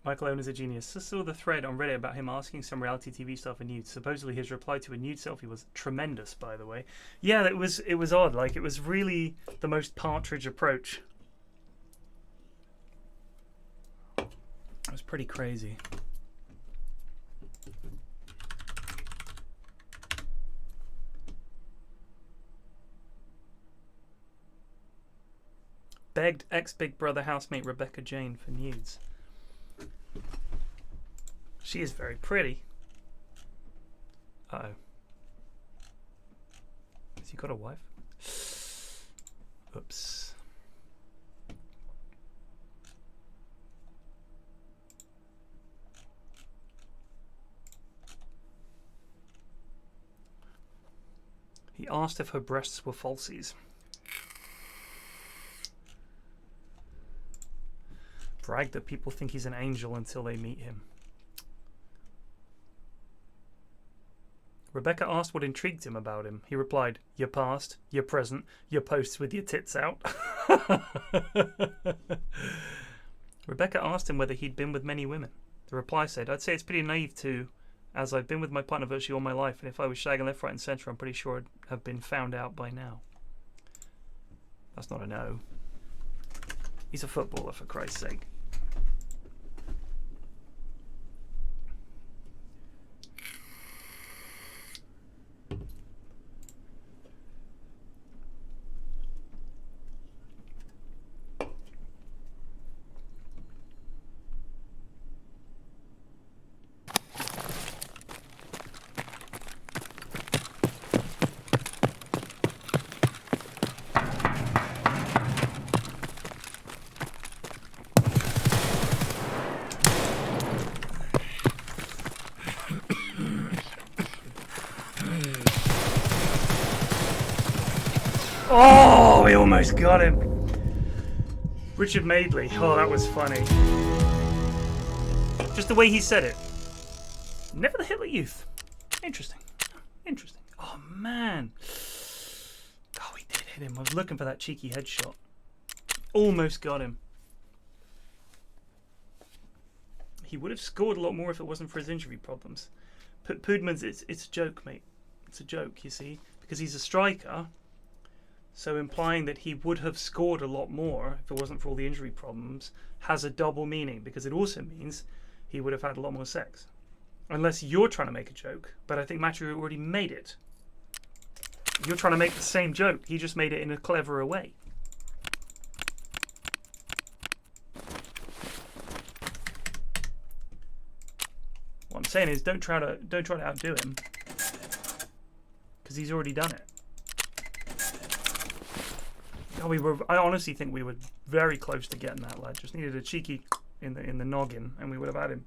Michael Owen is a genius. I saw the thread on Reddit about him asking some reality TV star for nudes. Supposedly his reply to a nude selfie was tremendous, by the way. Yeah, it was odd. Like, it was really the most Partridge approach. It was pretty crazy. begged ex-Big Brother housemate Rebecca Jane for nudes. She is very pretty. Uh-oh. Has he got a wife? Oops. He asked if her breasts were falsies. Brag that people think he's an angel until they meet him. Rebecca asked what intrigued him about him. He replied, your past, your present, your posts with your tits out. Rebecca asked him whether he'd been with many women. The reply said, I'd say it's pretty naive to, as I've been with my partner virtually all my life, and if I was shagging left, right and centre, I'm pretty sure I'd have been found out by now. That's not a no. He's a footballer, for Christ's sake. Oh, we almost got him. Richard Madeley. Oh, that was funny. Just the way he said it. Never the Hitler Youth. Interesting. Interesting. Oh, man. Oh, we did hit him. I was looking for that cheeky headshot. Almost got him. He would have scored a lot more if it wasn't for his injury problems. Poodman's, it's a joke, mate. It's a joke, you see. Because he's a striker. So implying that he would have scored a lot more if it wasn't for all the injury problems has a double meaning, because it also means he would have had a lot more sex. Unless you're trying to make a joke, but I think Matthew already made it. You're trying to make the same joke, he just made it in a cleverer way. What I'm saying is don't try to outdo him, because he's already done it. Oh, I honestly think we were very close to getting that lad. Just needed a cheeky in the noggin, and we would have had him.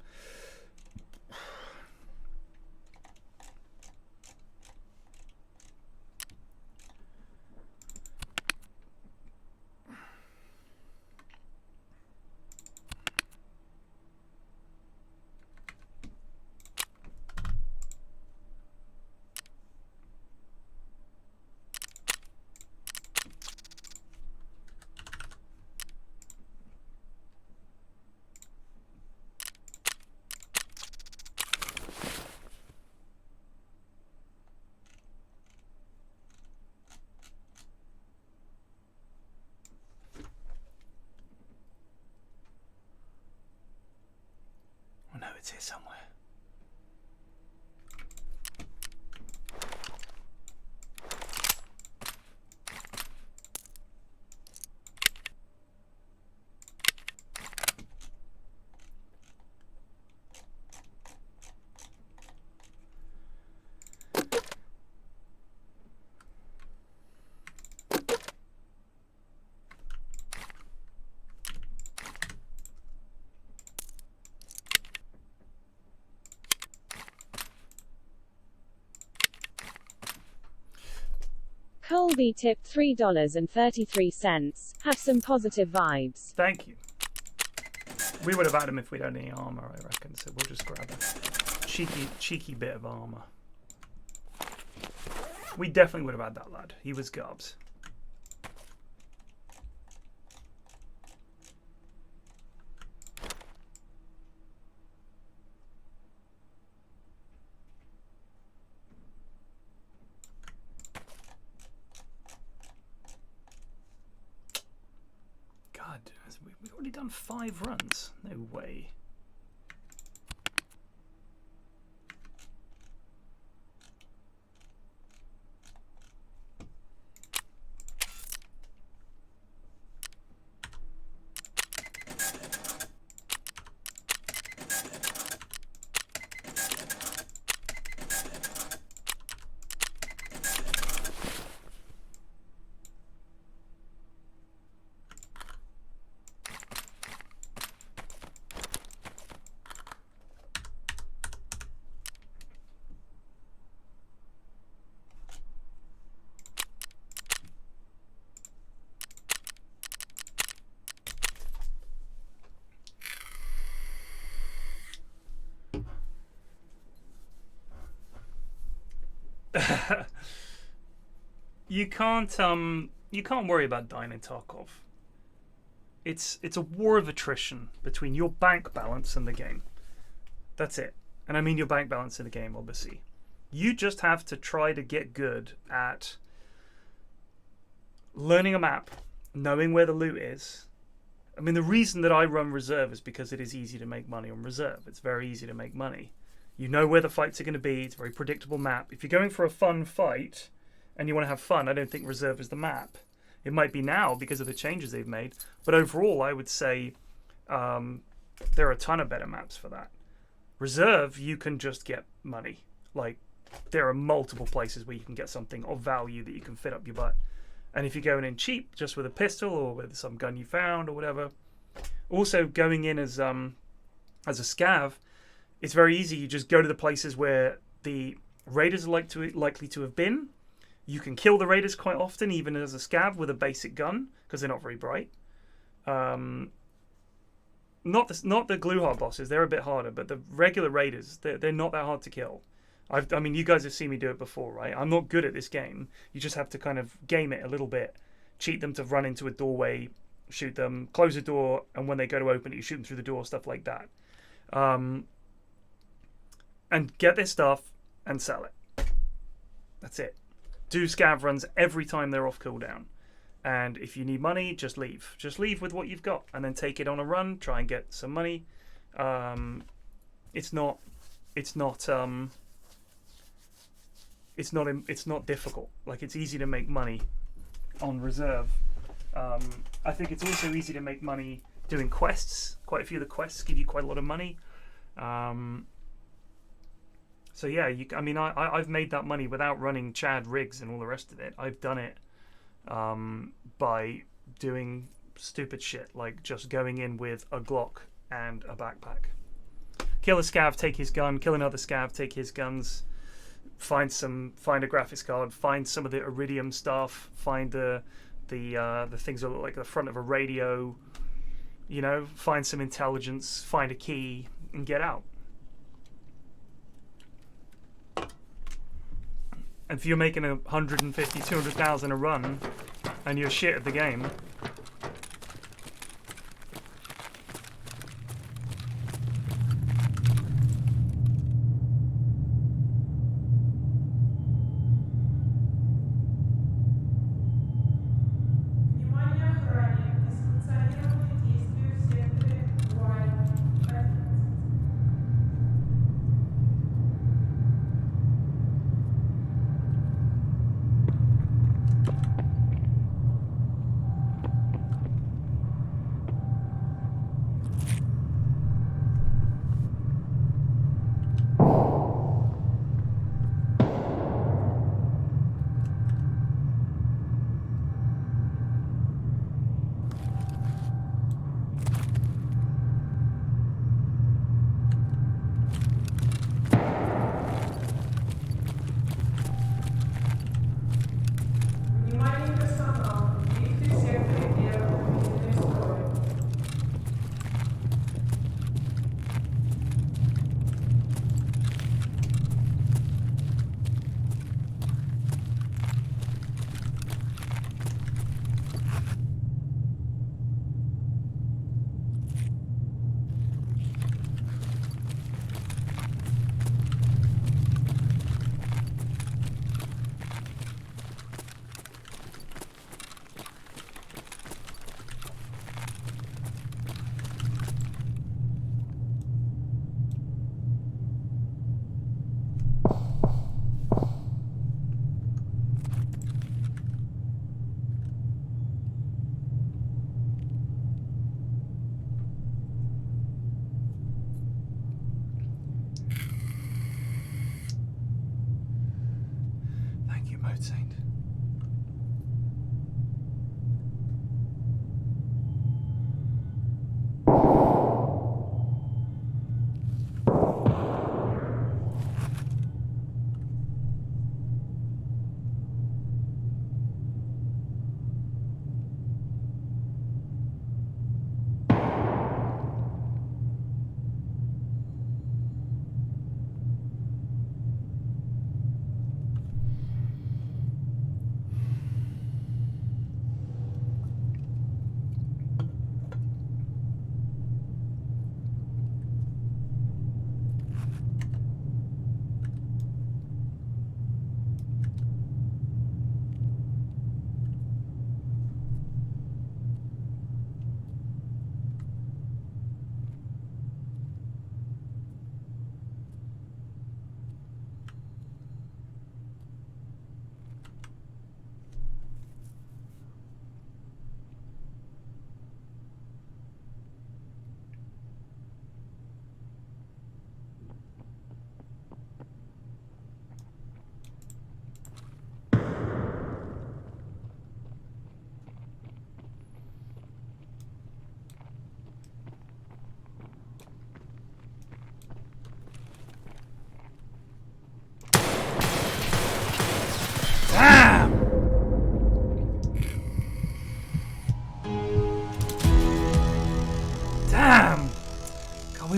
Oh no, it's here somewhere. Colby tipped $3.33. Have some positive vibes. Thank you. We would have had him if we'd had any armor, I reckon, so we'll just grab a cheeky bit of armor. We definitely would have had that lad. He was gobs. We've already done 5 runs. No way. You can't worry about dying in Tarkov. It's a war of attrition between your bank balance and the game. That's it. And I mean your bank balance in the game, obviously. You just have to try to get good at learning a map, knowing where the loot is. I mean, the reason that I run reserve is because it is easy to make money on reserve. It's very easy to make money. You know where the fights are going to be. It's a very predictable map. If you're going for a fun fight and you want to have fun, I don't think reserve is the map. It might be now because of the changes they've made. But overall, I would say there are a ton of better maps for that. Reserve, you can just get money. Like, there are multiple places where you can get something of value that you can fit up your butt. And if you're going in cheap, just with a pistol or with some gun you found or whatever. Also, going in as a scav, it's very easy. You just go to the places where the raiders are likely to have been. You can kill the raiders quite often, even as a scav with a basic gun, because they're not very bright. Not the glue hard bosses, they're a bit harder, but the regular raiders, they're not that hard to kill. I mean, you guys have seen me do it before, right? I'm not good at this game. You just have to kind of game it a little bit, cheat them to run into a doorway, shoot them, close the door, and when they go to open it, you shoot them through the door, stuff like that. And get their stuff and sell it. That's it. Do scav runs every time they're off cooldown. And if you need money, just leave. Just leave with what you've got and then take it on a run, try and get some money. It's not difficult. Like, it's easy to make money on reserve. I think it's also easy to make money doing quests. Quite a few of the quests give you quite a lot of money. So yeah, I've made that money without running Chad rigs and all the rest of it. I've done it by doing stupid shit, like just going in with a Glock and a backpack. Kill a scav, take his gun. Kill another scav, take his guns. Find a graphics card. Find some of the iridium stuff. Find the things that look like the front of a radio. You know, find some intelligence. Find a key and get out. And if you're making 150, 200,000 a run, and you're shit at the game,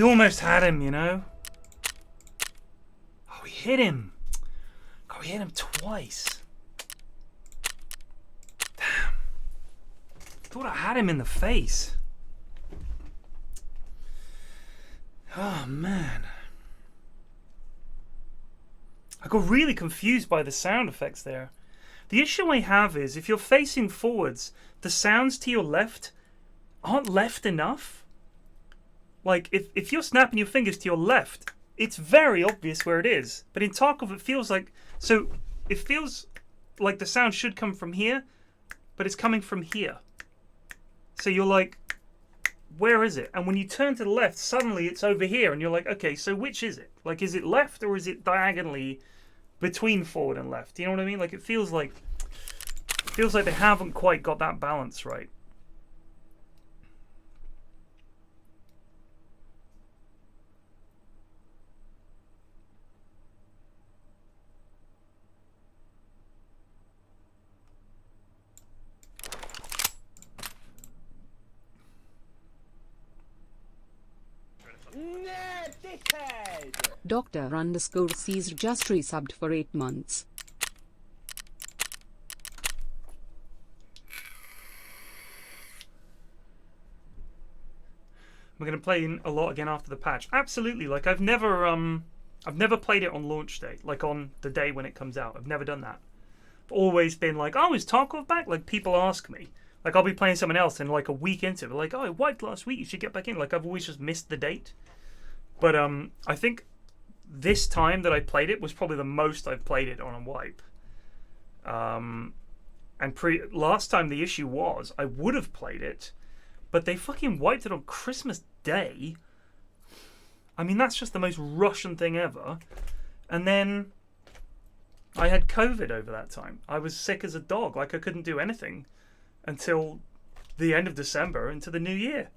we almost had him, you know? Oh, we hit him. God, we hit him twice. Damn. Thought I had him in the face. Oh, man. I got really confused by the sound effects there. The issue I have is if you're facing forwards, the sounds to your left aren't left enough. Like, if you're snapping your fingers to your left, it's very obvious where it is. But in Tarkov, it feels like... So, it feels like the sound should come from here, but it's coming from here. So you're like, where is it? And when you turn to the left, suddenly it's over here. And you're like, okay, so which is it? Like, is it left or is it diagonally between forward and left? You know what I mean? Like, it feels like they haven't quite got that balance right. Dr_Caesar just resubbed for 8 months. We're gonna play a lot again after the patch. Absolutely. Like I've never played it on launch day, like on the day when it comes out. I've never done that. I've always been like, oh, is Tarkov back? Like people ask me. Like I'll be playing someone else and like a week into it, like, oh, it wiped last week, you should get back in. Like I've always just missed the date. But I think this time that I played it was probably the most I've played it on a wipe. And last time the issue was I would have played it, but they fucking wiped it on Christmas Day. I mean, that's just the most Russian thing ever. And then I had COVID over that time. I was sick as a dog. Like I couldn't do anything until the end of December into the new year.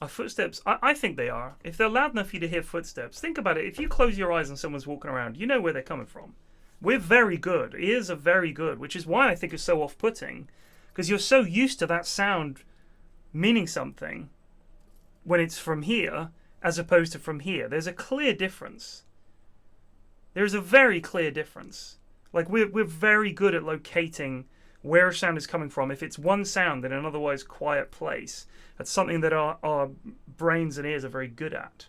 Are footsteps? I think they are. If they're loud enough for you to hear footsteps, think about it. If you close your eyes and someone's walking around, you know where they're coming from. We're very good. Ears are very good, which is why I think it's so off-putting. Because you're so used to that sound meaning something when it's from here as opposed to from here. There's a clear difference. There's a very clear difference. Like, we're very good at locating where a sound is coming from. If it's one sound in an otherwise quiet place, that's something that our brains and ears are very good at.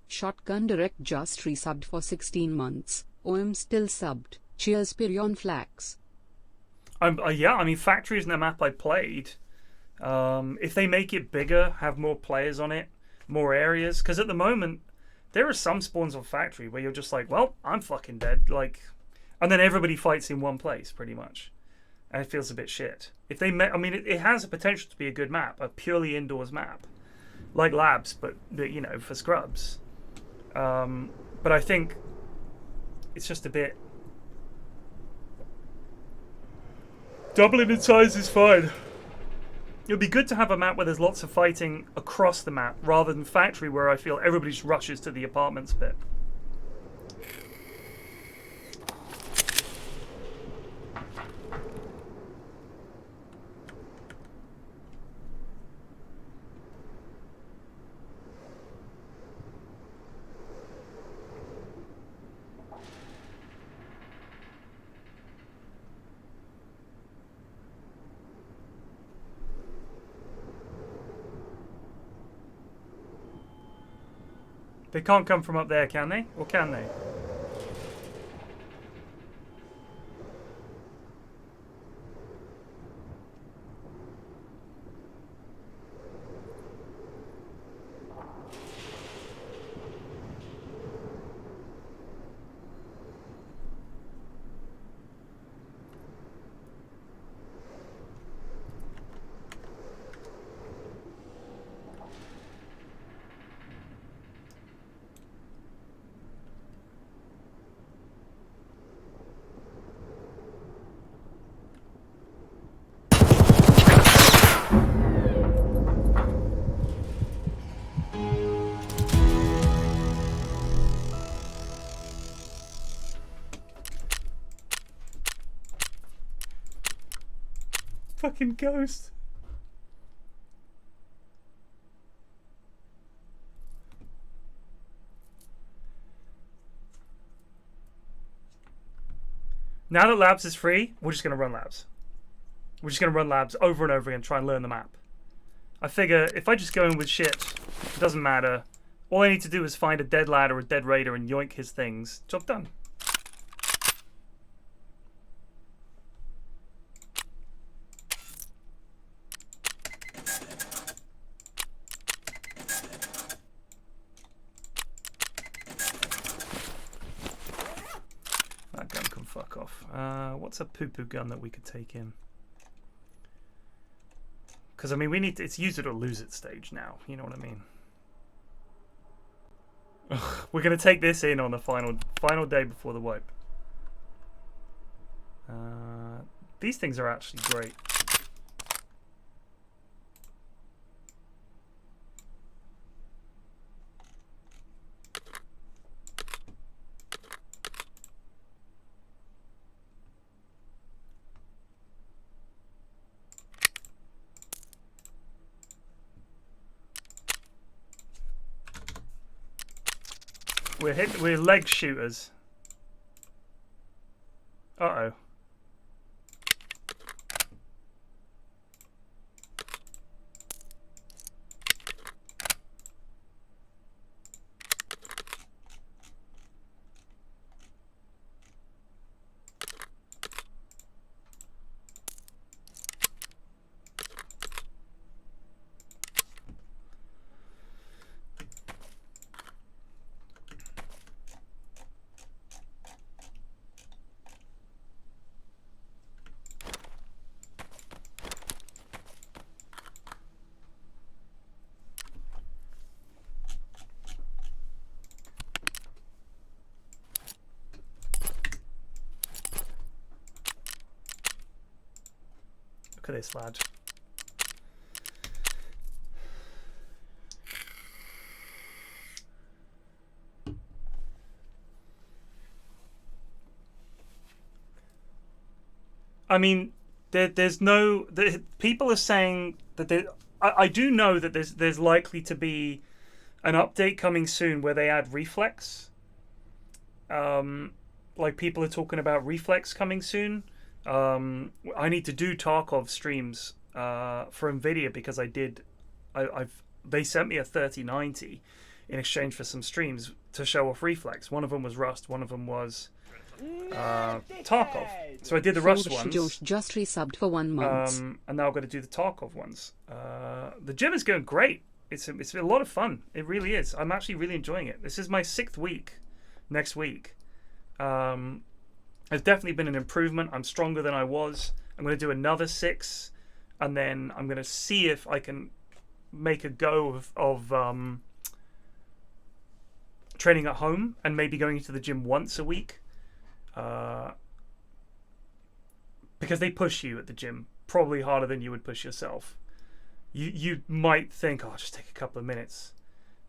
Shotgun Direct just resubbed for 16 months. OM still subbed. Cheers, PFlax. Yeah, I mean, Factory isn't a map I played. If they make it bigger, have more players on it, more areas, because at the moment there are some spawns on Factory where you're just like, well, I'm fucking dead, like, and then everybody fights in one place pretty much, and it feels a bit shit. If they, I mean, it has the potential to be a good map, a purely indoors map, like Labs, but you know, for scrubs. But I think it's just a bit. Doubling in size is fine. It would be good to have a map where there's lots of fighting across the map, rather than Factory where I feel everybody just rushes to the apartments bit. They can't come from up there, can they? Or can they? fucking ghost. Now that labs is free, we're just gonna run labs. We're just gonna run labs over and over again, try and learn the map. I figure if I just go in with shit, it doesn't matter. All I need to do is find a dead lad or a dead raider and yoink his things. Job done. That gun can fuck off. What's a poo-poo gun that we could take in? Because, I mean, we need to, it's use it or lose it stage now. You know what I mean? Ugh, we're going to take this in on the final day before the wipe. These things are actually great. We're leg shooters. Uh-oh. Look at this, lad. I mean, there's no... people are saying that I do know that there's likely to be an update coming soon where they add reflex. Like, people are talking about reflex coming soon. I need to do Tarkov streams for Nvidia because they sent me a 3090 in exchange for some streams to show off reflex. One of them was Rust, one of them was Tarkov. So I did the Rust ones. Just resubbed for 1 month. And now I've got to do the Tarkov ones. The gym is going great. It's a lot of fun. It really is. I'm actually really enjoying it. This is my 6th week next week. There's definitely been an improvement. I'm stronger than I was. I'm going to do another 6, and then I'm going to see if I can make a go of training at home and maybe going to the gym once a week. Because they push you at the gym probably harder than you would push yourself. You might think, oh, I'll just take a couple of minutes.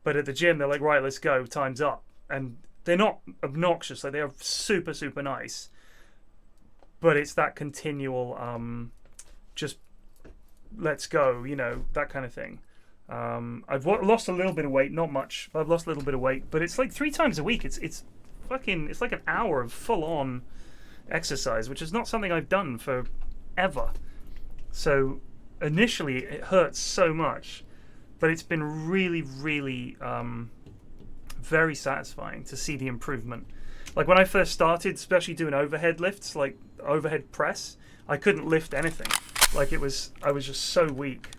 But at the gym, they're like, right, let's go, time's up. And they're not obnoxious, like they're super, super nice. But it's that continual, just let's go, you know, that kind of thing. I've lost a little bit of weight, not much, but I've lost a little bit of weight. But it's like 3 times a week. It's like an hour of full-on exercise, which is not something I've done for ever. So initially it hurts so much, but it's been really, really very satisfying to see the improvement. Like when I first started, especially doing overhead lifts, like overhead press, I couldn't lift anything. Like I was just so weak.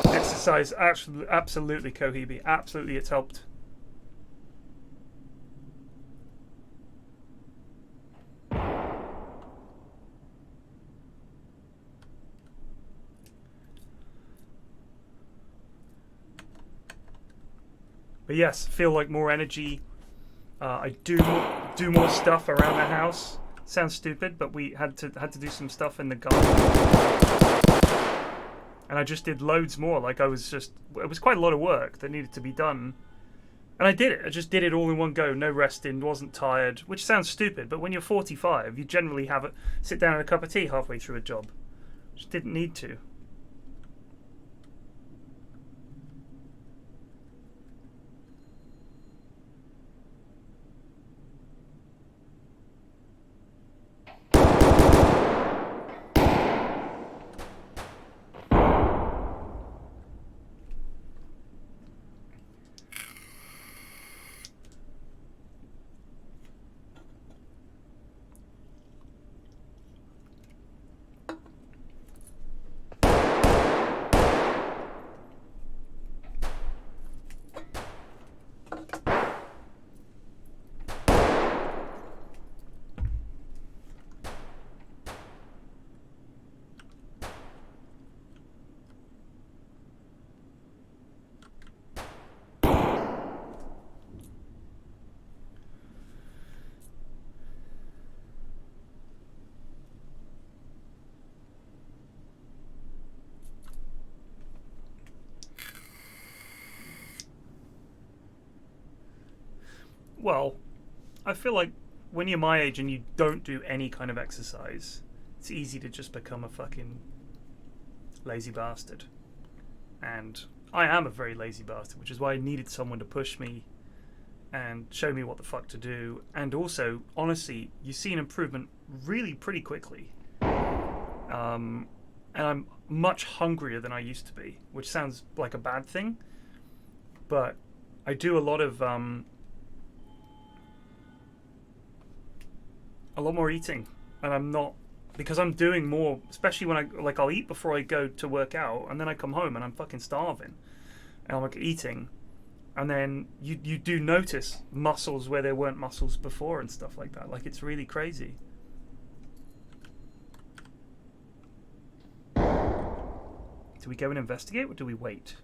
Exercise, absolutely, Cohibi. Absolutely, it's helped. But yes, feel like more energy. I do more stuff around the house. Sounds stupid, but we had to do some stuff in the garden, and I just did loads more. Like it was quite a lot of work that needed to be done, and I did it. I just did it all in one go, no resting, wasn't tired. Which sounds stupid, but when you're 45, you generally sit down and a cup of tea halfway through a job. Just didn't need to. Well, I feel like when you're my age and you don't do any kind of exercise, it's easy to just become a fucking lazy bastard. And I am a very lazy bastard, which is why I needed someone to push me and show me what the fuck to do. And also, honestly, you see an improvement really pretty quickly. And I'm much hungrier than I used to be, which sounds like a bad thing, but I do a lot more eating, and I'm not, because I'm doing more, especially when I'll eat before I go to work out, and then I come home and I'm fucking starving, and I'm like eating, and then you do notice muscles where there weren't muscles before and stuff like that. Like, it's really crazy. Do we go and investigate, or do we wait?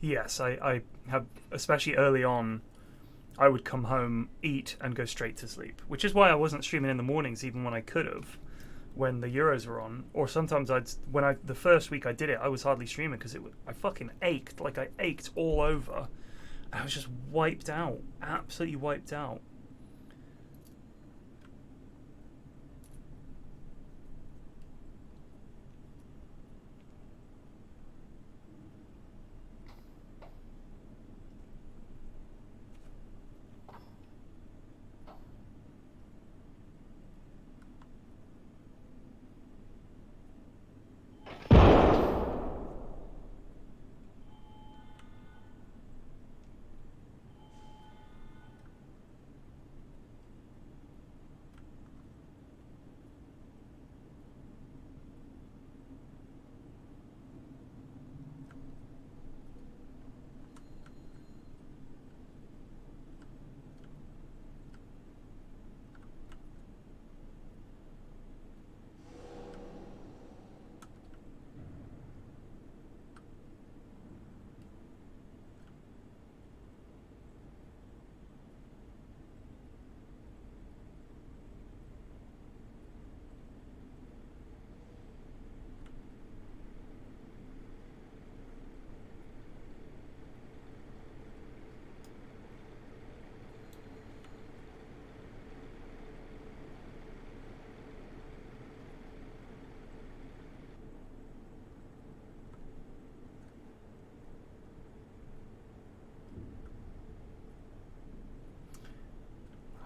Yes, I have, especially early on, I would come home, eat, and go straight to sleep. Which is why I wasn't streaming in the mornings, even when I could have, when the Euros were on. Or sometimes the first week I did it, I was hardly streaming because I fucking ached. Like, I ached all over. I was just wiped out, absolutely wiped out.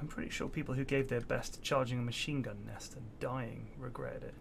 I'm pretty sure people who gave their best to charging a machine gun nest and dying regretted it.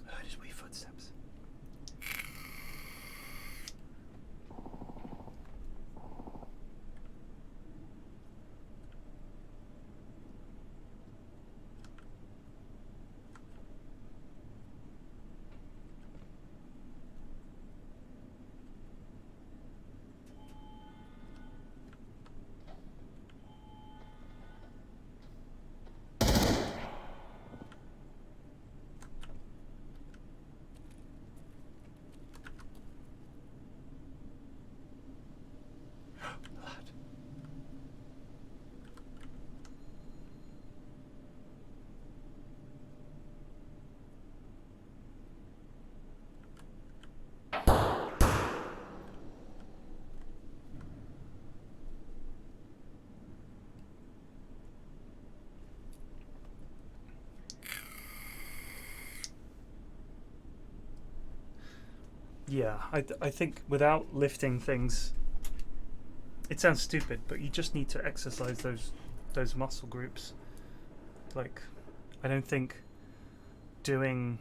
Heard his wee footsteps. Yeah, I think without lifting things, it sounds stupid, but you just need to exercise those muscle groups. Like, I don't think doing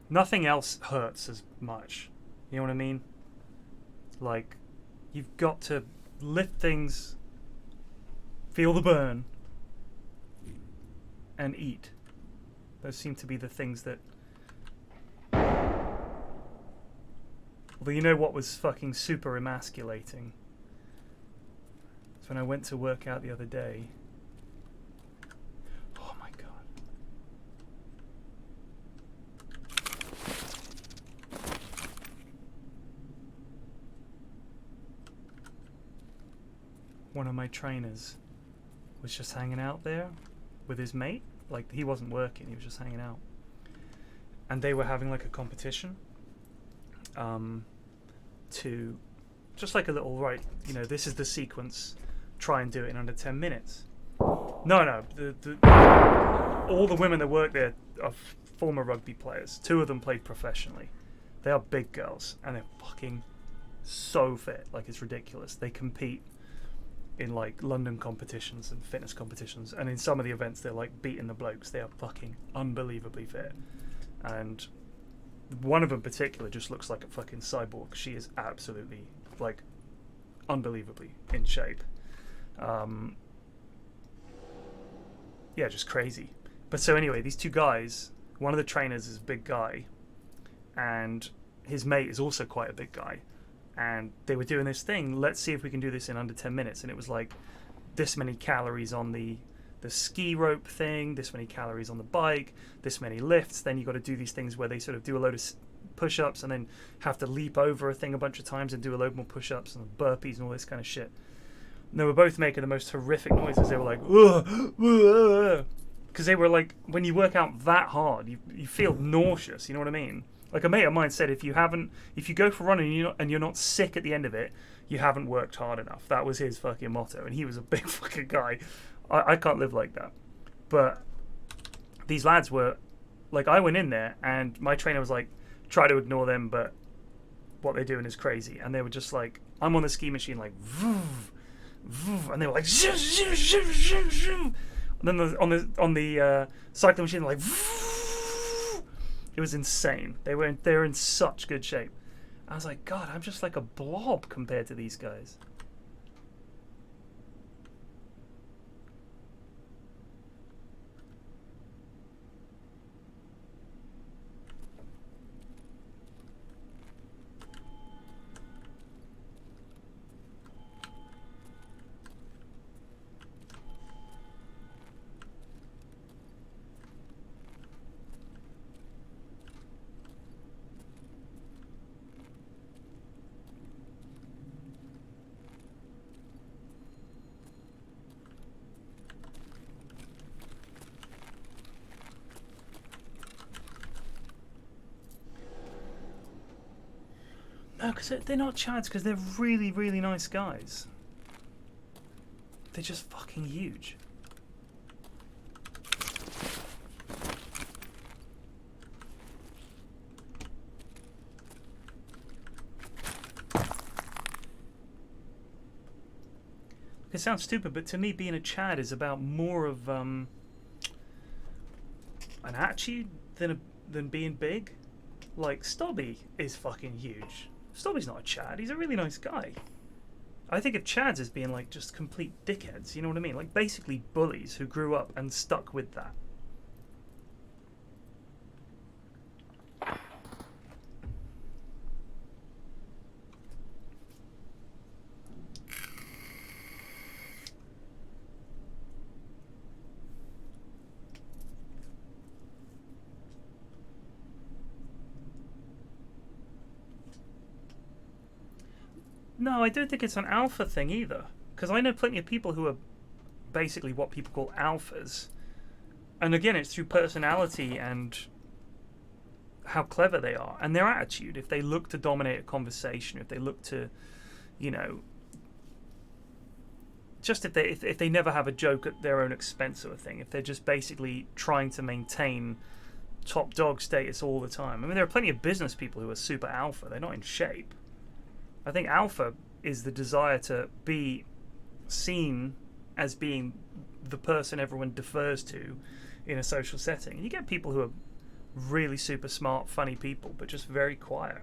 nothing else hurts as much. You know what I mean? Like, you've got to lift things, feel the burn, and eat. Those seem to be the things that... Although you know what was fucking super emasculating? It's when I went to work out the other day. Oh my god. One of my trainers was just hanging out there with his mate. Like, he wasn't working, he was just hanging out. And they were having like a competition. To just like a little, right, you know, this is the sequence, try and do it in under 10 minutes. No, all the women that work there are former rugby players. 2 of them played professionally. They are big girls and they're fucking so fit, like it's ridiculous. They compete in like London competitions and fitness competitions, and in some of the events they're like beating the blokes. They are fucking unbelievably fit, and one of them in particular just looks like a fucking cyborg. She is absolutely, like, unbelievably in shape. Yeah, just crazy. But so anyway, these 2 guys, one of the trainers is a big guy, and his mate is also quite a big guy, and they were doing this thing. Let's see if we can do this in under 10 minutes. And it was like this many calories on the ski rope thing, this many calories on the bike, this many lifts. Then you got to do these things where they sort of do a load of push-ups and then have to leap over a thing a bunch of times and do a load more push-ups and burpees and all this kind of shit. And they were both making the most horrific noises. They were like, because they were like, when you work out that hard, you feel nauseous. You know what I mean? Like a mate of mine said, if you go for running and you're not sick at the end of it, you haven't worked hard enough. That was his fucking motto, and he was a big fucking guy. I can't live like that. But these lads were like, I went in there and my trainer was like, try to ignore them, but what they're doing is crazy. And they were just like, I'm on the ski machine like, voof, voof, and they were like, zoom, zoom, zoom, zoom, zoom. And then on the cycling machine, like, voof. It was insane. They're in such good shape. I was like, God, I'm just like a blob compared to these guys. No, because they're not chads, because they're really, really nice guys. They're just fucking huge. It sounds stupid, but to me, being a chad is about more of an attitude than being big. Like, Stobby is fucking huge. Stobby's not a chad, he's a really nice guy. I think of chads as being like just complete dickheads, you know what I mean? Like basically bullies who grew up and stuck with that. No, I don't think it's an alpha thing either. Because I know plenty of people who are basically what people call alphas. And again, it's through personality and how clever they are. And their attitude. If they look to dominate a conversation, if they look to, you know, just if they never have a joke at their own expense sort of thing. If they're just basically trying to maintain top dog status all the time. I mean, there are plenty of business people who are super alpha. They're not in shape. I think alpha is the desire to be seen as being the person everyone defers to in a social setting. And you get people who are really super smart, funny people, but just very quiet.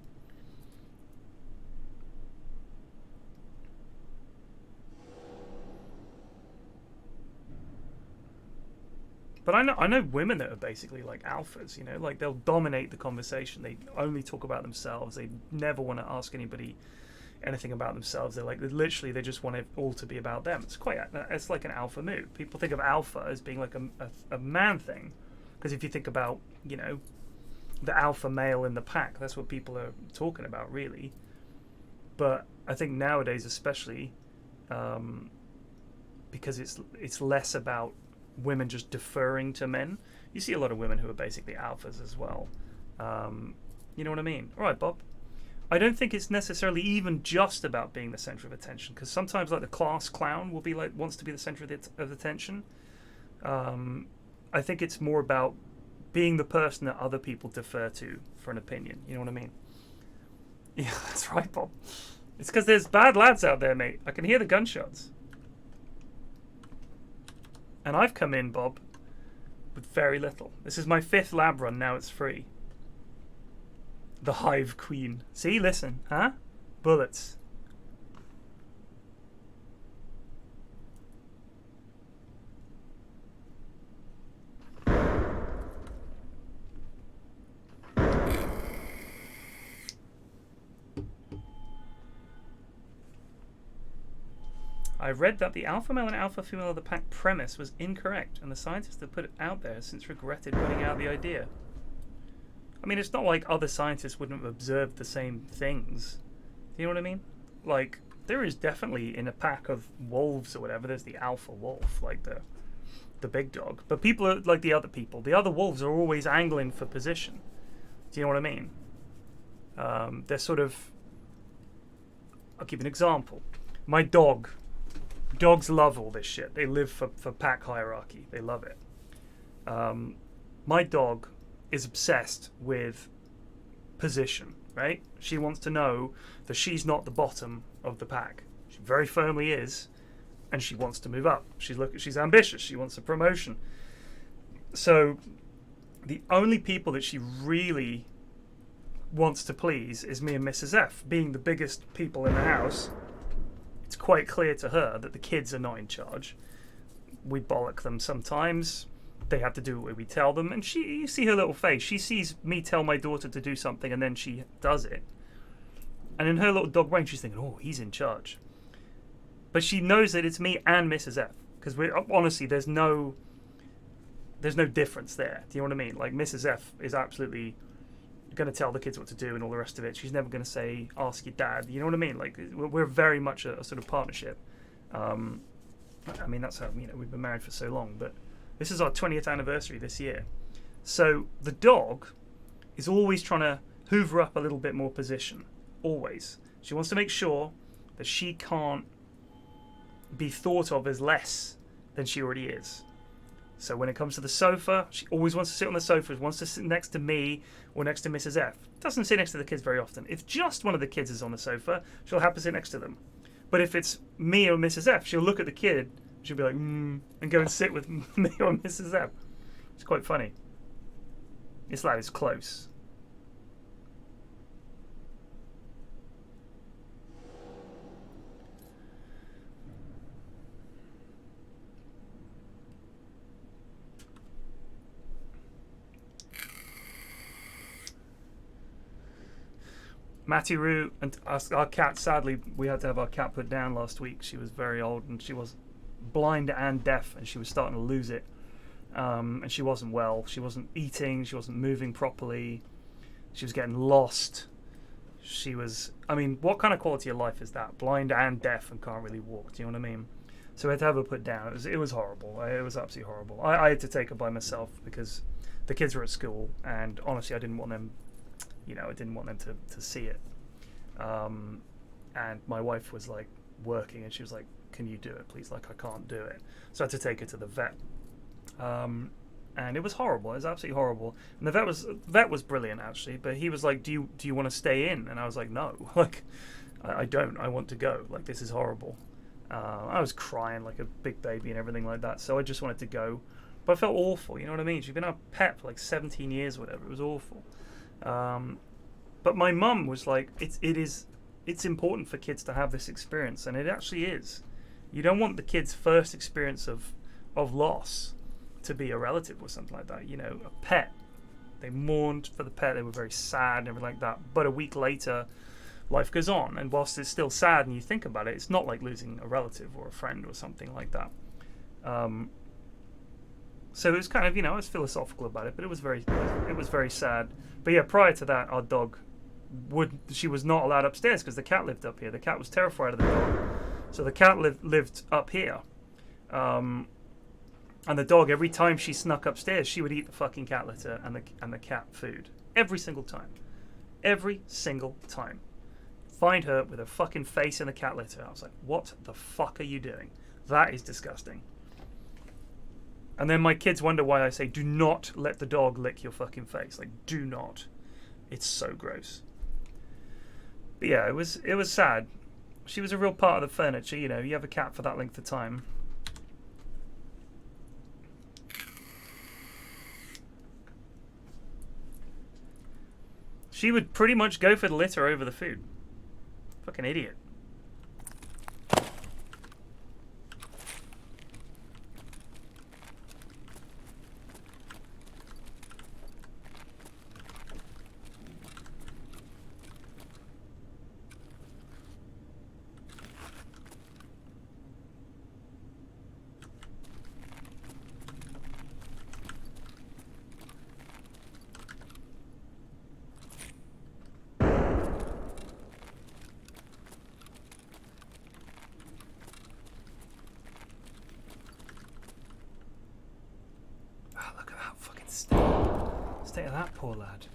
But I know women that are basically like alphas, you know, like they'll dominate the conversation. They only talk about themselves. They never want to ask anybody anything about themselves. They're like, literally, they just want it all to be about them. It's like an alpha move. People think of alpha as being like a man thing, because if you think about, you know, the alpha male in the pack, that's what people are talking about, really. But I think nowadays, especially, because it's less about women just deferring to men. You see a lot of women who are basically alphas as well. You know what I mean? All right, Bob. I don't think it's necessarily even just about being the center of attention, because sometimes like the class clown will be like wants to be the center of attention. I think it's more about being the person that other people defer to for an opinion. You know what I mean? Yeah, that's right, Bob. It's because there's bad lads out there, mate. I can hear the gunshots. And I've come in, Bob, with very little. This is my 5th lab run, now it's free. The Hive Queen. See, listen, huh? Bullets. I read that the alpha male and alpha female of the pack premise was incorrect, and the scientists that put it out there have since regretted putting out the idea. I mean, it's not like other scientists wouldn't have observed the same things. Do you know what I mean? Like, there is definitely, in a pack of wolves or whatever, there's the alpha wolf, like the big dog. But people are like the other people. The other wolves are always angling for position. Do you know what I mean? They're sort of... I'll give you an example. My dog. Dogs love all this shit. They live for pack hierarchy. They love it. My dog is obsessed with position, right? She wants to know that she's not the bottom of the pack. She very firmly is, and she wants to move up. She's ambitious. She wants a promotion. So the only people that she really wants to please is me and Mrs. F. Being the biggest people in the house, it's quite clear to her that the kids are not in charge. We bollock them sometimes. They have to do what we tell them. And you see her little face. She sees me tell my daughter to do something and then she does it. And in her little dog brain, she's thinking, oh, he's in charge. But she knows that it's me and Mrs. F. Because honestly, there's no difference there. Do you know what I mean? Like, Mrs. F is absolutely going to tell the kids what to do and all the rest of it. She's never going to say, ask your dad. You know what I mean? Like, we're very much a sort of partnership. I mean, that's how, we've been married for so long. But this is our 20th anniversary this year. So the dog is always trying to hoover up a little bit more position. Always. She wants to make sure that she can't be thought of as less than she already is. So when it comes to the sofa, she always wants to sit on the sofa, wants to sit next to me or next to Mrs. F. Doesn't sit next to the kids very often. If just one of the kids is on the sofa, she'll happily sit next to them. But if it's me or Mrs. F, she'll look at the kid, she'll be like, and go and sit with me or Mrs. F. It's quite funny. This lad is close. Matiru and our cat, sadly, we had to have our cat put down last week. She was very old and she was blind and deaf and she was starting to lose it. And she wasn't well. She wasn't eating. She wasn't moving properly. She was getting lost. She was... I mean, what kind of quality of life is that? Blind and deaf and can't really walk. Do you know what I mean? So we had to have her put down. It was horrible. It was absolutely horrible. I had to take her by myself because the kids were at school and honestly I didn't want them... I didn't want them to see it. And my wife was like working and she was like, can you do it please? Like, I can't do it. So I had to take her to the vet. And it was horrible. It was absolutely horrible. And the vet was brilliant actually, but he was like, do you want to stay in? And I was like, no, like, I don't. I want to go. Like, this is horrible. I was crying like a big baby and everything like that. So I just wanted to go. But I felt awful, you know what I mean? She'd been our pet for like 17 years or whatever. It was awful. But my mum was like, it's important for kids to have this experience, and it actually is. You don't want the kids' first experience of loss to be a relative or something like that. A pet. They mourned for the pet. They were very sad and everything like that. But a week later, life goes on, and whilst it's still sad and you think about it, it's not like losing a relative or a friend or something like that. So it was kind of, I was philosophical about it, but it was very sad. But yeah, prior to that, our dog she was not allowed upstairs because the cat lived up here. The cat was terrified of the dog, so the cat lived up here. And the dog, every time she snuck upstairs, she would eat the fucking cat litter and the cat food every single time. Every single time. Find her with her fucking face in the cat litter. I was like, what the fuck are you doing? That is disgusting. And then my kids wonder why I say, do not let the dog lick your fucking face. Like, do not. It's so gross. But yeah, it was sad. She was a real part of the furniture, you have a cat for that length of time. She would pretty much go for the litter over the food. Fucking idiot. State of that poor lad.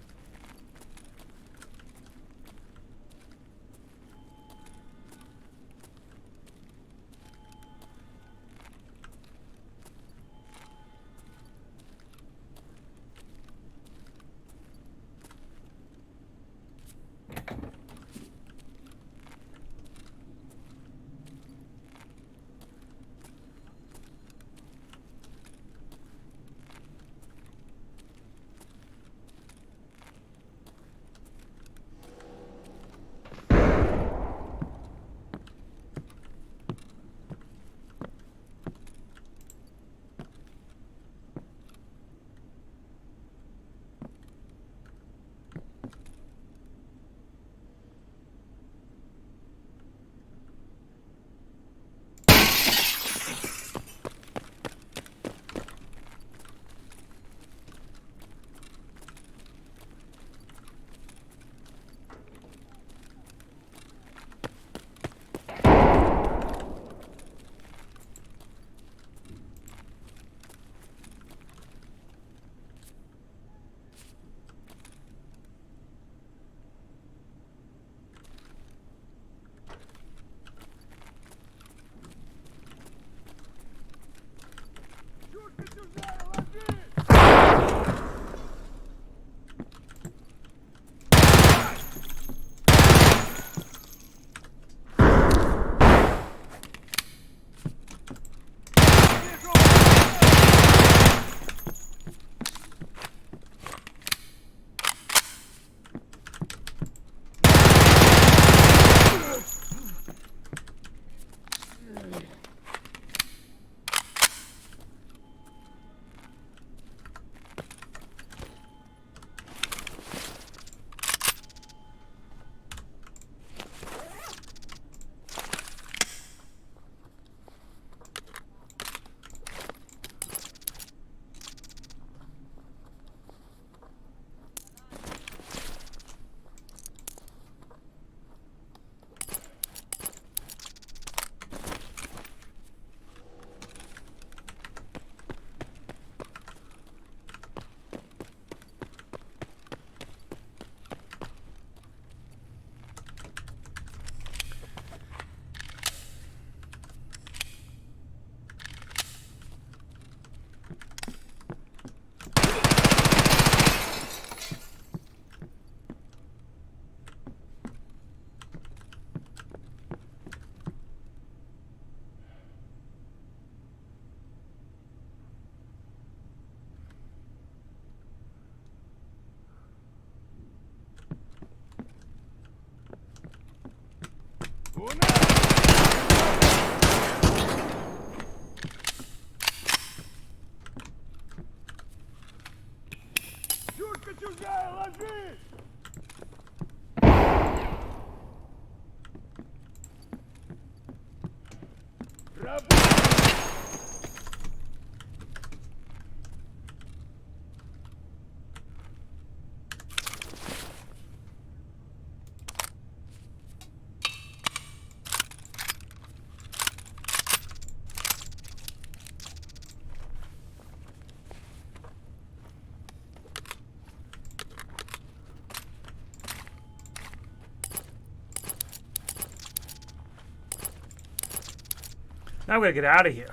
Now we gotta get out of here.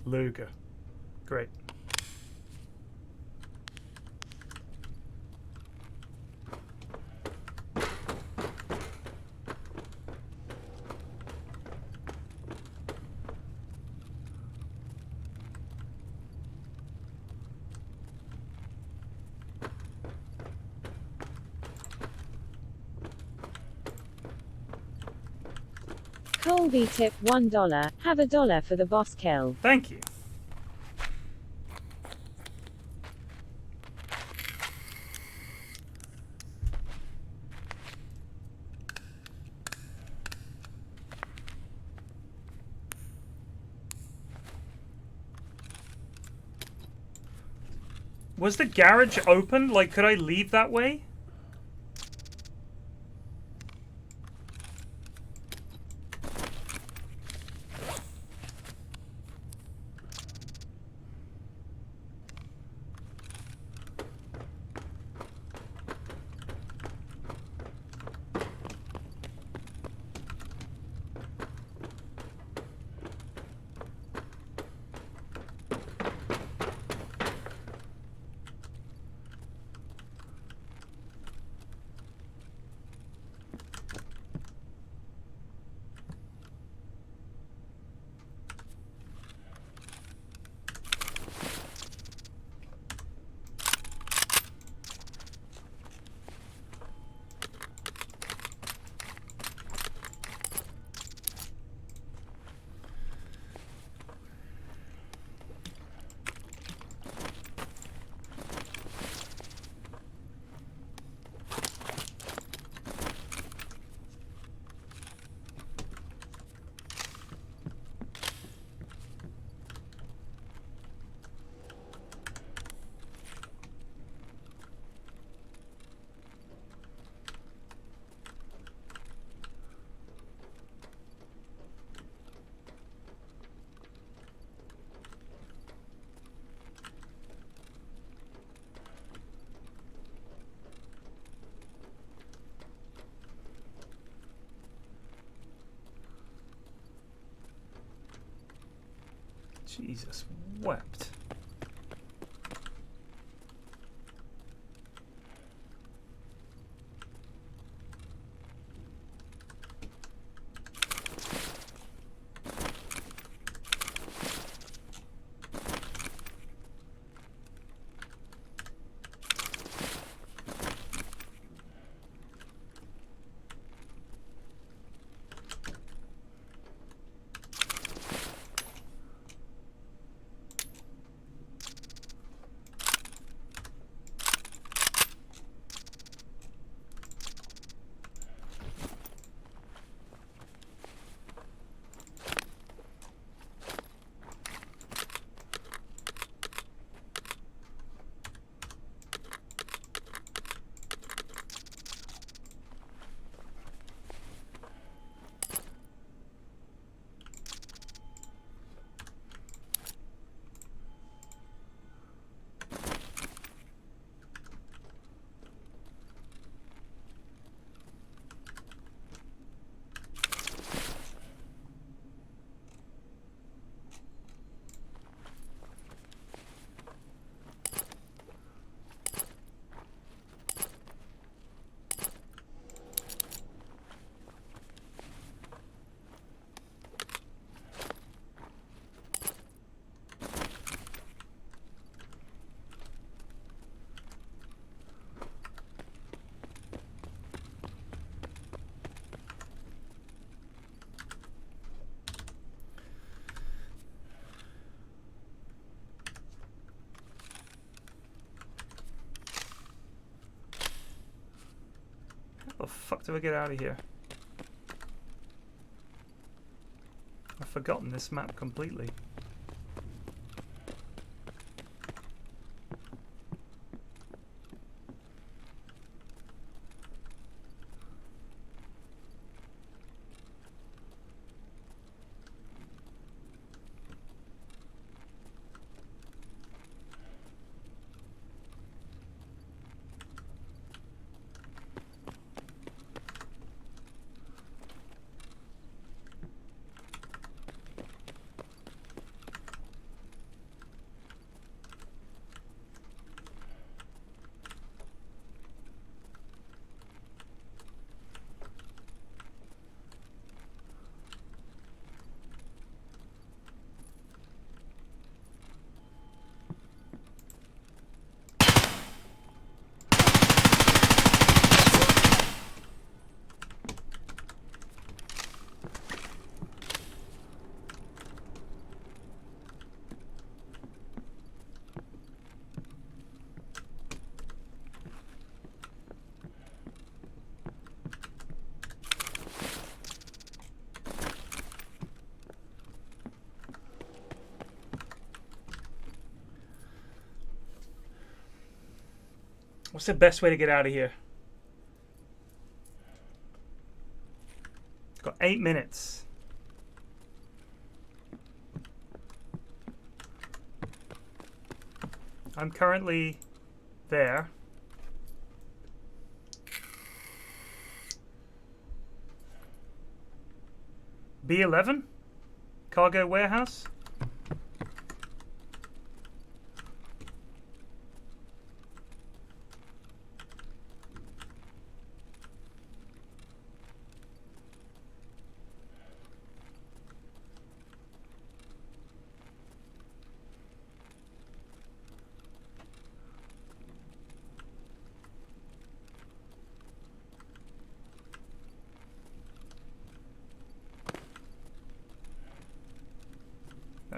Luger. Great. Colby tip $1. Have $1 for the boss kill. Thank you. Was the garage open? Like, could I leave that way? Jesus wept. How the fuck do I get out of here? I've forgotten this map completely. What's the best way to get out of here? Got 8 minutes. I'm currently there. B11? Cargo warehouse?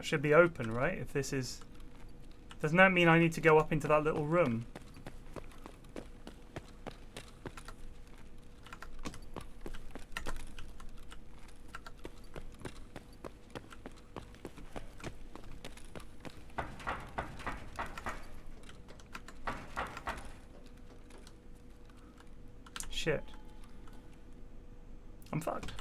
That should be open, right? If this is... Doesn't that mean I need to go up into that little room? Shit. I'm fucked.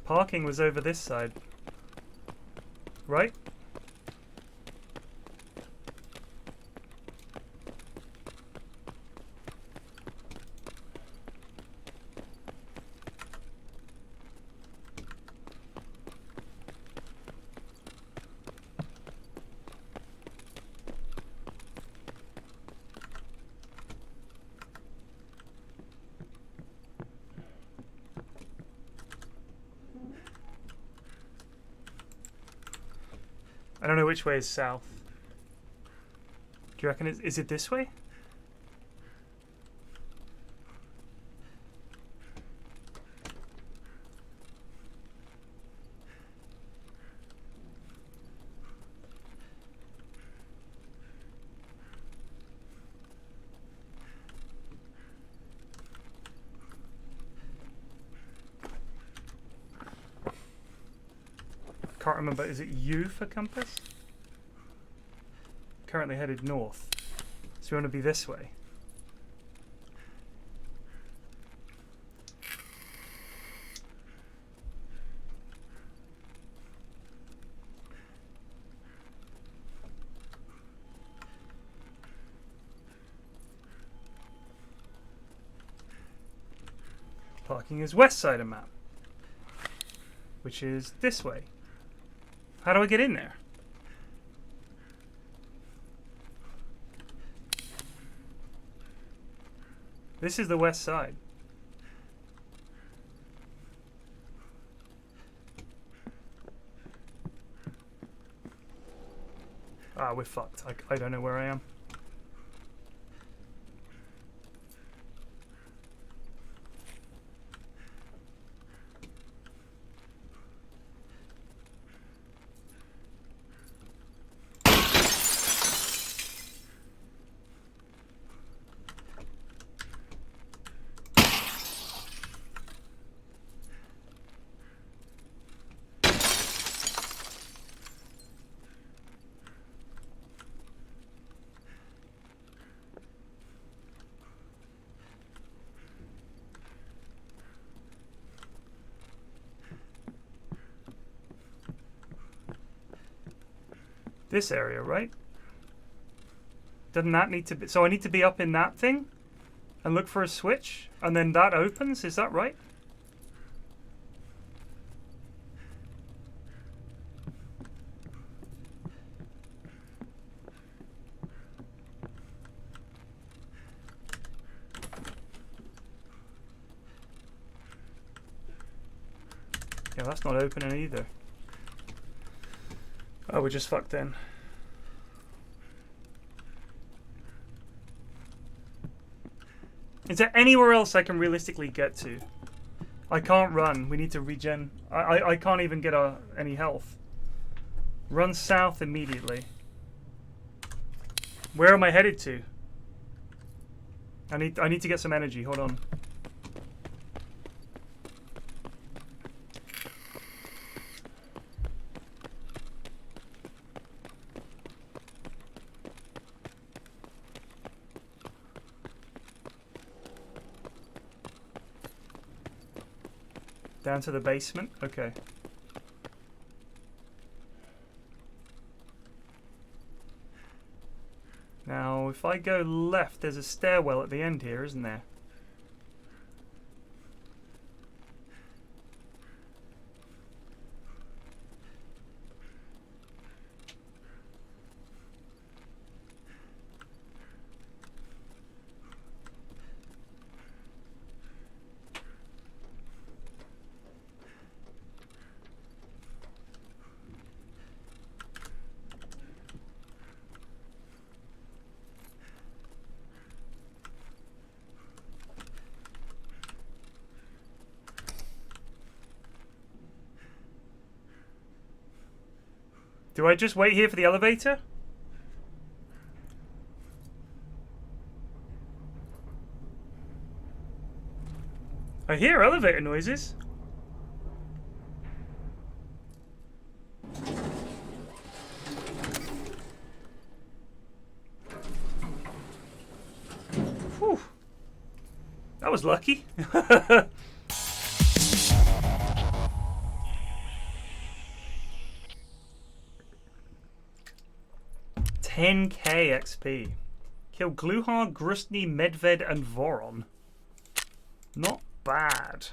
Parking was over this side. Right? I don't know which way is south. Do you reckon is it this way? Can't remember. Is it U for compass? Currently headed north. So we want to be this way. Parking is west side of map, which is this way. How do I get in there? This is the west side. Ah, we're fucked. I don't know where I am. This area, right? Doesn't that need to be... So I need to be up in that thing and look for a switch and then that opens? Is that right? Yeah, that's not opening either. Oh, we're just fucked then. Is there anywhere else I can realistically get to? I can't run. We need to regen. I can't even get any health. Run south immediately. Where am I headed to? I need to get some energy. Hold on. Down to the basement? Okay. Now, if I go left, there's a stairwell at the end here, isn't there? Do I just wait here for the elevator? I hear elevator noises. Whew. That was lucky. 10k XP. Kill Gluhar, Grustny, Medved, and Voron. Not bad.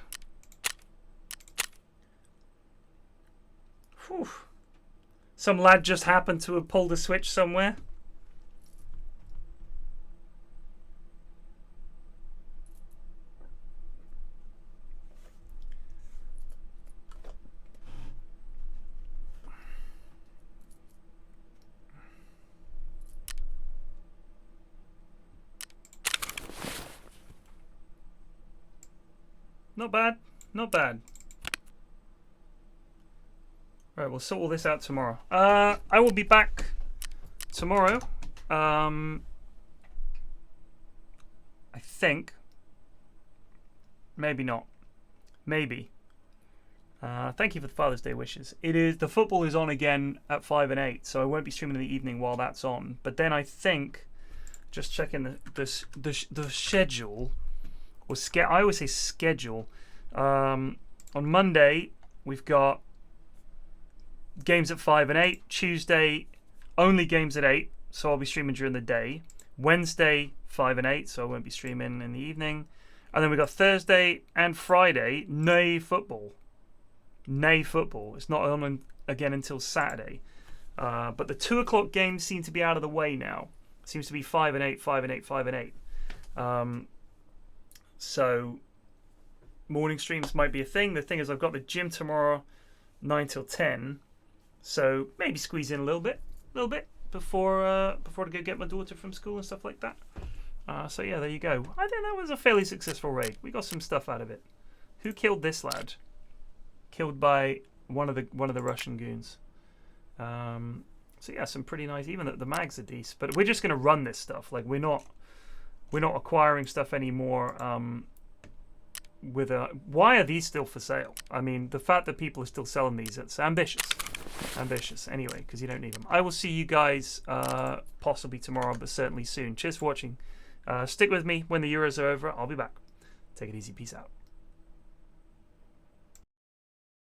Whew. Some lad just happened to have pulled a switch somewhere. Not bad, not bad. Right, we'll sort all this out tomorrow. I will be back tomorrow. I think. Maybe not. Maybe. Thank you for the Father's Day wishes. The football is on again at 5 and 8, so I won't be streaming in the evening while that's on. But then I think, just checking the schedule, or I always say schedule. On Monday we've got games at 5 and 8. Tuesday, only games at 8, so I'll be streaming during the day. Wednesday, 5 and 8, so I won't be streaming in the evening. And then we've got Thursday and Friday, nay football. Nay football. It's not on again until Saturday. But the 2 o'clock games seem to be out of the way now. It seems to be 5 and 8, 5 and 8, 5 and 8. So morning streams might be a thing. The thing is, I've got the gym tomorrow, 9 till 10. So maybe squeeze in a little bit before I go get my daughter from school and stuff like that. So yeah, there you go. I think that was a fairly successful raid. We got some stuff out of it. Who killed this lad? Killed by one of the Russian goons. So yeah, some pretty nice. Even the mags are decent, but we're just gonna run this stuff. Like we're not acquiring stuff anymore. Why are these still for sale? I mean, the fact that people are still selling these, it's ambitious. Anyway, because you don't need them. I will see you guys possibly tomorrow, but certainly soon. Cheers for watching. Stick with me when the Euros are over. I'll be back. Take it easy. Peace out.